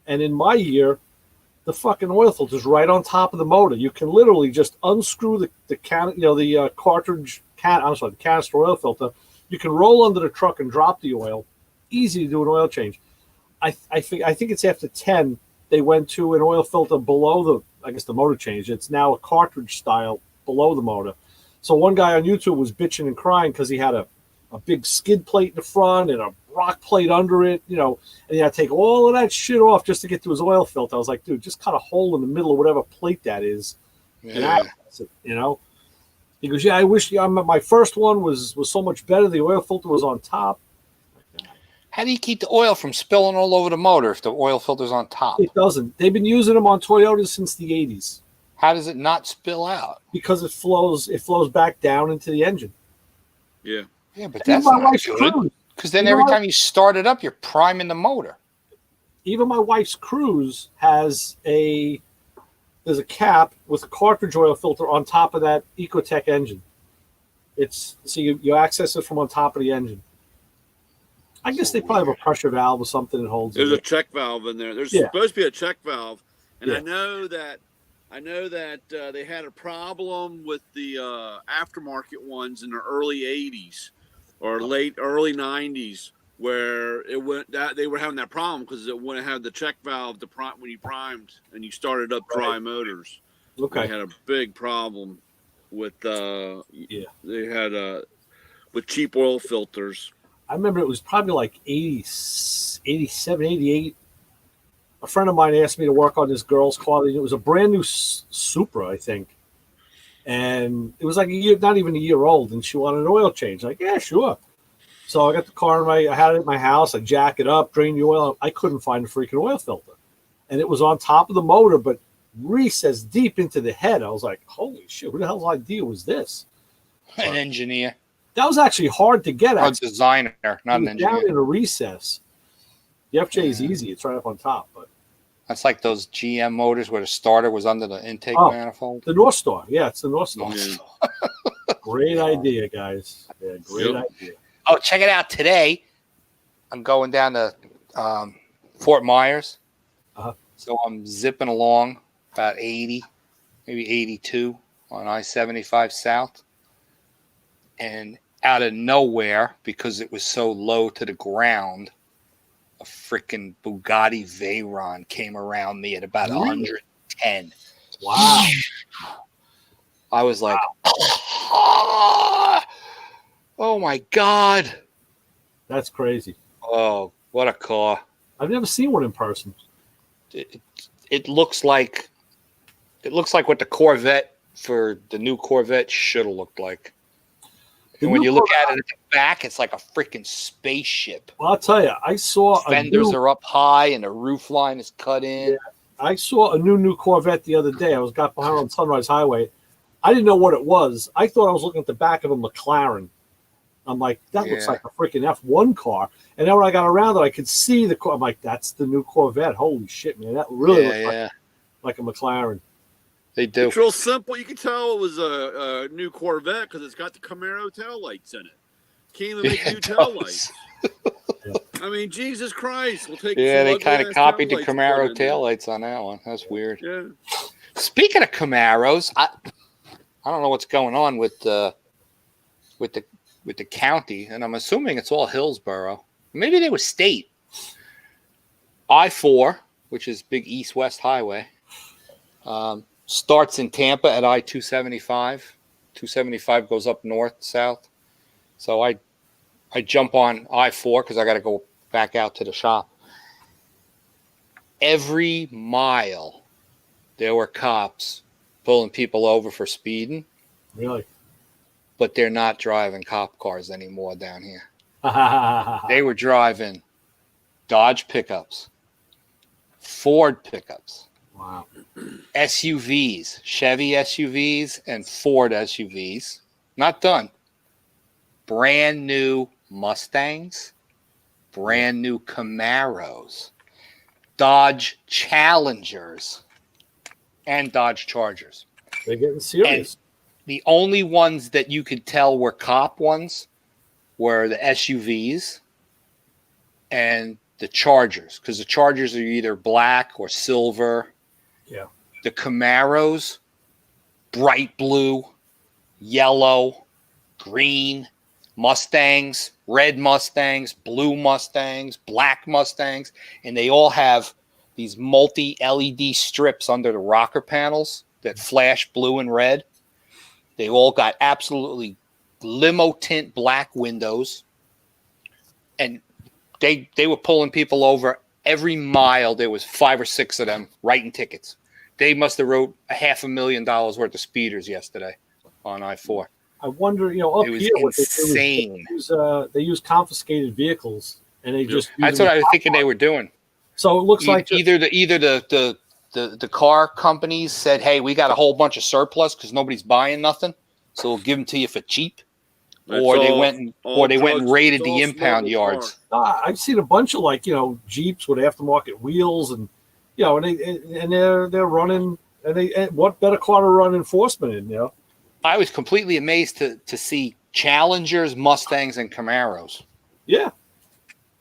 Speaker 2: and in my year, the fucking oil filter's right on top of the motor. You can literally just unscrew the canister oil filter. You can roll under the truck and drop the oil. Easy to do an oil change. I think it's after 10 they went to an oil filter below the motor change. It's now a cartridge style below the motor. So one guy on YouTube was bitching and crying because he had a big skid plate in the front and a rock plate under it, and he had to take all of that shit off just to get to his oil filter. I was like, dude, just cut a hole in the middle of whatever plate that is.
Speaker 9: Yeah.
Speaker 2: And he goes, yeah, I wish my first one was so much better. The oil filter was on top.
Speaker 9: How do you keep the oil from spilling all over the motor if the oil filter's on top?
Speaker 2: It doesn't. They've been using them on Toyotas since the 80s.
Speaker 9: How does it not spill out?
Speaker 2: Because it flows back down into the engine.
Speaker 8: Yeah.
Speaker 9: Yeah, but that's not good. Because then every time you start it up, you're priming the motor.
Speaker 2: Even my wife's Cruise there's a cap with a cartridge oil filter on top of that Ecotech engine. So you access it from on top of the engine. I guess they probably have a pressure valve or something that holds
Speaker 8: There's
Speaker 2: it.
Speaker 8: a check valve in there. There's supposed to be a check valve, and
Speaker 2: Yeah.
Speaker 8: I know that they had a problem with the aftermarket ones in the early '80s or early '90s, where they were having that problem because it wouldn't have the check valve to prime when you primed and you started up dry motors.
Speaker 2: Okay.
Speaker 8: They had a big problem with they had with cheap oil filters.
Speaker 2: I remember it was probably like 87, 88. A friend of mine asked me to work on this girl's car. It was a brand new Supra, I think. And it was like not even a year old. And she wanted an oil change. Like, yeah, sure. So I got the car I had it at my house. I jack it up, drain the oil. I couldn't find the freaking oil filter. And it was on top of the motor, but recessed deep into the head. I was like, holy shit, who the hell's idea was this?
Speaker 9: An engineer.
Speaker 2: That was actually hard to get at.
Speaker 9: A designer, not an engineer.
Speaker 2: Down in a recess. The FJ is easy. It's right up on top. But
Speaker 9: that's like those GM motors where the starter was under the intake manifold.
Speaker 2: The North Star. Yeah, it's the North Star.
Speaker 8: Yeah.
Speaker 2: Great idea, guys. Yeah, great idea.
Speaker 9: Oh, check it out. Today, I'm going down to Fort Myers.
Speaker 2: Uh-huh.
Speaker 9: So I'm zipping along about 80, maybe 82 on I-75 South. And out of nowhere, because it was so low to the ground, a freaking Bugatti Veyron came around me at about 110.
Speaker 2: Wow.
Speaker 9: I was like, oh my God.
Speaker 2: That's crazy.
Speaker 9: Oh, what a car.
Speaker 2: I've never seen one in person.
Speaker 9: It looks like what the Corvette for the new Corvette should have looked like. And when you look at it at the back, it's like a freaking spaceship.
Speaker 2: Well, I'll tell you, I saw
Speaker 9: fenders are up high and the roof line is cut in.
Speaker 2: Yeah, I saw a new Corvette the other day. I got behind on Sunrise Highway. I didn't know what it was. I thought I was looking at the back of a McLaren. I'm like, that looks like a freaking F1 car. And then when I got around it, I could see the car. I'm like, that's the new Corvette. Holy shit, man. That really looks like a McLaren.
Speaker 9: They do.
Speaker 8: It's real simple. You can tell it was a new Corvette because it's got the Camaro taillights in it. Can't even make new taillights. I mean, Jesus Christ. We'll take
Speaker 9: they kind of copied the Camaro taillights on that one. That's weird.
Speaker 8: Yeah.
Speaker 9: Speaking of Camaros, I don't know what's going on with the county, and I'm assuming it's all Hillsborough. Maybe they were state. I-4, which is big east-west highway, starts in Tampa at I-275. 275 goes up north, south. So I jump on I-4 because I got to go back out to the shop. Every mile, there were cops pulling people over for speeding.
Speaker 2: Really?
Speaker 9: But they're not driving cop cars anymore down here. They were driving Dodge pickups, Ford pickups,
Speaker 2: Wow.
Speaker 9: SUVs, Chevy SUVs, and Ford SUVs. Not done. Brand new Mustangs, brand new Camaros, Dodge Challengers, and Dodge Chargers.
Speaker 2: They're getting serious.
Speaker 9: The only ones that you could tell were cop ones were the SUVs and the Chargers, because the Chargers are either black or silver.
Speaker 2: Yeah.
Speaker 9: The Camaros, bright blue, yellow, green. Mustangs, red Mustangs, blue Mustangs, black Mustangs, and they all have these multi-LED strips under the rocker panels that flash blue and red. They all got absolutely limo tint black windows, and they were pulling people over every mile. There was 5 or 6 of them writing tickets. They must have wrote $500,000 worth of speeders yesterday on I-4.
Speaker 2: I wonder, up
Speaker 9: It was
Speaker 2: here, what
Speaker 9: insane.
Speaker 2: they use confiscated vehicles, and they just.
Speaker 9: That's what I was thinking they were doing.
Speaker 2: So it looks like
Speaker 9: either the car companies said, "Hey, we got a whole bunch of surplus because nobody's buying nothing, so we'll give them to you for cheap," or they went and raided the impound yards.
Speaker 2: I've seen a bunch of Jeeps with aftermarket wheels, and and they're running, and what better car to run enforcement in,
Speaker 9: I was completely amazed to see Challengers, Mustangs, and Camaros.
Speaker 2: Yeah.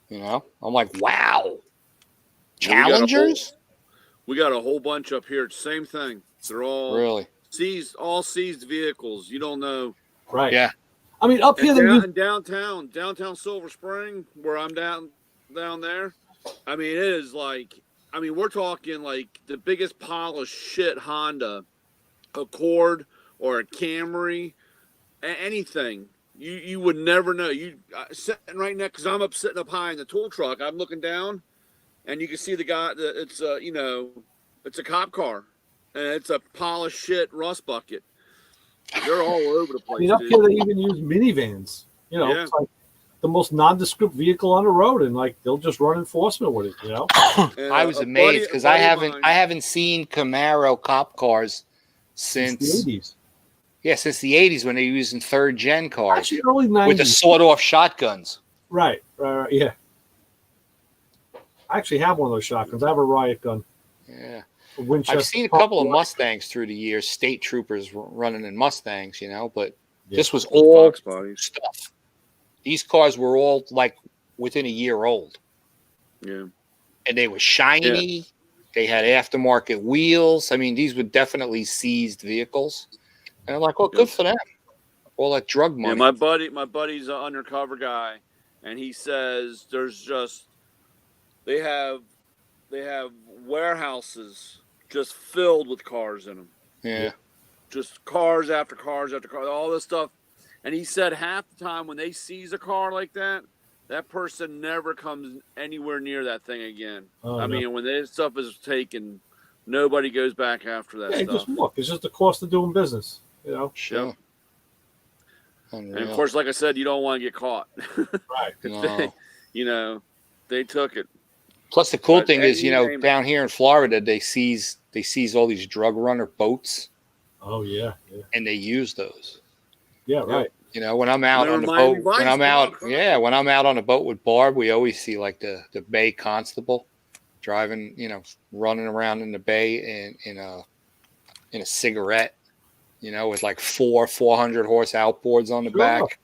Speaker 9: I'm like, wow. Challengers?
Speaker 8: We got a whole bunch up here. Same thing. They're all
Speaker 9: really
Speaker 8: seized vehicles. You don't know.
Speaker 2: Right.
Speaker 9: Yeah.
Speaker 2: I mean, up here,
Speaker 8: in downtown Silver Spring, where I'm down there. I mean, it is we're talking like the biggest pile of shit Honda Accord or a Camry, anything. You would never know. You sitting right next, because I'm sitting up high in the tool truck. I'm looking down, and you can see the guy. It's a cop car, and it's a pile of shit rust bucket. They're all over the place.
Speaker 2: I mean, up here they even use minivans. It's like the most nondescript vehicle on the road, and they'll just run enforcement with it.
Speaker 9: I was amazed because I haven't seen Camaro cop cars since
Speaker 2: the 80s.
Speaker 9: Yeah, since the 80s when they were using third-gen cars.
Speaker 2: Actually, early 90s.
Speaker 9: With the sawed-off shotguns.
Speaker 2: Right, yeah. I actually have one of those shotguns. I have a riot gun.
Speaker 9: Yeah.
Speaker 2: Winchester.
Speaker 9: I've seen a couple of Mustangs through the years, state troopers running in Mustangs, but this was all stuff. These cars were all within a year old.
Speaker 8: Yeah.
Speaker 9: And they were shiny. Yeah. They had aftermarket wheels. I mean, these were definitely seized vehicles. And I'm like, well, good for them. All that drug money.
Speaker 8: Yeah, my buddy's an undercover guy, and he says they have warehouses just filled with cars in them.
Speaker 9: Yeah.
Speaker 8: Just cars after cars after cars, all this stuff. And he said half the time when they seize a car like that, that person never comes anywhere near that thing again. I mean, when this stuff is taken, nobody goes back after that stuff.
Speaker 2: Just look, it's just the cost of doing business.
Speaker 9: Sure.
Speaker 8: Yep. And of course, like I said, you don't want to get caught.
Speaker 2: Right.
Speaker 9: No.
Speaker 8: They took it.
Speaker 9: Plus, the cool thing is, down here in Florida, they seize all these drug runner boats.
Speaker 2: Oh yeah.
Speaker 9: And they use those.
Speaker 2: Yeah, right.
Speaker 9: When I'm out on the boat, when I'm out on the boat with Barb, we always see the bay constable driving, running around in the bay in a cigarette. With 400 horse outboards on the back,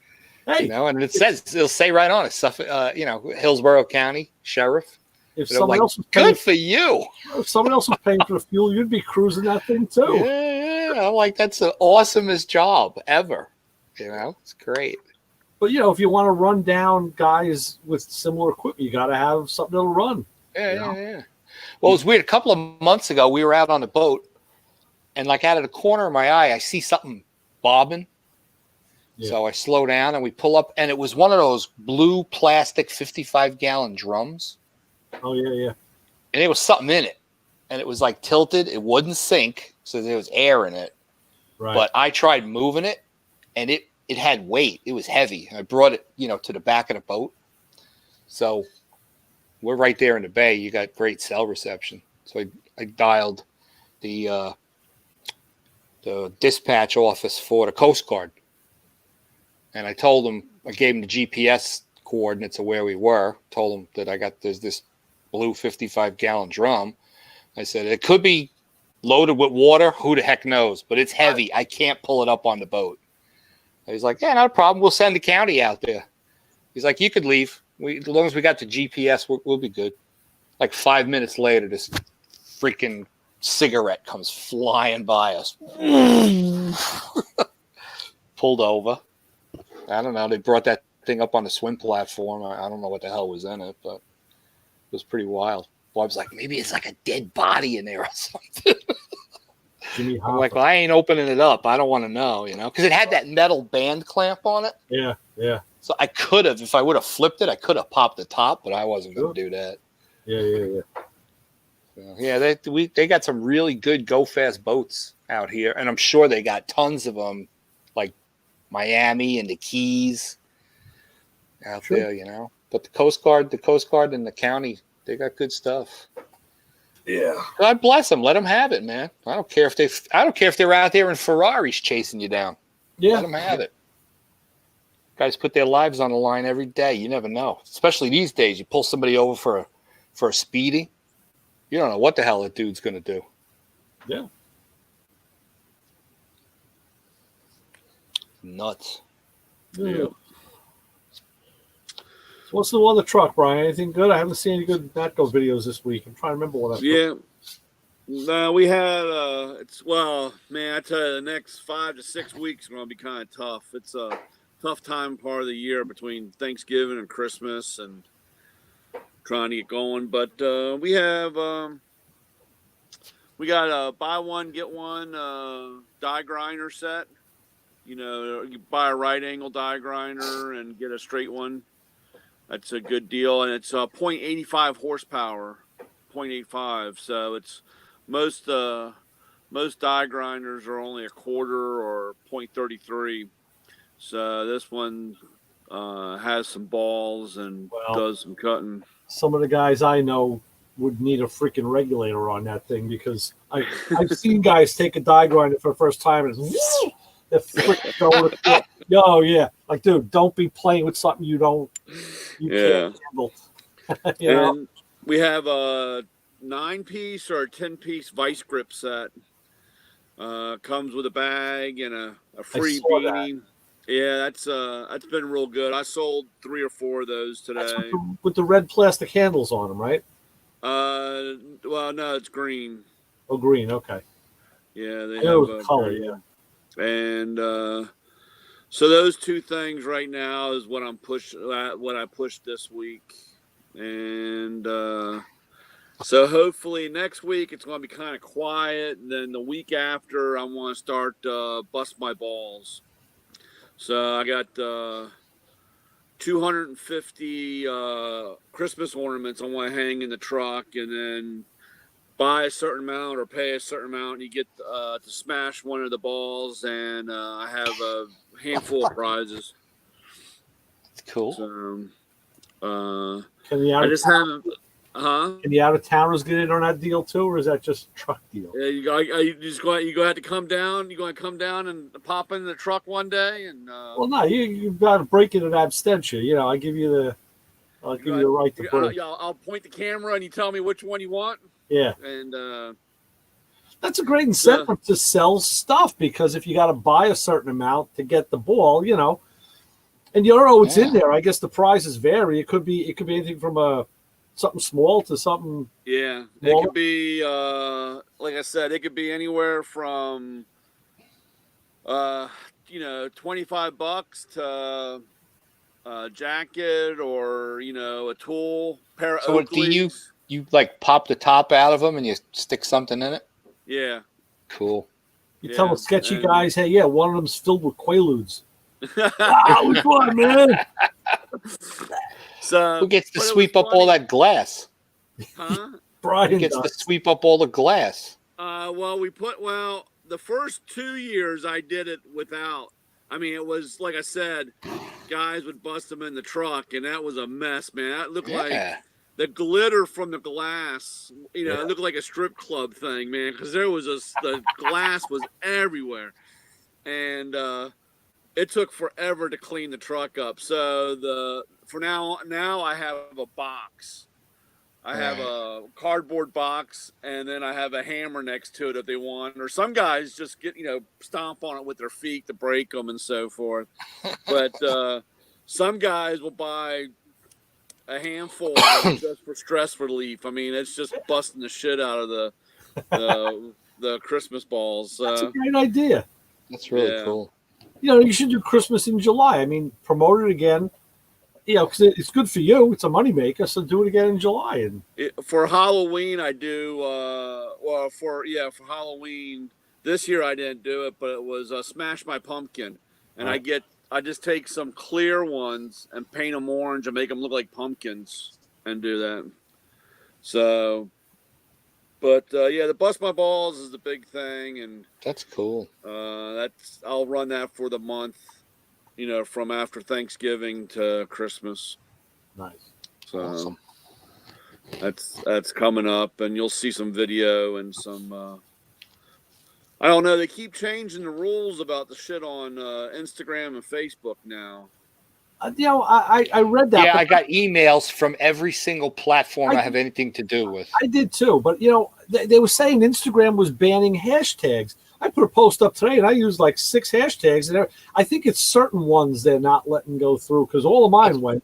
Speaker 2: hey,
Speaker 9: and it'll say right on it, Hillsborough County Sheriff.
Speaker 2: If someone else was
Speaker 9: paying, good for you.
Speaker 2: If someone else was paying for the fuel, you'd be cruising that thing too.
Speaker 9: Yeah. I'm like, that's the awesomest job ever. It's great.
Speaker 2: But if you want to run down guys with similar equipment, you got to have something that'll run.
Speaker 9: Yeah. Well, it was weird. A couple of months ago, we were out on the boat. And out of the corner of my eye, I see something bobbing. Yeah. So I slow down and we pull up, and it was one of those blue plastic 55-gallon drums.
Speaker 2: Oh, yeah.
Speaker 9: And there was something in it. And it was tilted. It wouldn't sink, so there was air in it.
Speaker 2: Right.
Speaker 9: But I tried moving it, and it had weight. It was heavy. I brought it, to the back of the boat. So we're right there in the bay. You got great cell reception. So I dialed the dispatch office for the Coast Guard, and I told them, I gave them the GPS coordinates of where we were. Told them that there's this blue 55-gallon drum. I said it could be loaded with water. Who the heck knows? But it's heavy. I can't pull it up on the boat. He's like, yeah, not a problem. We'll send the county out there. He's like, you could leave. As long as we got the GPS, we'll be good. Like 5 minutes later, this freaking cigarette comes flying by us. Pulled over. I don't know. They brought that thing up on the swim platform. I don't know what the hell was in it, but it was pretty wild. Bob's like, maybe it's like a dead body in there or something. I'm like, well, I ain't opening it up. I don't want to know, because it had that metal band clamp on it.
Speaker 2: Yeah, yeah.
Speaker 9: So I could have, if I would have flipped it, I could have popped the top, but I wasn't going to do that.
Speaker 2: Yeah.
Speaker 9: So, yeah, they got some really good go fast boats out here, and I'm sure they got tons of them, like Miami and the Keys out there, But the Coast Guard and the county, they got good stuff.
Speaker 2: Yeah.
Speaker 9: God bless them. Let them have it, man. I don't care if they're out there in Ferraris chasing you down.
Speaker 2: Yeah.
Speaker 9: Let them have it. Guys put their lives on the line every day. You never know. Especially these days. You pull somebody over for a speeding. You don't know what the hell that dude's going to do.
Speaker 2: Yeah.
Speaker 9: Nuts.
Speaker 2: Yeah. So what's the one on the truck, Brian? Anything good? I haven't seen any good Natco videos this week. I'm trying to remember what I put.
Speaker 8: Yeah. No, we had I tell you, the next 5 to 6 weeks are going to be kind of tough. It's a tough time part of the year between Thanksgiving and Christmas and trying to get going. But we got a buy one get one die grinder set. You buy a right angle die grinder and get a straight one. That's a good deal, and it's 0.85 horsepower, 0.85. So it's most die grinders are only a quarter or 0.33. So this one has some balls and does some cutting.
Speaker 2: Some of the guys I know would need a freaking regulator on that thing, because I've seen guys take a die grinder for the first time and they're freaking going. Oh yeah, like, dude, don't be playing with something you can't handle.
Speaker 8: And we have a 9-piece or a 10-piece vice grip set. Comes with a bag and a free beanie. That. Yeah, that's been real good. I sold 3 or 4 of those today. That's
Speaker 2: with the red plastic handles on them, right?
Speaker 8: Well, no, it's green.
Speaker 2: Oh, green. Okay.
Speaker 8: Yeah, they
Speaker 2: have
Speaker 8: a
Speaker 2: color. Yeah.
Speaker 8: And so those 2 things right now is what what I pushed this week, and so hopefully next week it's going to be kind of quiet, and then the week after I want to start bust my balls. So I got 250 Christmas ornaments I want to hang in the truck, and then buy a certain amount or pay a certain amount, and you get to smash one of the balls, and I have a handful of prizes.
Speaker 9: That's cool.
Speaker 8: So,
Speaker 2: Can the out of towners get in on that deal too, or is that just a truck deal?
Speaker 8: Yeah, you going to have to come down. You going to come down and pop in the truck one day, and
Speaker 2: well, no, you've got to break it at abstention. I'll give you the right to break.
Speaker 8: I'll point the camera, and you tell me which one you want.
Speaker 2: Yeah,
Speaker 8: and
Speaker 2: that's a great incentive to sell stuff, because if you got to buy a certain amount to get the ball, and you don't know what's in there. I guess the prizes vary. It could be anything from something small to something.
Speaker 8: Yeah,
Speaker 2: smaller.
Speaker 8: It could be like I said, it could be anywhere from $25 to a jacket or a tool, pair of Oakleys.
Speaker 9: Do you like pop the top out of them and you stick something in it?
Speaker 8: Yeah.
Speaker 9: Cool.
Speaker 2: You tell the sketchy guys, hey, yeah, one of them's filled with Quaaludes. Which one, man?
Speaker 8: So
Speaker 9: who gets to sweep up all that glass?
Speaker 8: Huh?
Speaker 2: Brian
Speaker 9: Who gets to sweep up all the glass?
Speaker 8: The first 2 years I did it without. I mean, it was like I said, guys would bust them in the truck, and that was a mess, man. That looked like the glitter from the glass, you know,
Speaker 2: Yeah.
Speaker 8: it looked like a strip club thing, man, because there was the glass was everywhere, and it took forever to clean the truck up. So for now I have a box. I have a cardboard box, and then I have a hammer next to it if they want. Or some guys just get, stomp on it with their feet to break them and so forth. But some guys will buy a handful just for stress relief. I mean, it's just busting the shit out of the Christmas balls.
Speaker 2: That's a great idea.
Speaker 9: That's really cool.
Speaker 2: You should do Christmas in July. I mean, promote it again. Because it's good for you. It's a moneymaker, so do it again in July. And
Speaker 8: for Halloween, I do. For Halloween this year, I didn't do it, but it was Smash My Pumpkin, and I just take some clear ones and paint them orange and make them look like pumpkins, and do that. So, but the Bust My Balls is the big thing, and
Speaker 9: that's cool.
Speaker 8: I'll run that for the month. From after Thanksgiving to Christmas.
Speaker 2: Nice.
Speaker 8: So
Speaker 9: awesome.
Speaker 8: That's coming up, and you'll see some video and some. I don't know. They keep changing the rules about the shit on Instagram and Facebook now.
Speaker 2: I read that.
Speaker 9: Yeah, I got emails from every single platform I have anything to do with.
Speaker 2: I did too, but they were saying Instagram was banning hashtags. I put a post up today, and I used like 6 hashtags, and I think it's certain ones they're not letting go through because all of mine went.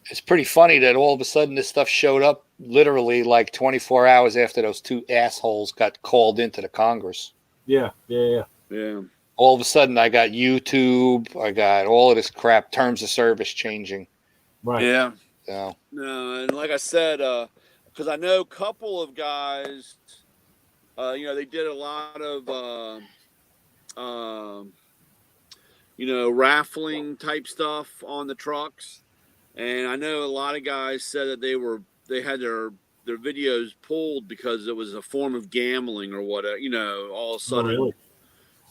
Speaker 9: It's pretty funny that all of a sudden this stuff showed up literally like 24 hours after those 2 assholes got called into the Congress.
Speaker 2: Yeah.
Speaker 9: All of a sudden, I got YouTube. I got all of this crap. Terms of service changing.
Speaker 2: Right.
Speaker 8: Yeah.
Speaker 9: So.
Speaker 8: No, and like I said, because I know a couple of guys. They did a lot of, raffling type stuff on the trucks, and I know a lot of guys said that they had their videos pulled because it was a form of gambling or whatever. All of a sudden.
Speaker 2: Oh, really?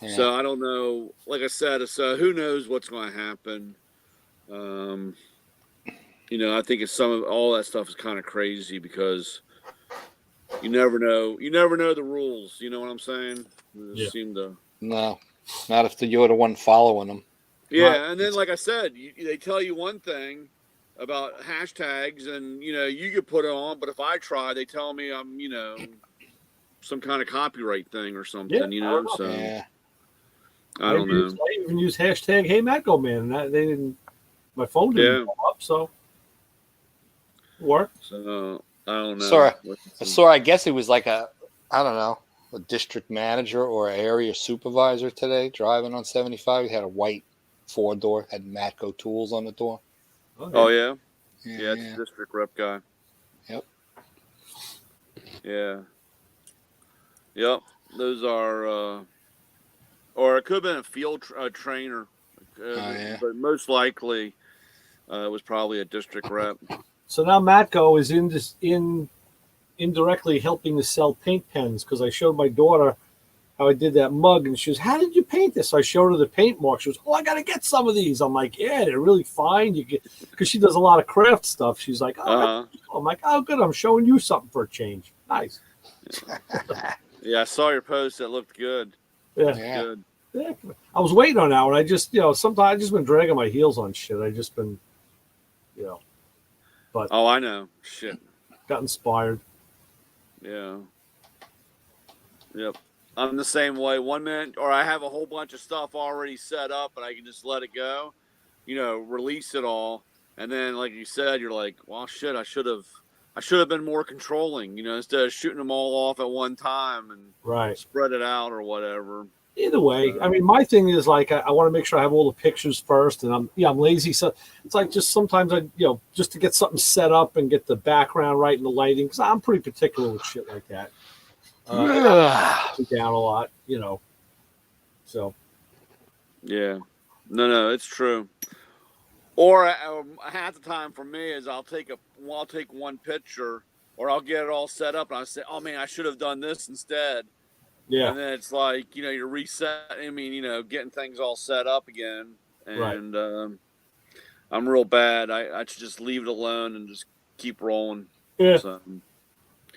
Speaker 9: Yeah.
Speaker 8: So I don't know. Like I said, so who knows what's going to happen? I think it's all that stuff is kind of crazy because. You never know. You never know the rules. You know what I'm saying? Seem to.
Speaker 9: No, not if you're the one following them.
Speaker 8: Yeah, and then like I said, they tell you one thing about hashtags, and you could put it on, but if I try, they tell me I'm some kind of copyright thing or something. So
Speaker 9: yeah.
Speaker 8: I don't know.
Speaker 2: I even use hashtag Hey Matco Man, and they didn't. My phone didn't go up, so it worked.
Speaker 8: So. I don't know.
Speaker 9: I guess it was like a district manager or an area supervisor today driving on 75. He had a white 4-door, had Matco tools on the door.
Speaker 8: Okay. Oh, yeah? Yeah, it's a district rep guy.
Speaker 9: Yep.
Speaker 8: Yeah. Yep. Those are, or it could have been a field trainer. But most likely it was probably a district rep.
Speaker 2: So now Matco is indirectly helping to sell paint pens because I showed my daughter how I did that mug, and she was, "How did you paint this?" So I showed her the paint mark. She was, "Oh, I got to get some of these." I'm like, "Yeah, they're really fine." Because she does a lot of craft stuff. She's like, "Oh," I'm like, "Oh, good. I'm showing you something for a change. Nice."
Speaker 8: Yeah, I saw your post. That looked good.
Speaker 2: Yeah.
Speaker 8: Good.
Speaker 2: Yeah. I was waiting on that one. I just, sometimes I just been dragging my heels on shit. I just been, But
Speaker 8: I know. Shit.
Speaker 2: Got inspired.
Speaker 8: Yeah. Yep. I'm the same way. 1 minute, or I have a whole bunch of stuff already set up, and I can just let it go. Release it all, and then, like you said, you're like, "Well, shit, I should have been more controlling." Instead of shooting them all off at one time and spread it out or whatever.
Speaker 2: Either way, I mean, my thing is like I want to make sure I have all the pictures first, and I'm lazy, so it's like just sometimes I just to get something set up and get the background right and the lighting, because I'm pretty particular with shit like that. Down a lot, So.
Speaker 8: Yeah, no, it's true. Or half the time for me is I'll take one picture, or I'll get it all set up, and I'll say, "Oh man, I should have done this instead."
Speaker 2: Yeah.
Speaker 8: And then it's like, you're resetting, getting things all set up again. And I'm real bad. I should just leave it alone and just keep rolling.
Speaker 2: Yeah.
Speaker 8: So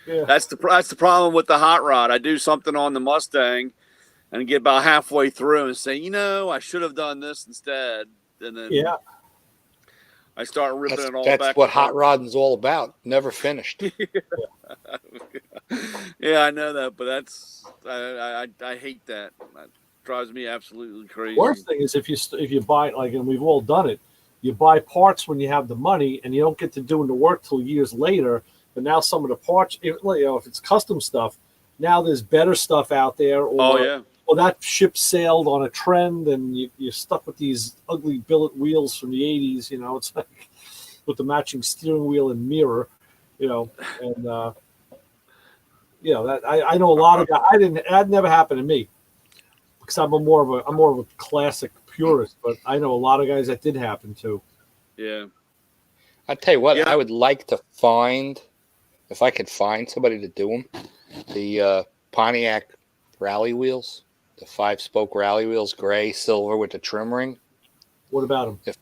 Speaker 2: Yeah.
Speaker 8: that's the problem with the hot rod. I do something on the Mustang and get about halfway through and say, I should have done this instead, and then
Speaker 2: Yeah.
Speaker 8: I start ripping it all
Speaker 9: That's
Speaker 8: back.
Speaker 9: what hot rodding's all about. Never finished.
Speaker 8: Yeah, I know that, but I hate that. That drives me absolutely crazy.
Speaker 2: Worst thing is if you buy, like, and we've all done it, you buy parts when you have the money and you don't get to doing the work till years later. But now some of the parts, if it's custom stuff, now there's better stuff out there. Or that ship sailed on a trend and you're stuck with these ugly billet wheels from the 80s. It's like with the matching steering wheel and mirror, and that I know a lot of guys. That never happened to me because I'm more of a classic purist, but I know a lot of guys that did happen to.
Speaker 8: Yeah.
Speaker 9: I tell you what, I would like to find, if I could find somebody to do them, the Pontiac rally wheels, the 5-spoke rally wheels, gray, silver with the trim ring.
Speaker 2: What about them?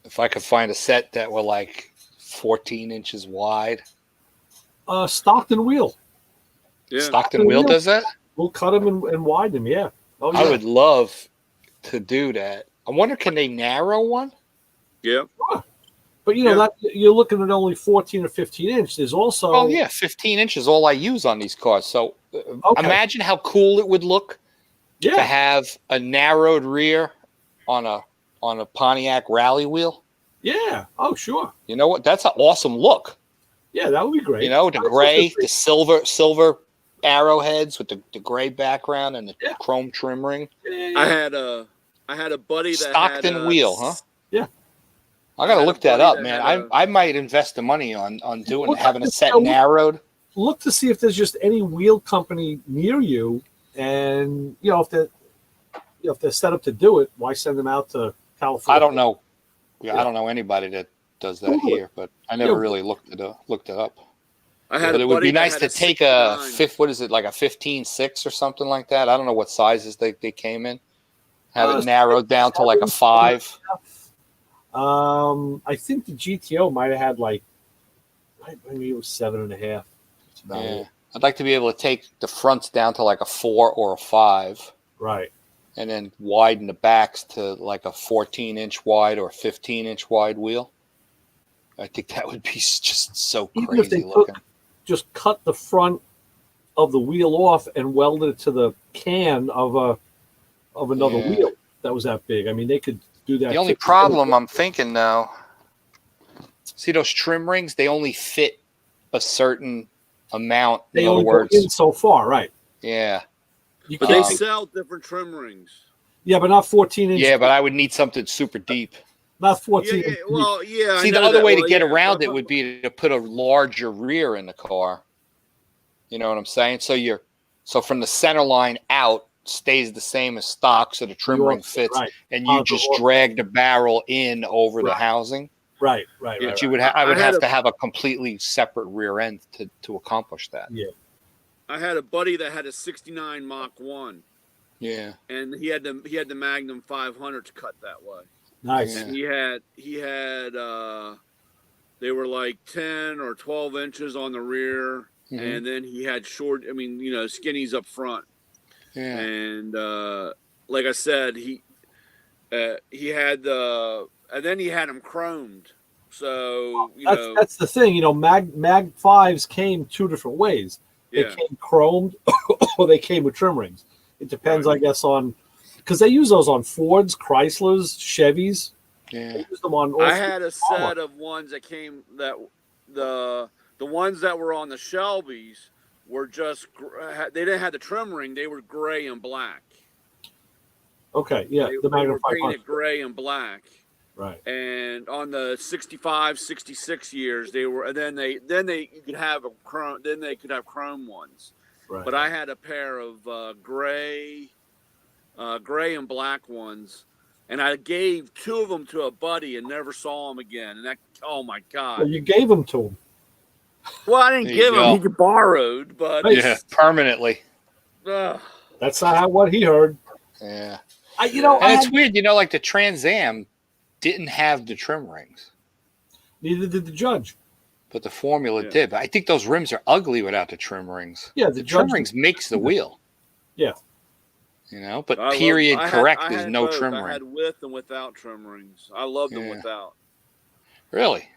Speaker 9: If I could find a set that were like 14 inches wide.
Speaker 2: Stockton wheel.
Speaker 8: Yeah.
Speaker 9: Stockton wheel does that?
Speaker 2: We'll cut them and widen them, yeah. Oh, yeah.
Speaker 9: I would love to do that. I wonder, can they narrow one?
Speaker 8: Yeah.
Speaker 2: But that you're looking at only 14 or 15 inch. There's also
Speaker 9: 15 inches all I use on these cars. So imagine how cool it would look to have a narrowed rear on a Pontiac rally wheel.
Speaker 2: Yeah. Oh, sure.
Speaker 9: You know what? That's an awesome look.
Speaker 2: Yeah, that would be great.
Speaker 9: The gray, the silver arrowheads with the gray background and the chrome trim ring.
Speaker 2: Yeah.
Speaker 8: I had a buddy that
Speaker 9: Stockton
Speaker 8: had
Speaker 9: wheel, huh?
Speaker 2: Yeah.
Speaker 9: I gotta look that up, man. I might invest the money on doing having a set narrowed.
Speaker 2: Look to see if there's just any wheel company near you, and if they're set up to do it, why send them out to California?
Speaker 9: I don't know. Yeah, I don't know anybody that does that here, but I never really looked it up. But it would be nice to take a fifth. What is it, like a 15.6 or something like that? I don't know what sizes they came in. Have it narrowed down to like a 5.
Speaker 2: I think the GTO might have had maybe it was 7.5.
Speaker 9: Yeah. I'd like to be able to take the fronts down to like a 4 or a 5.
Speaker 2: Right.
Speaker 9: And then widen the backs to like a 14-inch wide or 15-inch wide wheel. I think that would be just so crazy looking.
Speaker 2: Just cut the front of the wheel off and weld it to the can of another wheel that was that big. I mean, they could do that.
Speaker 9: The only problem I'm thinking now, see those trim rings? They only fit a certain amount.
Speaker 2: They only go in so far, right?
Speaker 9: Yeah.
Speaker 8: But they sell different trim rings.
Speaker 2: Yeah, but not 14 inches.
Speaker 9: Yeah, but I would need something super deep.
Speaker 2: Not 14.
Speaker 8: Yeah, well, yeah.
Speaker 9: See, the other way to get around it would be to put a larger rear in the car. You know what I'm saying? So from the center line out stays the same as stock, so the trim ring fits, and you just drag the barrel in over the housing.
Speaker 2: Right.
Speaker 9: But I would have to have a completely separate rear end to accomplish that.
Speaker 2: Yeah.
Speaker 8: I had a buddy that had a 69 Mach 1.
Speaker 9: Yeah.
Speaker 8: And he had the Magnum 500 to cut that way.
Speaker 2: Nice.
Speaker 8: And he had they were like 10 or 12 inches on the rear, and then he had skinnies up front.
Speaker 9: Yeah.
Speaker 8: And like I said, he had and then he had them chromed. So
Speaker 2: that's the thing. Mag 5s came two different ways. They came chromed or they came with trim rings. It depends, I guess, on because they use those on Fords, Chryslers, Chevys.
Speaker 9: Yeah.
Speaker 2: They use them on.
Speaker 8: I had a set of ones that came that the ones that were on the Shelbys were just they didn't have the trim ring. They were gray and black.
Speaker 2: Okay, yeah,
Speaker 8: they
Speaker 2: Magnum
Speaker 8: were
Speaker 2: 500.
Speaker 8: painted gray and black.
Speaker 2: Right.
Speaker 8: And on the 65, 66 years, they were, and then they could have chrome. Then they could have chrome ones.
Speaker 2: Right.
Speaker 8: But I had a pair of gray and black ones, and I gave 2 of them to a buddy and never saw them again. And oh my God!
Speaker 2: Well, you gave them to him.
Speaker 8: Well, I didn't give him; he borrowed, but
Speaker 9: permanently.
Speaker 2: That's not what he heard.
Speaker 9: Yeah.
Speaker 2: And
Speaker 9: it's weird, like the Trans Am didn't have the trim rings.
Speaker 2: Neither did the Judge.
Speaker 9: but the Formula
Speaker 8: Yeah.
Speaker 9: did. But I think those rims are ugly without the trim rings.
Speaker 2: Yeah,
Speaker 9: The trim rings makes the wheel.
Speaker 2: Yeah.
Speaker 9: You know, but
Speaker 8: I
Speaker 9: period
Speaker 8: love- I
Speaker 9: correct
Speaker 8: had
Speaker 9: is no
Speaker 8: both.
Speaker 9: trim
Speaker 8: I
Speaker 9: ring.
Speaker 8: had with and without trim rings. I loved them
Speaker 9: Yeah.
Speaker 8: without.
Speaker 9: Really?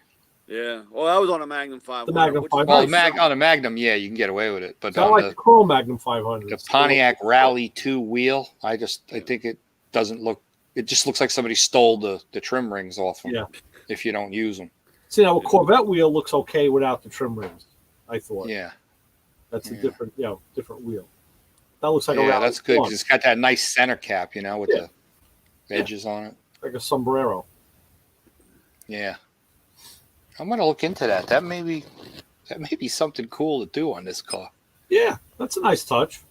Speaker 8: Yeah. Well, I was on a Magnum 500.
Speaker 2: Magnum
Speaker 8: which is
Speaker 2: 500.
Speaker 9: Well,
Speaker 8: very
Speaker 9: the
Speaker 8: similar.
Speaker 9: on a Magnum, yeah, you can get away with it. But
Speaker 2: So I
Speaker 9: on
Speaker 2: like the Chrome Magnum 500.
Speaker 9: the Pontiac Rally 2 wheel, I think it doesn't look. It just looks like somebody stole the trim rings off them.
Speaker 2: Yeah.
Speaker 9: If you don't use them.
Speaker 2: See, now a Corvette wheel looks okay without the trim rims. I thought.
Speaker 9: Yeah.
Speaker 2: That's a
Speaker 9: Yeah.
Speaker 2: different wheel. That looks like a
Speaker 9: Yeah,
Speaker 2: Rally
Speaker 9: that's good.
Speaker 2: 1,
Speaker 9: 'Cause it's got that nice center cap, with
Speaker 2: Yeah.
Speaker 9: the edges on it.
Speaker 2: like a sombrero.
Speaker 9: Yeah. I'm gonna look into that. That may be something cool to do on this car.
Speaker 2: Yeah, that's a nice touch.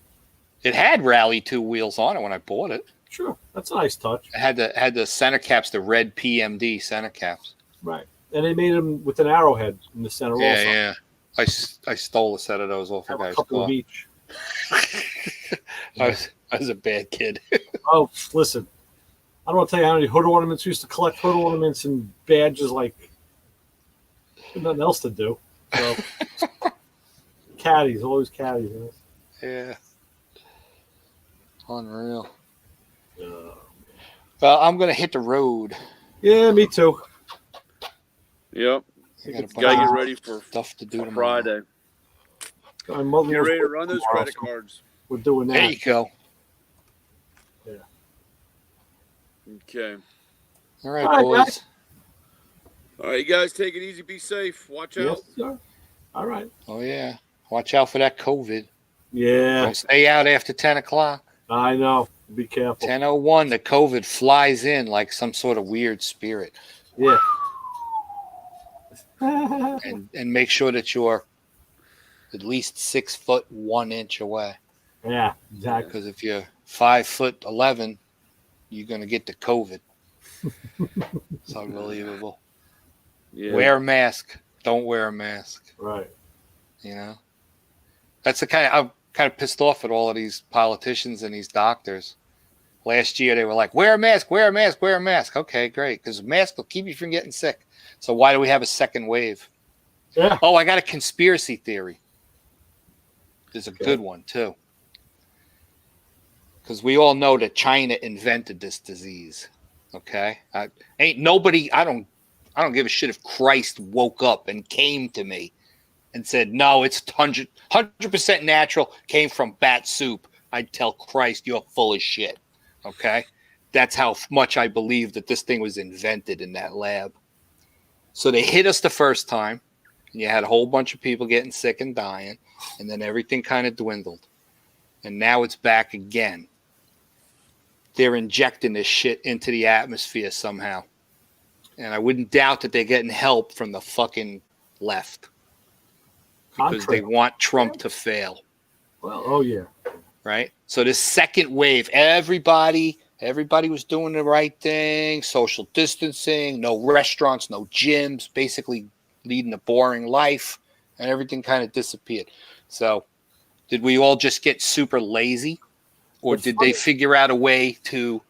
Speaker 9: It had Rally 2 wheels on it when I bought it.
Speaker 2: Sure, that's a nice touch.
Speaker 9: It had the center caps, the red PMD center caps.
Speaker 2: Right, and they made them with an arrowhead in the center also.
Speaker 9: Yeah. I stole a set of those off a
Speaker 2: Have a
Speaker 9: guy's
Speaker 2: couple
Speaker 9: car.
Speaker 2: of each.
Speaker 9: I was a bad kid.
Speaker 2: Oh, listen, I don't want to tell you how many hood ornaments we used to collect hood ornaments and badges like nothing else to do. So caddies, always caddies.
Speaker 9: Yeah. Unreal.
Speaker 2: Uh,
Speaker 9: Well, I'm gonna hit the road.
Speaker 2: yeah, me too.
Speaker 8: Yep.
Speaker 9: I got a bunch
Speaker 8: Gotta
Speaker 9: of
Speaker 8: get ready for
Speaker 9: stuff to do tomorrow.
Speaker 8: Friday.
Speaker 2: My mother
Speaker 8: Get
Speaker 2: was
Speaker 8: ready to
Speaker 2: working
Speaker 8: run those
Speaker 2: tomorrow,
Speaker 8: credit
Speaker 2: so
Speaker 8: cards.
Speaker 2: We're doing
Speaker 9: There
Speaker 2: that.
Speaker 9: you go.
Speaker 8: Okay.
Speaker 9: All right,
Speaker 2: All right,
Speaker 9: boys.
Speaker 2: guys.
Speaker 8: All right, you guys take it easy. Be safe. Watch out.
Speaker 2: Yes, sir. All right.
Speaker 9: Oh yeah. Watch out for that COVID.
Speaker 2: Yeah,
Speaker 9: Don't stay out after 10 o'clock.
Speaker 2: I know. Be careful.
Speaker 9: 10:01, the COVID flies in like some sort of weird spirit.
Speaker 2: Yeah.
Speaker 9: And make sure that you're at least 6 foot 1 inch away.
Speaker 2: Yeah, exactly.
Speaker 9: Because if you're 5'11", you're gonna get the COVID. It's unbelievable.
Speaker 8: Yeah.
Speaker 9: Wear a mask. Don't wear a mask.
Speaker 2: Right.
Speaker 9: That's the I'm kind of pissed off at all of these politicians and these doctors. Last year they were like, wear a mask, wear a mask, wear a mask. Okay, great, because a mask will keep you from getting sick. So why do we have a second wave?
Speaker 2: Yeah.
Speaker 9: Oh, I got a conspiracy theory. There's a
Speaker 2: Okay.
Speaker 9: good one too. Because we all know that China invented this disease. Okay, I don't give a shit if Christ woke up and came to me and said, no, it's 100% natural, came from bat soup. I'd tell Christ, you're full of shit. Okay, that's how much I believe that this thing was invented in that lab. So they hit us the first time, and you had a whole bunch of people getting sick and dying, and then everything kind of dwindled. And now it's back again. They're injecting this shit into the atmosphere somehow. And I wouldn't doubt that they're getting help from the fucking left. Because they want Trump to fail.
Speaker 2: Well, oh yeah.
Speaker 9: Right? So this second wave, everybody was doing the right thing, social distancing, no restaurants, no gyms, basically leading a boring life, and everything kind of disappeared. So did we all just get super lazy? Or did they figure out a way to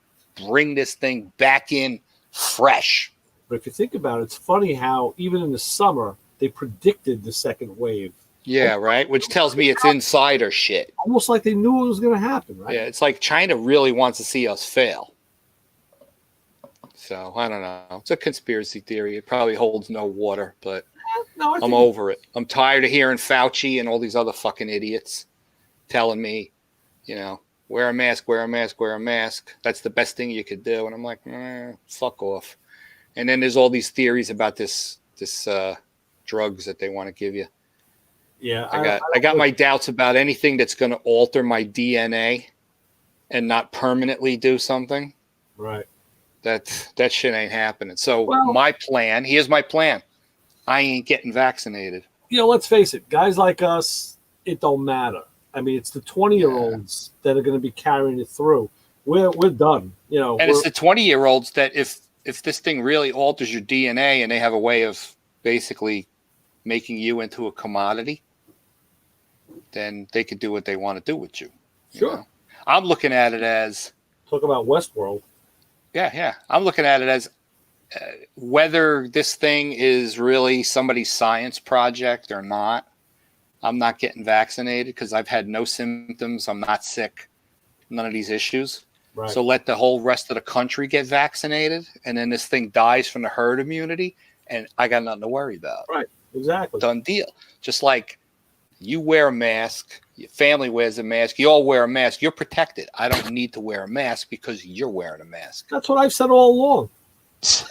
Speaker 9: bring this thing back in fresh?
Speaker 2: But if you think about it, it's funny how even in the summer they predicted the second wave.
Speaker 9: Yeah, right? Which tells me it's insider shit.
Speaker 2: Almost like they knew it was going to happen, right?
Speaker 9: Yeah, it's like China really wants to see us fail. So, I don't know. It's a conspiracy theory. It probably holds no water, but
Speaker 2: No, I think
Speaker 9: I'm over it. I'm tired of hearing Fauci and all these other fucking idiots telling me, wear a mask, wear a mask, wear a mask. That's the best thing you could do. And I'm like, fuck off. And then there's all these theories about this drugs that they want to give you.
Speaker 2: Yeah,
Speaker 9: I got my doubts about anything that's going to alter my DNA and not permanently do something.
Speaker 2: Right.
Speaker 9: That shit ain't happening. So
Speaker 2: Well-
Speaker 9: here's my plan. I ain't getting vaccinated.
Speaker 2: Let's face it, guys like us, it don't matter. I mean, it's the 20-year-olds that are going to be carrying it through. We're done.
Speaker 9: And it's the 20-year-olds that if this thing really alters your DNA and they have a way of basically making you into a commodity, then they could do what they want to do with you.
Speaker 2: Sure.
Speaker 9: I'm looking at it as
Speaker 2: Talk about Westworld.
Speaker 9: yeah. I'm looking at it as whether this thing is really somebody's science project or not, I'm not getting vaccinated because I've had no symptoms. I'm not sick, none of these issues.
Speaker 2: Right.
Speaker 9: So let the whole rest of the country get vaccinated, and then this thing dies from the herd immunity, and I got nothing to worry about.
Speaker 2: Right. Exactly.
Speaker 9: Done deal. Just like you wear a mask, your family wears a mask, you all wear a mask, you're protected. I don't need to wear a mask because you're wearing a mask.
Speaker 2: That's what I've said all along.
Speaker 9: So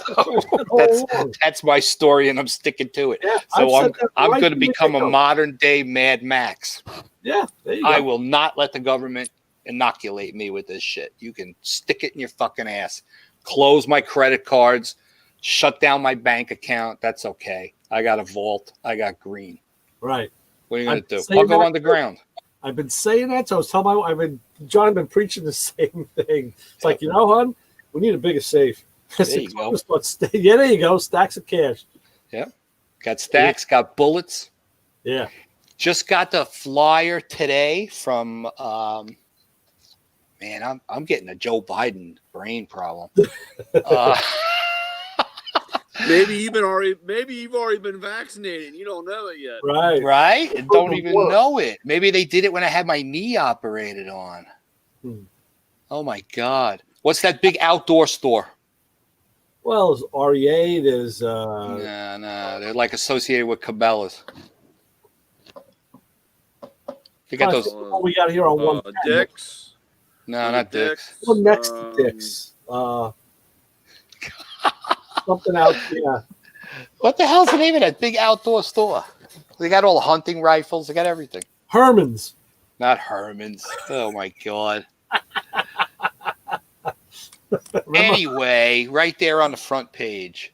Speaker 9: that's my story, and I'm sticking to it.
Speaker 2: Yeah,
Speaker 9: so I'm
Speaker 2: right
Speaker 9: going to become a modern day Mad Max.
Speaker 2: Yeah, there you
Speaker 9: I
Speaker 2: go.
Speaker 9: will not let the government inoculate me with this shit. You can stick it in your fucking ass. Close my credit cards. Shut down my bank account. That's okay. I got a vault. I got green.
Speaker 2: Right.
Speaker 9: What are you going to do?
Speaker 2: saying
Speaker 9: I'll go
Speaker 2: that
Speaker 9: underground.
Speaker 2: I've been saying that. So I was telling John had been preaching the same thing. It's like, hon, we need a bigger safe.
Speaker 9: There you go.
Speaker 2: Yeah, there you go. Stacks of cash.
Speaker 9: Yeah. Got stacks, got bullets.
Speaker 2: Yeah.
Speaker 9: Just got the flyer today from man, I'm getting a Joe Biden brain problem.
Speaker 8: Maybe you've already been vaccinated and you don't know it yet.
Speaker 9: Right? And don't even know it. Maybe they did it when I had my knee operated on. Oh my God. What's that big outdoor store?
Speaker 2: Well, there's REA, there's
Speaker 9: No, they're like associated with Cabela's. They got those.
Speaker 2: what we got here on one.
Speaker 8: Dick's.
Speaker 9: No, not Dick's.
Speaker 2: Well, next to Dick's. Something out there.
Speaker 9: What the hell's the name of that big outdoor store? They got all the hunting rifles. They got everything.
Speaker 2: Herman's.
Speaker 9: Not Herman's. Oh my God. Anyway, right there on the front page,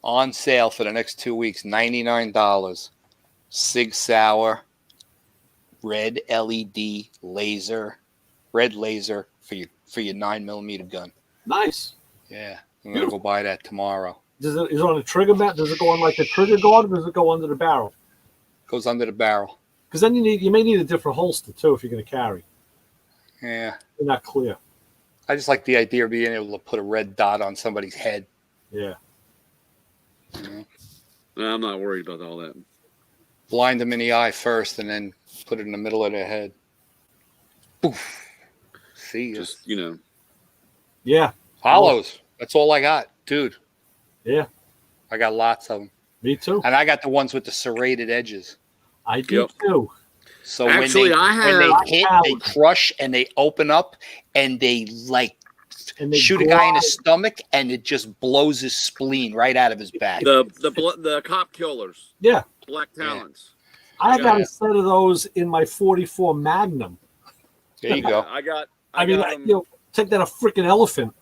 Speaker 9: on sale for the next 2 weeks, $99. Sig Sauer, red LED laser, red laser for your 9mm gun.
Speaker 2: Nice.
Speaker 9: Yeah, I'm gonna go buy that tomorrow.
Speaker 2: Is it on a trigger mat? Does it go on like the trigger guard, or does it go under the barrel?
Speaker 9: Goes under the barrel.
Speaker 2: Because then you may need a different holster too if you're going to carry.
Speaker 9: Yeah,
Speaker 2: they're not clear.
Speaker 9: I just like the idea of being able to put a red dot on somebody's head.
Speaker 2: Yeah.
Speaker 8: No, I'm not worried about all that.
Speaker 9: Blind them in the eye first, and then put it in the middle of their head. Poof. See,
Speaker 8: just
Speaker 2: Yeah.
Speaker 9: Hollows. That's all I got, dude.
Speaker 2: Yeah.
Speaker 9: I got lots of them.
Speaker 2: Me too.
Speaker 9: And I got the ones with the serrated edges.
Speaker 2: I do too.
Speaker 9: So
Speaker 8: actually,
Speaker 9: when they hit, they crush and they open up and they shoot a guy in his stomach and it just blows his spleen right out of his back.
Speaker 8: The cop killers.
Speaker 2: Yeah.
Speaker 8: Black Talons.
Speaker 2: I got a set of those in my 44 Magnum.
Speaker 9: There you go.
Speaker 2: Take that a freaking elephant.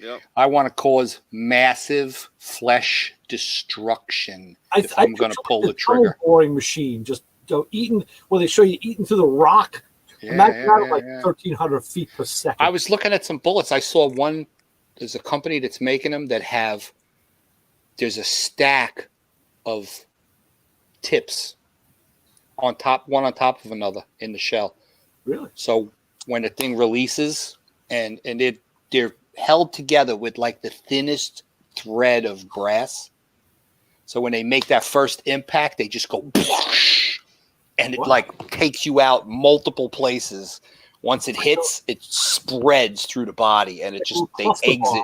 Speaker 8: Yep.
Speaker 9: I want to cause massive flesh destruction if I'm going to pull the trigger.
Speaker 2: Boring machine, just eating. Well, they show you eating through the rock. Imagine that like 1,300 feet per second.
Speaker 9: I was looking at some bullets. I saw one. There's a company that's making them that have. There's a stack of tips one on top of another in the shell.
Speaker 2: Really?
Speaker 9: So when the thing releases and they're held together with like the thinnest thread of brass. So when they make that first impact, they just go and it like takes you out multiple places. Once it hits, it spreads through the body and it just they exit.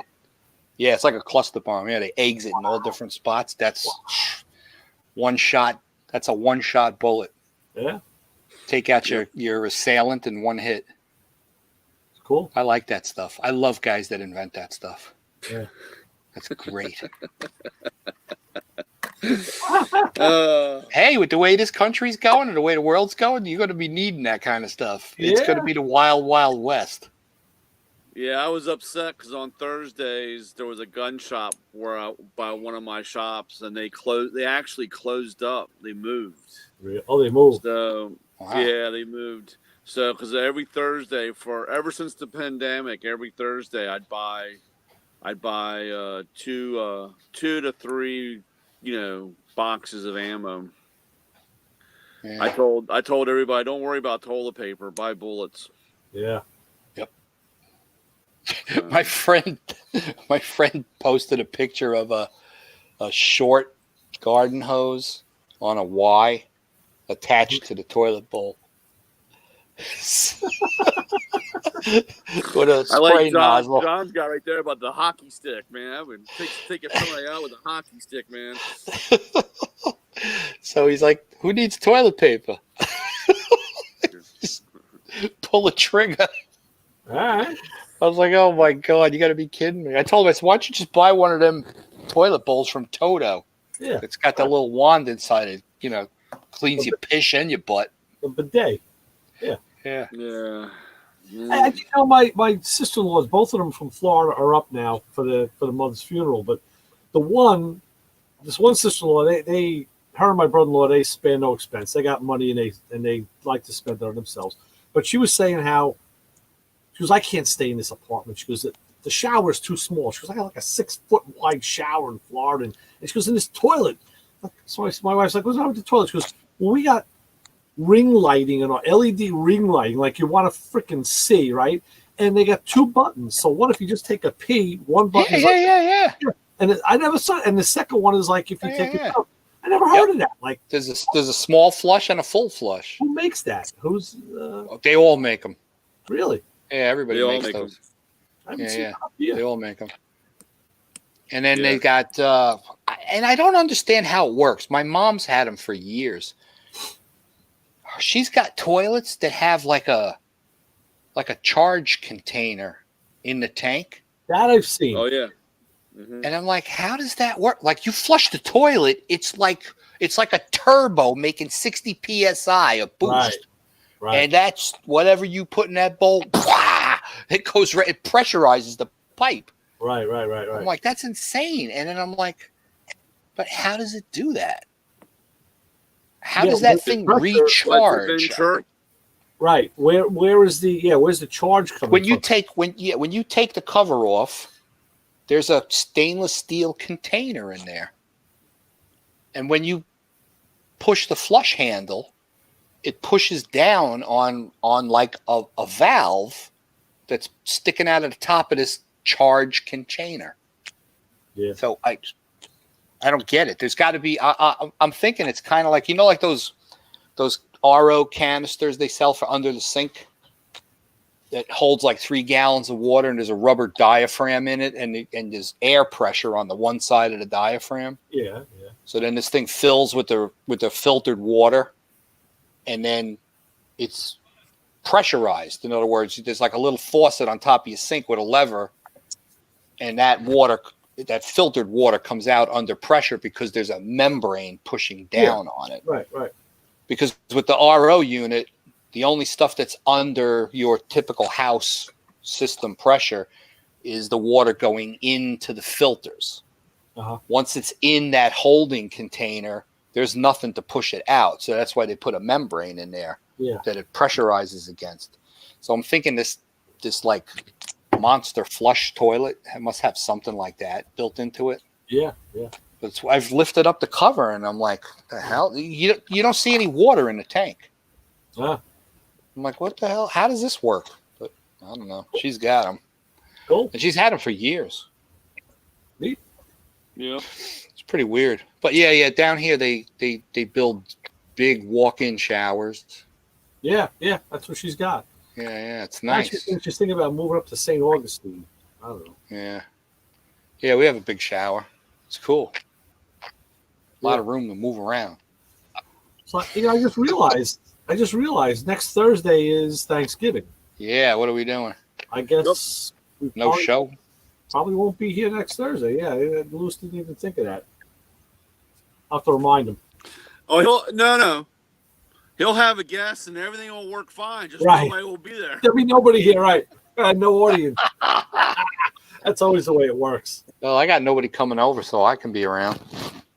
Speaker 9: Yeah, it's like a cluster bomb. Yeah, they exit in all different spots. That's one shot. That's a one-shot bullet.
Speaker 2: Yeah.
Speaker 9: Take out your assailant in one hit.
Speaker 2: Cool.
Speaker 9: I like that stuff. I love guys that invent that stuff.
Speaker 2: Yeah.
Speaker 9: That's great. Hey, with the way this country's going and the way the world's going, you're going to be needing that kind of stuff. It's going to be the wild, wild west.
Speaker 8: Yeah, I was upset because on Thursdays there was a gun shop by one of my shops, and they closed. They actually closed up. They moved.
Speaker 2: Oh, they moved.
Speaker 8: So yeah, they moved. So because every Thursday ever since the pandemic, every Thursday I'd buy 2 to 3 boxes of ammo. Yeah. I told everybody, don't worry about toilet paper, buy bullets.
Speaker 2: Yeah.
Speaker 9: Yep. My friend posted a picture of a short garden hose on a Y attached to the toilet bowl. With a
Speaker 8: I like
Speaker 9: spray nozzle.
Speaker 8: John's got right there about the hockey stick, man. I would take somebody out with a hockey stick, man.
Speaker 9: So he's like, "Who needs toilet paper?" Just pull a trigger.
Speaker 2: All right.
Speaker 9: I was like, "Oh my god, you got to be kidding me!" I told him, "I said, why don't you just buy one of them toilet bowls from Toto?
Speaker 2: Yeah.
Speaker 9: It's got that little wand inside it. You know, cleans your piss and your butt."
Speaker 2: A bidet.
Speaker 9: Yeah.
Speaker 8: Yeah.
Speaker 2: And, you know, my sister-in-laws, both of them from Florida, are up now for the mother's funeral. But this one sister-in-law, her and my brother-in-law, they spare no expense. They got money and they like to spend it on themselves. But she was saying how she goes, I can't stay in this apartment. She goes, the shower is too small. She goes, I got like a 6-foot wide shower in Florida, and she goes, in this toilet. So my wife's like, what's wrong with the toilet? She goes, well, we got ring lighting and LED ring lighting, like you want to freaking see, right? And they got 2 buttons. So what if you just take a pee? One button.
Speaker 9: Yeah.
Speaker 2: And I never saw it. And the second one is like if you take it out. I never heard of that. Like
Speaker 9: there's a small flush and a full flush.
Speaker 2: who makes that? Who's
Speaker 9: They all make them.
Speaker 2: really?
Speaker 9: Yeah, everybody makes those.
Speaker 2: I haven't seen
Speaker 9: Yeah.
Speaker 2: that yet.
Speaker 9: They all make them. And then they got, and I don't understand how it works. My mom's had them for years. She's got toilets that have like a charge container in the tank.
Speaker 2: That I've seen.
Speaker 8: Oh yeah. Mm-hmm.
Speaker 9: And I'm like, how does that work? Like you flush the toilet, it's like a turbo making 60 psi a boost.
Speaker 2: Right.
Speaker 9: And that's whatever you put in that bowl, it goes right, it pressurizes the pipe.
Speaker 2: Right.
Speaker 9: I'm like, that's insane. And then I'm like, but how does it do that? How does that thing recharge?
Speaker 2: Right. Where's the charge coming
Speaker 9: When you
Speaker 2: from?
Speaker 9: when you take the cover off, there's a stainless steel container in there. And when you push the flush handle, it pushes down on like a valve that's sticking out of the top of this charge container.
Speaker 2: Yeah.
Speaker 9: So I don't get it. There's got to be. I'm thinking it's kind of like, you know, like those RO canisters they sell for under the sink that holds like 3 gallons of water, and there's a rubber diaphragm in it, and there's air pressure on the one side of the diaphragm.
Speaker 2: Yeah.
Speaker 9: So then this thing fills with the filtered water, and then it's pressurized. In other words, there's like a little faucet on top of your sink with a lever, and that filtered water comes out under pressure because there's a membrane pushing down on it.
Speaker 2: Right.
Speaker 9: Because with the RO unit, the only stuff that's under your typical house system pressure is the water going into the filters.
Speaker 2: Uh-huh.
Speaker 9: Once it's in that holding container, there's nothing to push it out. So that's why they put a membrane in there that it pressurizes against. So I'm thinking this like monster flush toilet must have something like that built into it.
Speaker 2: Yeah.
Speaker 9: But I've lifted up the cover and I'm like, the hell? You don't see any water in the tank.
Speaker 2: Ah.
Speaker 9: I'm like, what the hell? How does this work? But I don't know. She's got them.
Speaker 2: Cool.
Speaker 9: And she's had them for years.
Speaker 2: Neat.
Speaker 8: Yeah.
Speaker 9: It's pretty weird. But yeah. Down here they build big walk-in showers.
Speaker 2: Yeah. That's what she's got.
Speaker 9: Yeah. It's
Speaker 2: I
Speaker 9: nice.
Speaker 2: think she's thinking about moving up to St. Augustine. I don't know.
Speaker 9: Yeah. We have a big shower. It's cool. A lot of room to move around.
Speaker 2: So I just realized next Thursday is Thanksgiving.
Speaker 9: Yeah. What are we doing?
Speaker 2: I guess
Speaker 9: No show.
Speaker 2: Probably won't be here next Thursday. Yeah, Lewis didn't even think of that. I'll have to remind him.
Speaker 8: Oh, no. He'll have a guest and everything will work fine. Just nobody will be there.
Speaker 2: There'll be nobody here, right? No audience. That's always the way it works.
Speaker 9: Well, I got nobody coming over, so I can be around.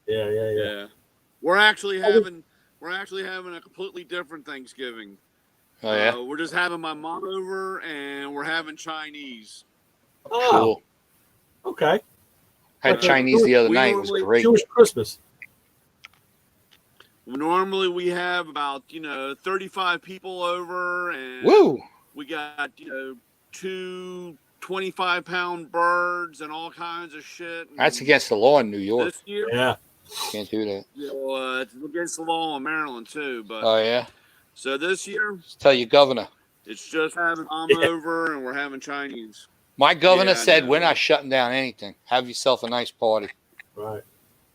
Speaker 2: Yeah.
Speaker 8: We're actually having a completely different Thanksgiving.
Speaker 9: Oh yeah.
Speaker 8: We're just having my mom over, and we're having Chinese.
Speaker 2: Oh,
Speaker 9: Cool.
Speaker 2: Okay.
Speaker 9: Had Chinese the other night. It was great.
Speaker 2: Jewish Christmas.
Speaker 8: Normally we have about 35 people over, and
Speaker 9: Woo!
Speaker 8: we got 2 25-pound birds and all kinds of shit.
Speaker 9: That's against the law in New York.
Speaker 8: This year,
Speaker 2: Yeah.
Speaker 9: Can't do that.
Speaker 8: well, it's against the law in Maryland too. But
Speaker 9: Oh yeah.
Speaker 8: so this year,
Speaker 9: Just tell your governor.
Speaker 8: it's just having over, and we're having Chinese.
Speaker 9: My governor
Speaker 8: Yeah, I
Speaker 9: said
Speaker 8: know.
Speaker 9: we're not shutting down anything. Have yourself a nice party.
Speaker 2: Right.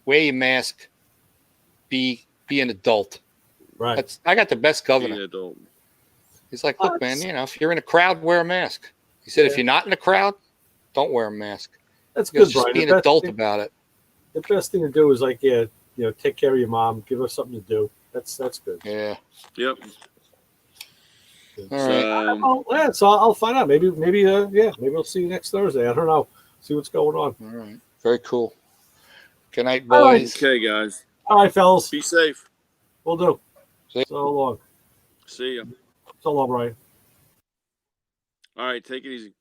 Speaker 9: Wear your mask. Be an adult.
Speaker 2: Right.
Speaker 9: I got the best governor.
Speaker 8: Being adult.
Speaker 9: He's like, look, man, if you're in a crowd, wear a mask. He said, if you're not in a crowd, don't wear a mask.
Speaker 2: That's
Speaker 9: Just
Speaker 2: good, Brian.
Speaker 9: be an adult about it.
Speaker 2: The best thing to do is like, take care of your mom, give her something to do. That's good.
Speaker 9: Yeah.
Speaker 8: Yep.
Speaker 9: All right.
Speaker 2: So I'll find out. Maybe we'll see you next Thursday. I don't know. See what's going on.
Speaker 9: All right. Very cool. Good night,
Speaker 2: All right.
Speaker 9: boys.
Speaker 8: Okay, guys.
Speaker 2: All right, fellas.
Speaker 8: Be safe.
Speaker 2: We'll do.
Speaker 9: See-
Speaker 2: So long.
Speaker 8: See ya.
Speaker 2: So long, Brian.
Speaker 8: All right, take it easy.